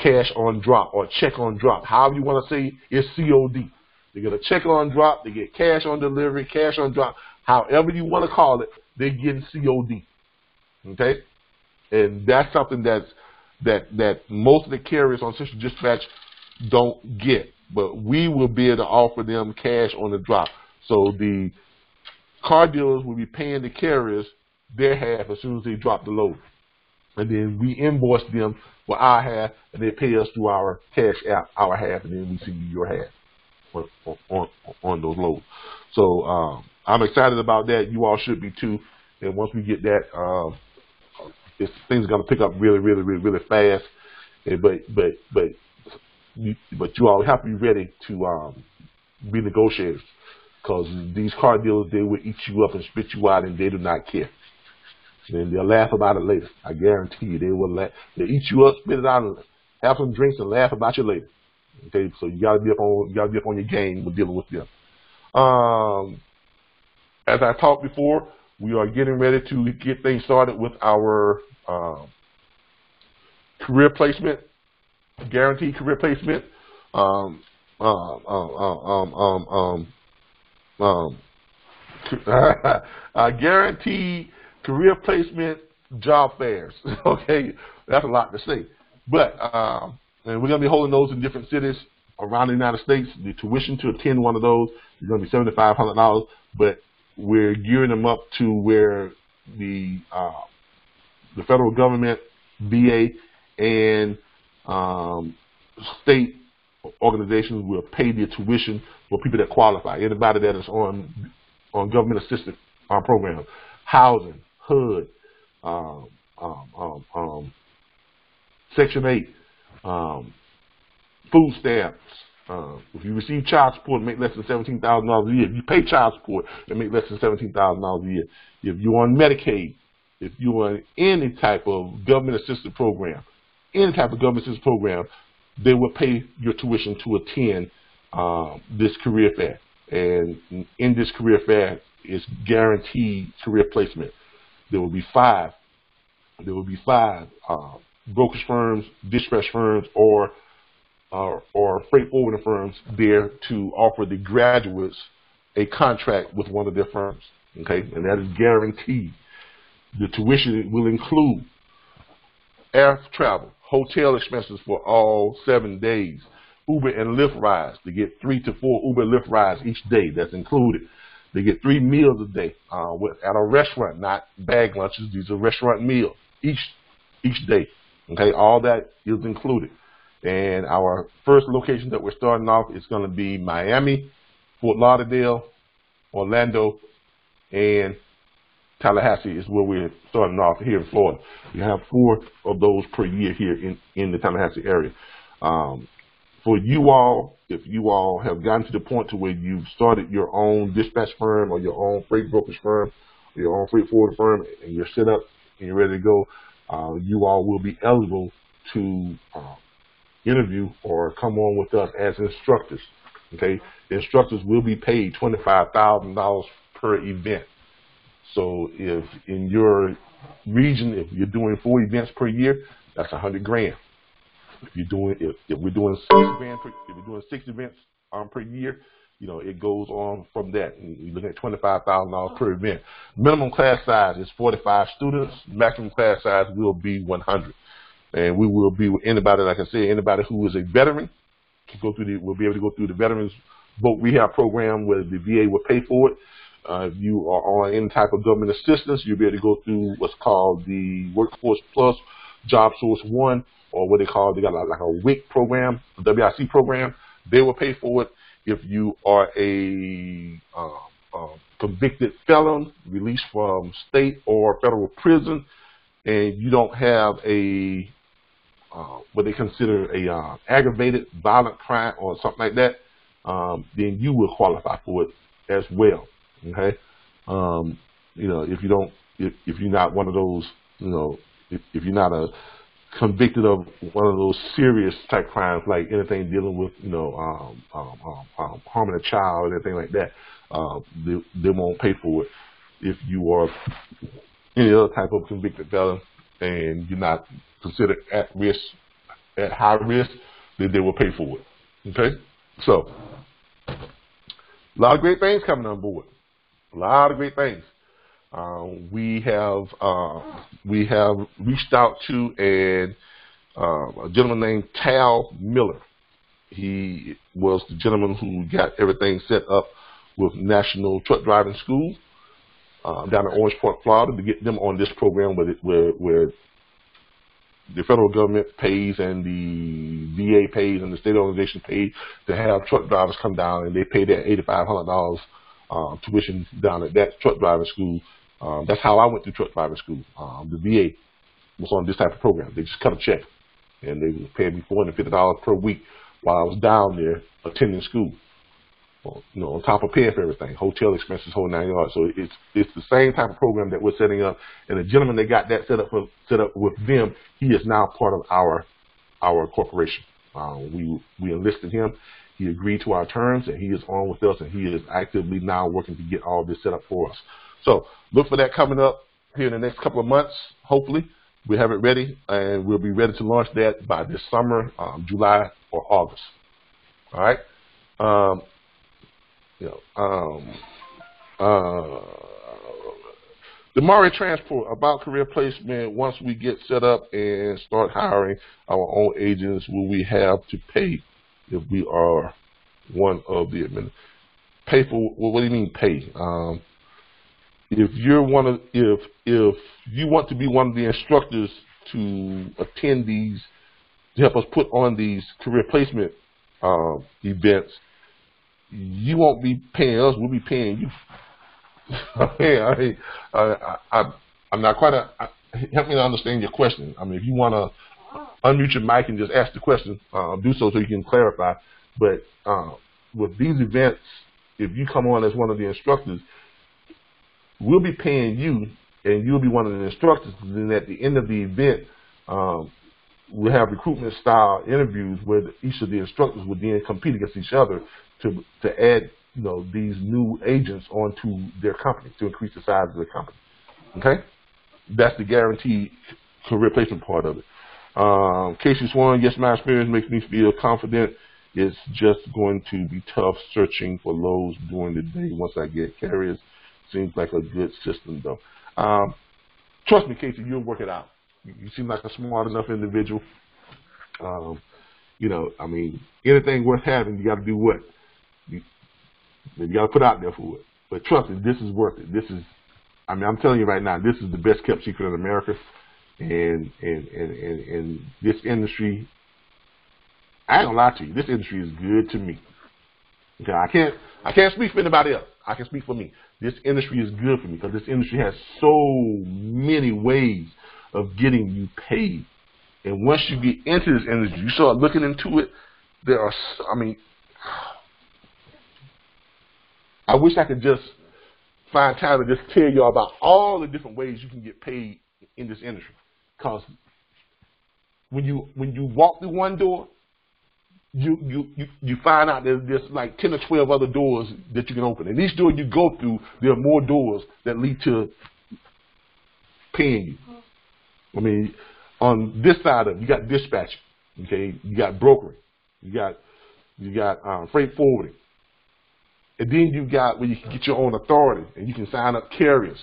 cash on drop, or check on drop. However you want to say it's COD. They get a check on drop, they get cash on delivery, cash on drop. However you want to call it, they're getting COD. Okay? And that's something that most of the carriers on Central Dispatch don't get. But we will be able to offer them cash on the drop. So the car dealers will be paying the carriers their half as soon as they drop the load. And then we invoice them for our half, and they pay us through our cash app, our half, and then we see your half on those loads. So I'm excited about that. You all should be too. and once we get that, things are going to pick up really, really, really, really fast. But you all have to be ready to be negotiators, because these car dealers, they will eat you up and spit you out, and they do not care. And they'll laugh about it later. I guarantee you, they will laugh. They'll eat you up, spit it out, and have some drinks, and laugh about you later. Okay, so you gotta be up on your game when dealing with them. As I talked before, we are getting ready to get things started with our career placement, guaranteed career placement, guaranteed career placement job fairs. Okay, that's a lot to say, but and we're going to be holding those in different cities around the United States. The tuition to attend one of those is going to be $7,500, but we're gearing them up to where the federal government, VA, and state organizations will pay the tuition for people that qualify. Anybody that is on government assistance programs, housing, HUD, Section 8, food stamps. If you receive child support and make less than $17,000 a year, if you pay child support and make less than $17,000 a year, if you're on Medicaid, if you're on any type of government assistance program, they will pay your tuition to attend this career fair. And in this career fair is guaranteed career placement. There will be five brokerage firms, dispatch firms, or freight forwarding firms there to offer the graduates a contract with one of their firms. Okay, and that is guaranteed. The tuition will include air travel, hotel expenses for all 7 days, Uber and Lyft rides. They get 3 to 4 Uber and Lyft rides each day. That's included. They get 3 meals a day at a restaurant, not bag lunches. These are restaurant meals each day. Okay, all that is included. And our first location that we're starting off is going to be Miami, Fort Lauderdale, Orlando, and Tallahassee is where we're starting off here in Florida. We have 4 of those per year here in the Tallahassee area. For you all, if you all have gotten to the point to where you've started your own dispatch firm or your own freight brokerage firm, or your own freight forwarding firm, and you're set up and you're ready to go, you all will be eligible to interview or come on with us as instructors. Okay, the instructors will be paid $25,000 per event. So if in your region, if you're doing 4 events per year, that's $100,000. If we're doing 6 events per year, you know, it goes on from that. You're looking at $25,000 per event. Minimum class size is 45 students. Maximum class size will be 100. And we will be with anybody, like I said, anybody who is a veteran will be able to go through the Veterans Boat Rehab Program where the VA will pay for it. If you are on any type of government assistance, you'll be able to go through what's called the Workforce Plus Job Source 1, or what they got like a WIC program, a WIC program. They will pay for it. If you are a convicted felon released from state or federal prison, and you don't have a what they consider a aggravated violent crime or something like that, then you will qualify for it as well. Okay, you know, if you're not one of those, you know, if you're not convicted of one of those serious type crimes, like anything dealing with, you know, harming a child or anything like that, they won't pay for it. If you are any other type of convicted felon and you're not considered at high risk, then they will pay for it. Okay, so a lot of great things coming on board. A lot of great things. We have reached out to a gentleman named Tal Miller. He was the gentleman who got everything set up with National Truck Driving School down in Orange Park, Florida, to get them on this program where the federal government pays and the VA pays and the state organization pays to have truck drivers come down, and they pay that $8,500 tuition down at that truck driving school That's how I went through truck driving school. The VA was on this type of program. They just cut a check, and they was paying me $450 per week while I was down there attending school. Well, you know, on top of paying for everything, hotel expenses, whole 9 yards. So it's the same type of program that we're setting up. And the gentleman that got that set up with them, he is now part of our corporation. We enlisted him. He agreed to our terms, and he is on with us, and he is actively now working to get all this set up for us. So look for that coming up here in the next couple of months. Hopefully, we have it ready, and we'll be ready to launch that by this summer, July or August. All right. The Mari Transport about career placement. Once we get set up and start hiring our own agents, will we have to pay if we are one of the admin? Pay for what do you mean pay? If you want to be one of the instructors to attend these, to help us put on these career placement events, you won't be paying us, we'll be paying you. I'm not quite help me to understand your question. I mean, if you want to unmute your mic and just ask the question, do so you can clarify. But with these events, if you come on as one of the instructors, we'll be paying you, and you'll be one of the instructors. And then at the end of the event, we'll have recruitment style interviews where each of the instructors will then compete against each other to add, you know, these new agents onto their company to increase the size of the company. Okay, that's the guaranteed career placement part of it. Casey Swan, yes, my experience makes me feel confident. It's just going to be tough searching for loads during the day once I get carriers. Seems like a good system though. Trust me, Casey, you'll work it out. You seem like a smart enough individual. You know, I mean, anything worth having, you got to do what? You got to put out there for it. But trust me, this is worth it. This is, I mean, I'm telling you right now, this is the best kept secret in America, and this industry. I ain't gonna lie to you, this industry is good to me. Okay, I can't speak for anybody else. I can speak for me. This industry is good for me because this industry has so many ways of getting you paid. And once you get into this industry, you start looking into it. There are, I mean, I wish I could just find time to just tell you about all the different ways you can get paid in this industry. Because when you walk through one door, you find out there's like 10 or 12 other doors that you can open. And each door you go through, there are more doors that lead to paying you. I mean, on this side of it, you got dispatching, okay? You got brokering, you got freight forwarding. And then you got where you can get your own authority and you can sign up carriers.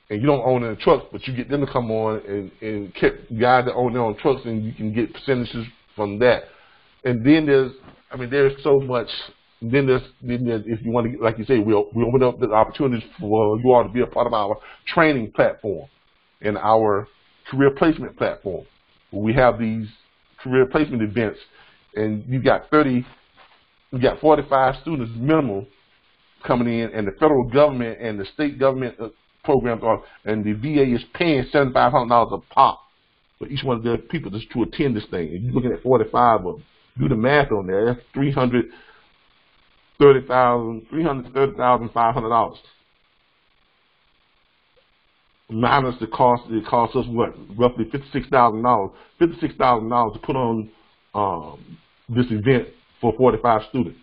And you don't own any trucks, but you get them to come on and guys that own their own trucks, and you can get percentages from that. And then there's so much. Then there's if you want to, like you say, we open up the opportunities for you all to be a part of our training platform and our career placement platform. We have these career placement events, and you got 45 students minimum coming in, and the federal government and the state government programs are, and the VA is paying $7,500 a pop for each one of their people just to attend this thing. And you're looking at 45 of them. Do the math on that. That's $330,500. Minus the cost, it costs us what? Roughly $56,000. $56,000 to put on this event for 45 students.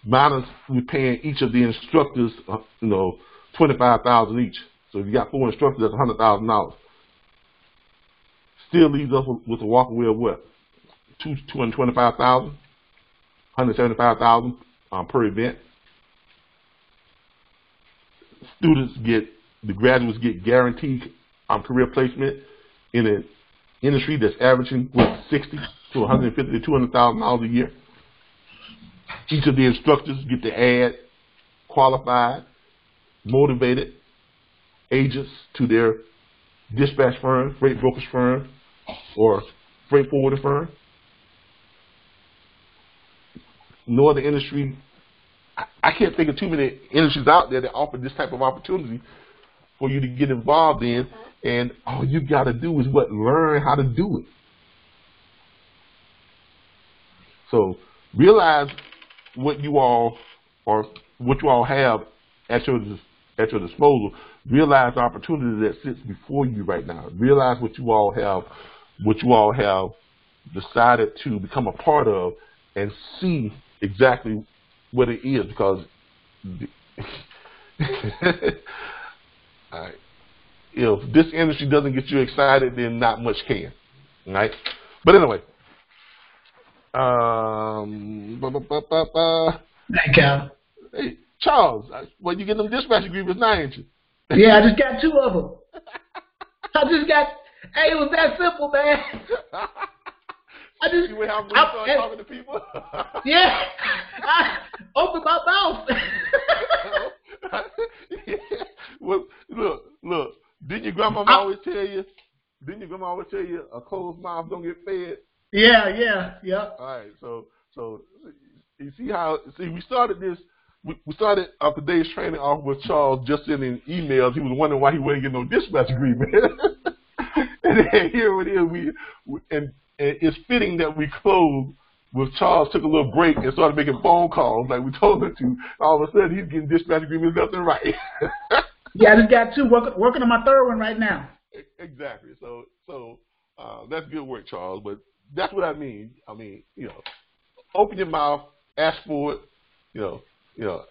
Minus we're paying each of the instructors, $25,000 each. So if you got 4 instructors, that's $100,000. Still leaves us with a walkaway of what? $225,000, $175,000 per event. The graduates get guaranteed career placement in an industry that's averaging $60 to $150 to $200,000 a year. Each of the instructors get to add qualified, motivated agents to their dispatch firm, freight brokerage firm, or freight forwarder firm. No other industry I can't think of too many industries out there that offer this type of opportunity for you to get involved in, and all you got to do is learn how to do it. So realize what you all have at your disposal. Realize the opportunity that sits before you right now. Realize what you all have decided to become a part of, and see exactly what it is, because if this industry doesn't get you excited, then not much can, right? But anyway, Thank you. hey, Charles, well, you get them dispatch agreements now, ain't you? Yeah, I just got 2 of them. Hey, it was that simple, man. You went out and started talking to people? Yeah, I opened my mouth. Yeah. Well, look. Didn't your grandma always tell you? A closed mouth don't get fed? Yeah. All right, so you see we started this. We started today's training off with Charles just sending emails. He was wondering why he wasn't getting no dispatch agreement. And then here it is. And it's fitting that we closed with Charles took a little break and started making phone calls like we told him to. All of a sudden, he's getting dispatch agreements left and right. Yeah, I just got 2. Working on my 3rd one right now. Exactly. So that's good work, Charles. But that's what I mean. I mean, open your mouth, ask for it.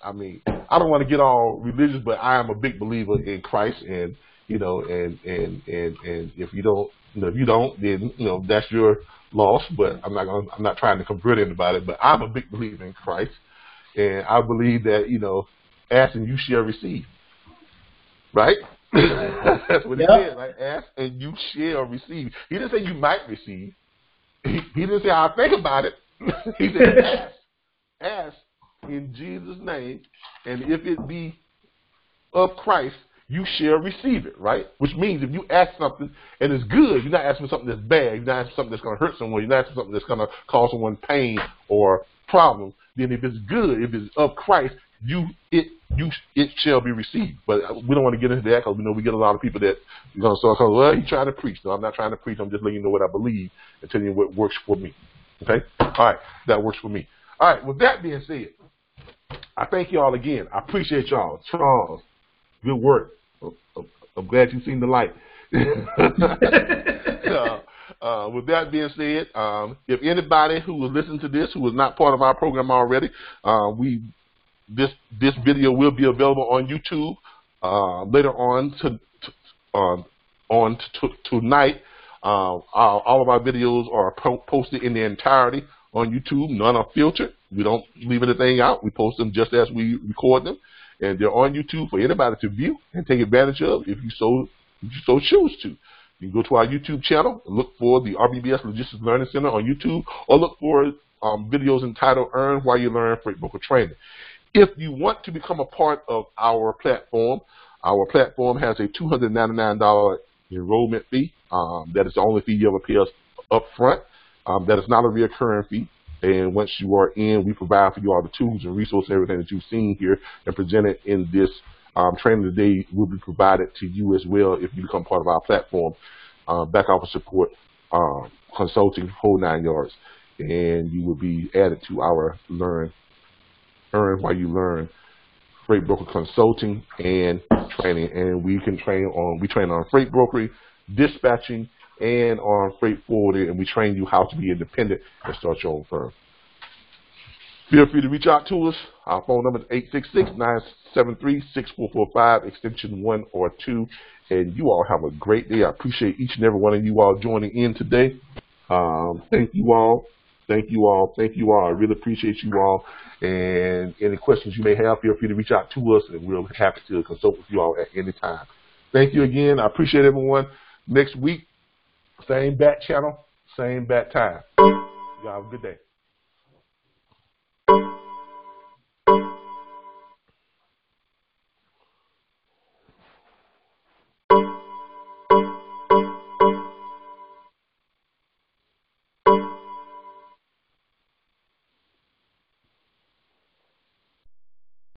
I mean, I don't want to get all religious, but I am a big believer in Christ, and and if you don't, then that's your loss. But I'm not trying to convert anybody. But I'm a big believer in Christ, and I believe that ask and you shall receive. Right? That's what he said. Like, ask and you shall receive. He didn't say you might receive. He didn't say I'll think about it. He said ask in Jesus' name, and if it be of Christ, you shall receive it, right? Which means if you ask something and it's good, you're not asking for something that's bad, you're not asking for something that's going to hurt someone, you're not asking for something that's going to cause someone pain or problems, then if it's good, if it's of Christ, it shall be received. But we don't want to get into that, because we know we get a lot of people that are going to start saying, well, he's trying to preach. No, I'm not trying to preach. I'm just letting you know what I believe and telling you what works for me. Okay? All right. That works for me. All right. With that being said, I thank you all again. I appreciate y'all. Charles, good work. I'm glad you've seen the light. With that being said, if anybody who was listening to this who was not part of our program already, this video will be available on YouTube later on tonight. All of our videos are posted in their entirety on YouTube. None are filtered. We don't leave anything out. We post them just as we record them, and they're on YouTube for anybody to view and take advantage of if you so choose to. You can go to our YouTube channel and look for the RBBS Logistics Learning Center on YouTube, or look for videos entitled Earn While You Learn Freight Broker Training. If you want to become a part of our platform has a $299 enrollment fee. That is the only fee you ever pay us up front. That is not a recurring fee. And once you are in, we provide for you all the tools and resources and everything that you've seen here and presented in this training today will be provided to you as well if you become part of our platform. Back office support, consulting, whole 9 yards. And you will be added to our Earn While You Learn freight broker consulting and training. And we train on freight brokering, dispatching, and on freight forwarding, and we train you how to be independent and start your own firm. Feel free to reach out to us. Our phone number is 866-973-6445, extension 1 or 2. And you all have a great day. I appreciate each and every one of you all joining in today. Thank you all. Thank you all. Thank you all. I really appreciate you all. And any questions you may have, feel free to reach out to us, and we're happy to consult with you all at any time. Thank you again. I appreciate everyone. Next week, same bat channel, same bat time. You all have a good day.